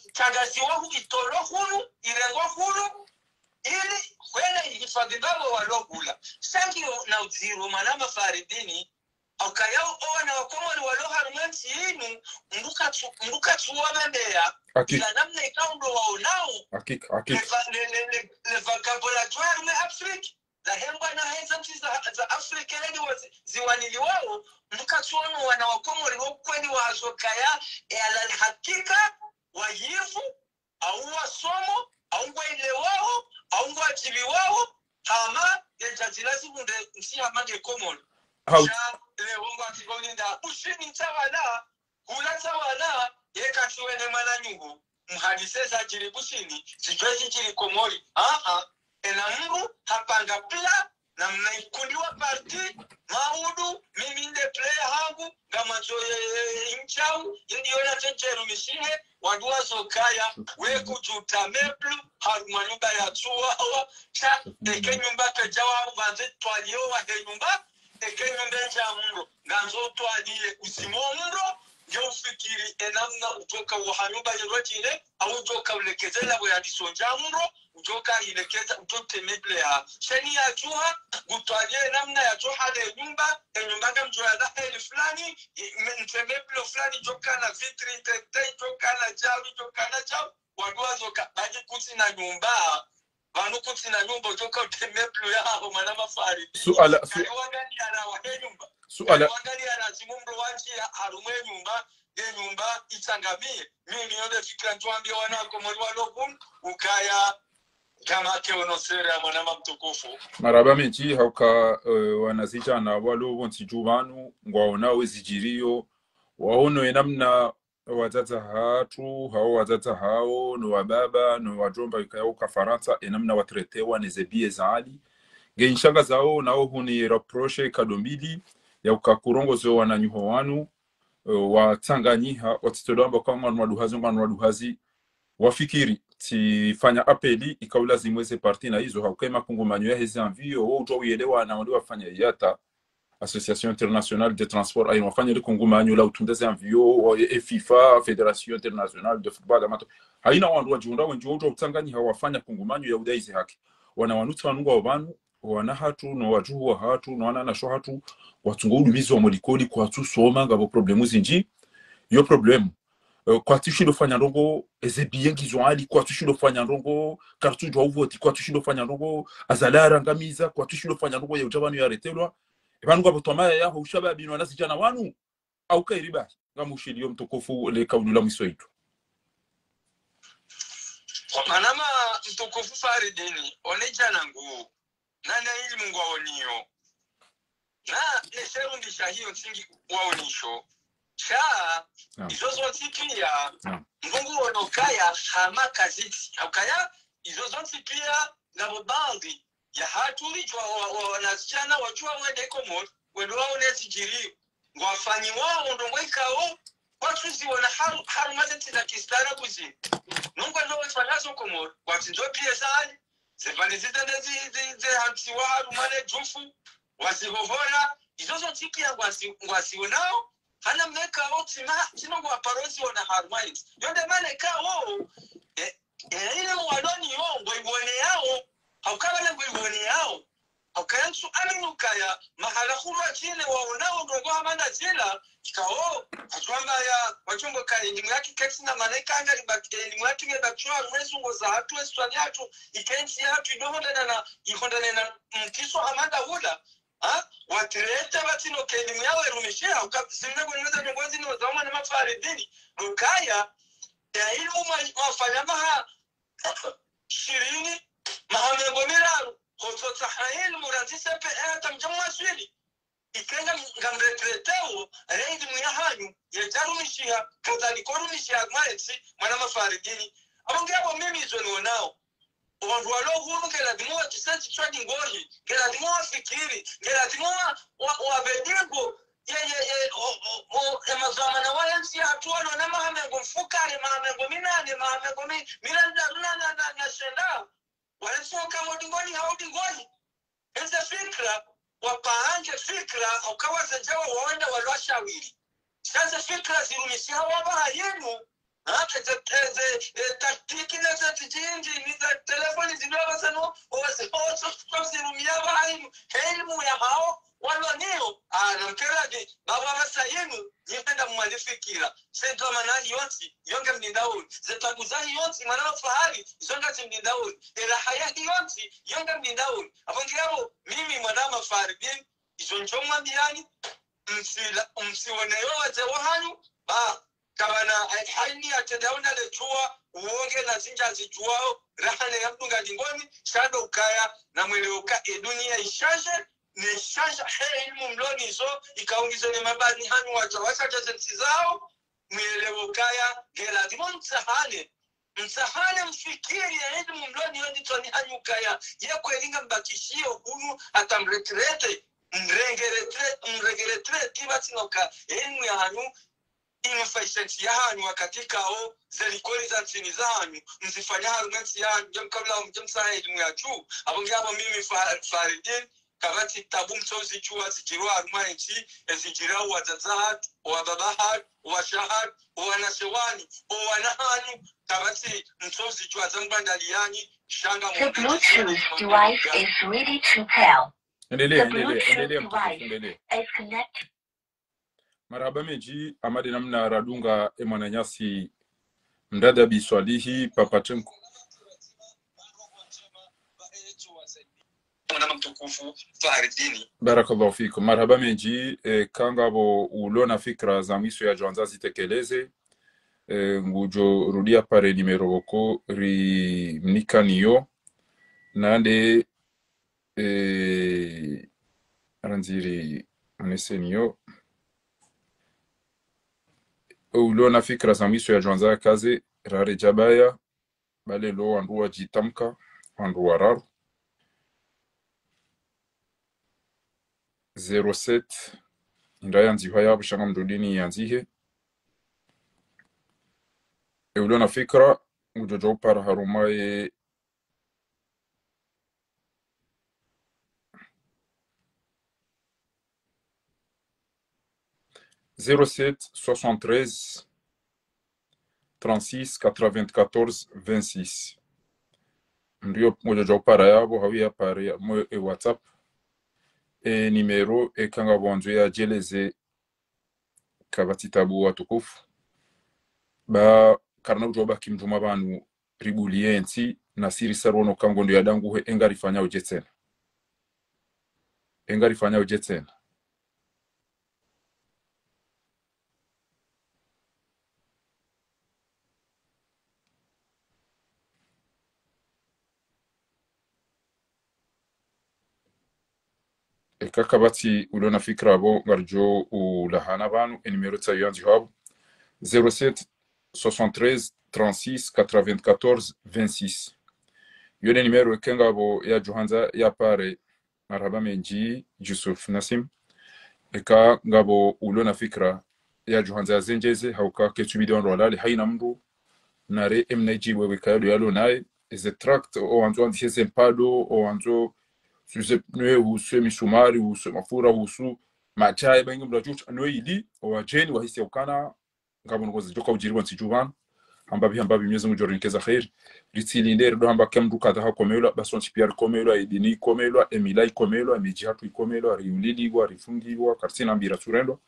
[SPEAKER 5] itagazi wahu itolo hunu irengo hunu ili kwela hifadhi babo walogula sangio na uziru manama faridini aukayao owa na wakomori waloha rumansi inu mbuka tuwa mendea ila namna ikaundo waonao le vocabulatoire me Afrika la hemba na heza mti za Afrika leni ziwanili wao mbuka tuwano wana wakomori wakweni wa azokaya ala hakika wajifu au wasomo au ile wao au wajibi wao hama yajazilazi munde msi hamage komori le wongo atigolinda ushini tawala hula tawala yeka tuwene mwana nyugu mhadiseza jiri busini sijwezi jiri komori enamuru hapanga pila na mnaikuliwa parti maudu mimi nde player hangu gama joye imchau yediona tenjeru mishine wadua zokaya weku juta meplu harumanyumba ya tuwa awa cha eke nyumba pejawa vanze tuwalio wa he nyumba eke nyumba nja muro ganzo tuwalie usimo muro njo ufikiri enamna utoka wahanyumba yerotine au utoka ulekezela wayadisonja muro utoka ilekeza utote meble ya sheni ya juha gutwalie namna ya juha de nyumba ga mjoya da heli fulani meble fulani joka na vitri tete joka na jawi joka na jawi wadua zoka baji kuti na nyumba vanu kuti na nyumba joka utemeble ya haho manama fari
[SPEAKER 1] suala
[SPEAKER 5] wangani ana wahe nyumba wangani ana zimumro wanchi harume nyumba nyumba itangamie mimi yode fikra ntuambia wanako mwali walokun ukaya kama keonosere ya mwanama mtukufu.
[SPEAKER 1] Maraba menji hauka wanazija na walo wanti juvanu ngwaona wezijirio waono enamna watata hatu hao watata hao no wababa no wajomba yukaya ukafaransa enamna watretewa nezebie zaali geinshanga zao nao huni reproche kadombili ya ukakurongo zo wananyuho wanu watanganyiha watitolamba kwa ngwanu waduhazi wafikiri tifanya apeli ikaula zimweze parti na hizo haukema kongomanyo ya hizi envio wao uto uelewa na wale wafanya yata Association Internationale de Transport ayo wafanya ile kongomanyo la utundeze envio FIFA Fédération Internationale de Football amato haina wandu wajunda wengi uto utangani hawafanya kongomanyo ya udaizi haki wana wanutu wanunga wabanu wana hatu no wajuhu wa hatu no wana nasho hatu watungo ulumizi wa molikoli kwa tu soma ngabo problemu zinji yo problemu kwa tushilo fanya ndongo ezebiye ngizwali kwa tushilo fanya ndongo kartu jwa uvoti kwa tushilo fanya ndongo azalara ngamiza kwa tushilo fanya ndongo ya utabanu ya retelwa ebanu ngabo tomaya ya ushababi no nasijana wanu au kairiba ngamushiliyo mtukufu le kaulula mwiswetu
[SPEAKER 5] manama mtukufu Faridini onejana nguu nana ili mungu waoniyo na neserundisha hiyo nsingi waonisho cha izozo tipia mungu onokaya hama kaziti haukaya izozo tipia na bobandi ya hatulijwa wanasichana wachua wende komo wendo wao nezijiri ngwafanyi wao ndongwekao watuzi wana haru mazeti na kistara kuzi nungu ndo wafanazo komo watinzo pia zani zepande zitende hamsiwa haru mane jufu wasihohora izozo tipia ngwasiunao hana meka otima tino kwa parosi wana harmonize yonde mane ka wo ile mwadoni yo ngwibone yao haukabana ngwibone yao haukayansu aminukaya mahala khulwa chile waonao ndogo hamana zila ikao atwamba ya wachongo kaya ndimu yaki keksi na manekanga ndimu yaki ngebachua mwesungo za hatu eswani hatu ikensi hatu ihondane na mkiso hamanda hula watirete batino kelimu yawe rumishia ukasimina kwenye nyongozi ni wazawama na Faridini nukaya ya ilmu mafanya maha shirini mahamengo miraru hotota haili muranzise pe tamjama swili ikenga ngamretreteo reidi muyahanyu yejarumishia kadhalikorumishia maetsi mwana Faridini abongabo mimi izo nionao wandu walohuru ngeladimu wa kisensi chwadi ngohi ngeladimu wa fikiri ngeladimu wa bedingo emazama na wayansi hatuwa na mahamengo mfukare mahamengo minane mahamengo mirandaruna na shenda wayansi wakamodingoni haudingoni enze fikra wapaanje fikra ukawaza jawa waenda walwashawili sasa fikra zirumisia wabaha yenu taktiki na za tijinji ni za telefoni zindoga sanu wazirumia bahainu helmu ya hao walwaneo namkeradi baba wasa yenu nyipenda mwalifikira sento manani yonsi yonga mnindauli zetaguzahi yonsi manama fahari zonga mnindauli ila hayati yonsi yonga mnindauli avongirabo mimi mwanama Faridini izonjomwa mbiani msiwoneyo wazewa hanyu kabana haini atendauna lechua uonge na zinja zijuao rahane ya mdunga dingoni shado ukaya na mwele uka dunia ishashe ni shasha ilmu mloni iso ikaungizo ni mabani hanyu wachawasha jazensi zao mwele ukaya geladimo msahane mfikiri ya ilmu mloni yondi toni hanyu ukaya yeko elinga mbakishio hunu hata mretrete mregeretre tiba tinoka ilmu ya hanyu infaishensi ya hanyu wakatika o zelikoli za tsini za hanyu mzifanya harumenti ya hanyu jemkabla mjemsaha elimu ya juu abongabo mimi Faridini kabati tabu mtozi chua zijiru harumenti ezijira wazazahat wababahat washahat wanashewani wanahanyu kabati mtozi chua zambandaliani shanga
[SPEAKER 2] The Bluetooth device is ready to pair.
[SPEAKER 1] Endelea
[SPEAKER 2] Device is connected.
[SPEAKER 1] Marhaba meji amade namna radunga emwana nyasi mdada biswalihi papatenko
[SPEAKER 5] mtukufu Faridini
[SPEAKER 1] barakallahu fikum. Marhaba meji kangabo ulona fikra za mwiso ya joanza zitekeleze ngujo rudia pare nimero woko ri mnikaniyo nande ranziri aneseniyo ulona fikra za mwiso ya joanza kaze rare jabaya bale lo wanduwa jitamka wanduwa raru 07 indaya nziha yabo shanga mdudini yanzihe ulona fikra ujojo para harumaye 07 73 36 94 26 ndio ujojo para yabo hawia para mo WhatsApp numero kanga bonzo ya jeleze kabatitabu watukufu ba karna ujoba kimjuma banu ribulienti na siri sarono kangondo ya dangu he engarifanya ujetsen kakabati ulona fikra abo ngarjo ulahana banu numero tsayanzi habo 07 73 36 94 26 yone numero kenga abo ya Johanza ya pare marhaba menji Yusuf Nasim eka ngabo ulona fikra ya Johanza zenjeze hauka ketubidon rolali haina mbu nare mnaji wewe kayo yalo nae is a tract o anzo andise pado o anzo suze nwe usu misumari usu mafura usu machai bengi mdajuch nwe ili o ajeni wa hisi ukana ngabo ngozi joka ujiri wansi juvan hambabi mnyezi mujorinkeza khair litsilindere do hamba kemdu kada ha komelo bason tipiar komelo idini komelo emilai komelo amijatu komelo riulili wa rifungiwa karsina mbira surendo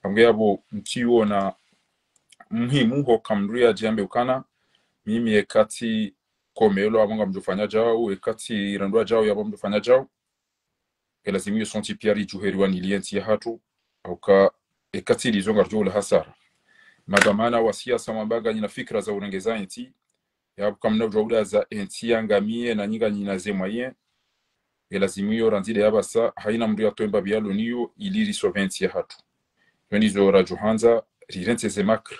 [SPEAKER 1] amgeyabo mtiwo na muhimu ho kamruya jambe ukana mimi ekati komelo abonga mjofanya jao ekati randwa jao yabo mjofanya jao elazimio sonti piari juheriwa nilienti ya hatu auka ekati lizonga rjole hasara madamana wasia samambaga nina fikra za urengeza enti yabu kamna jauda za enti yangamie na nyinga nina zemoyen elazimio randile yabasa haina mdu ya toemba bialo niyo iliri soventi ya hatu yonizo ra Johanza rirente ze makri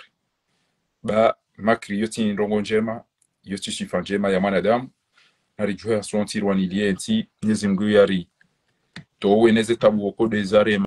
[SPEAKER 1] ba makri yoti ndongo njema yoti sifa njema ya mwanadamu na rijuha sonti rwanilie enti nyezi mgu yari towe neze tabu woko dezare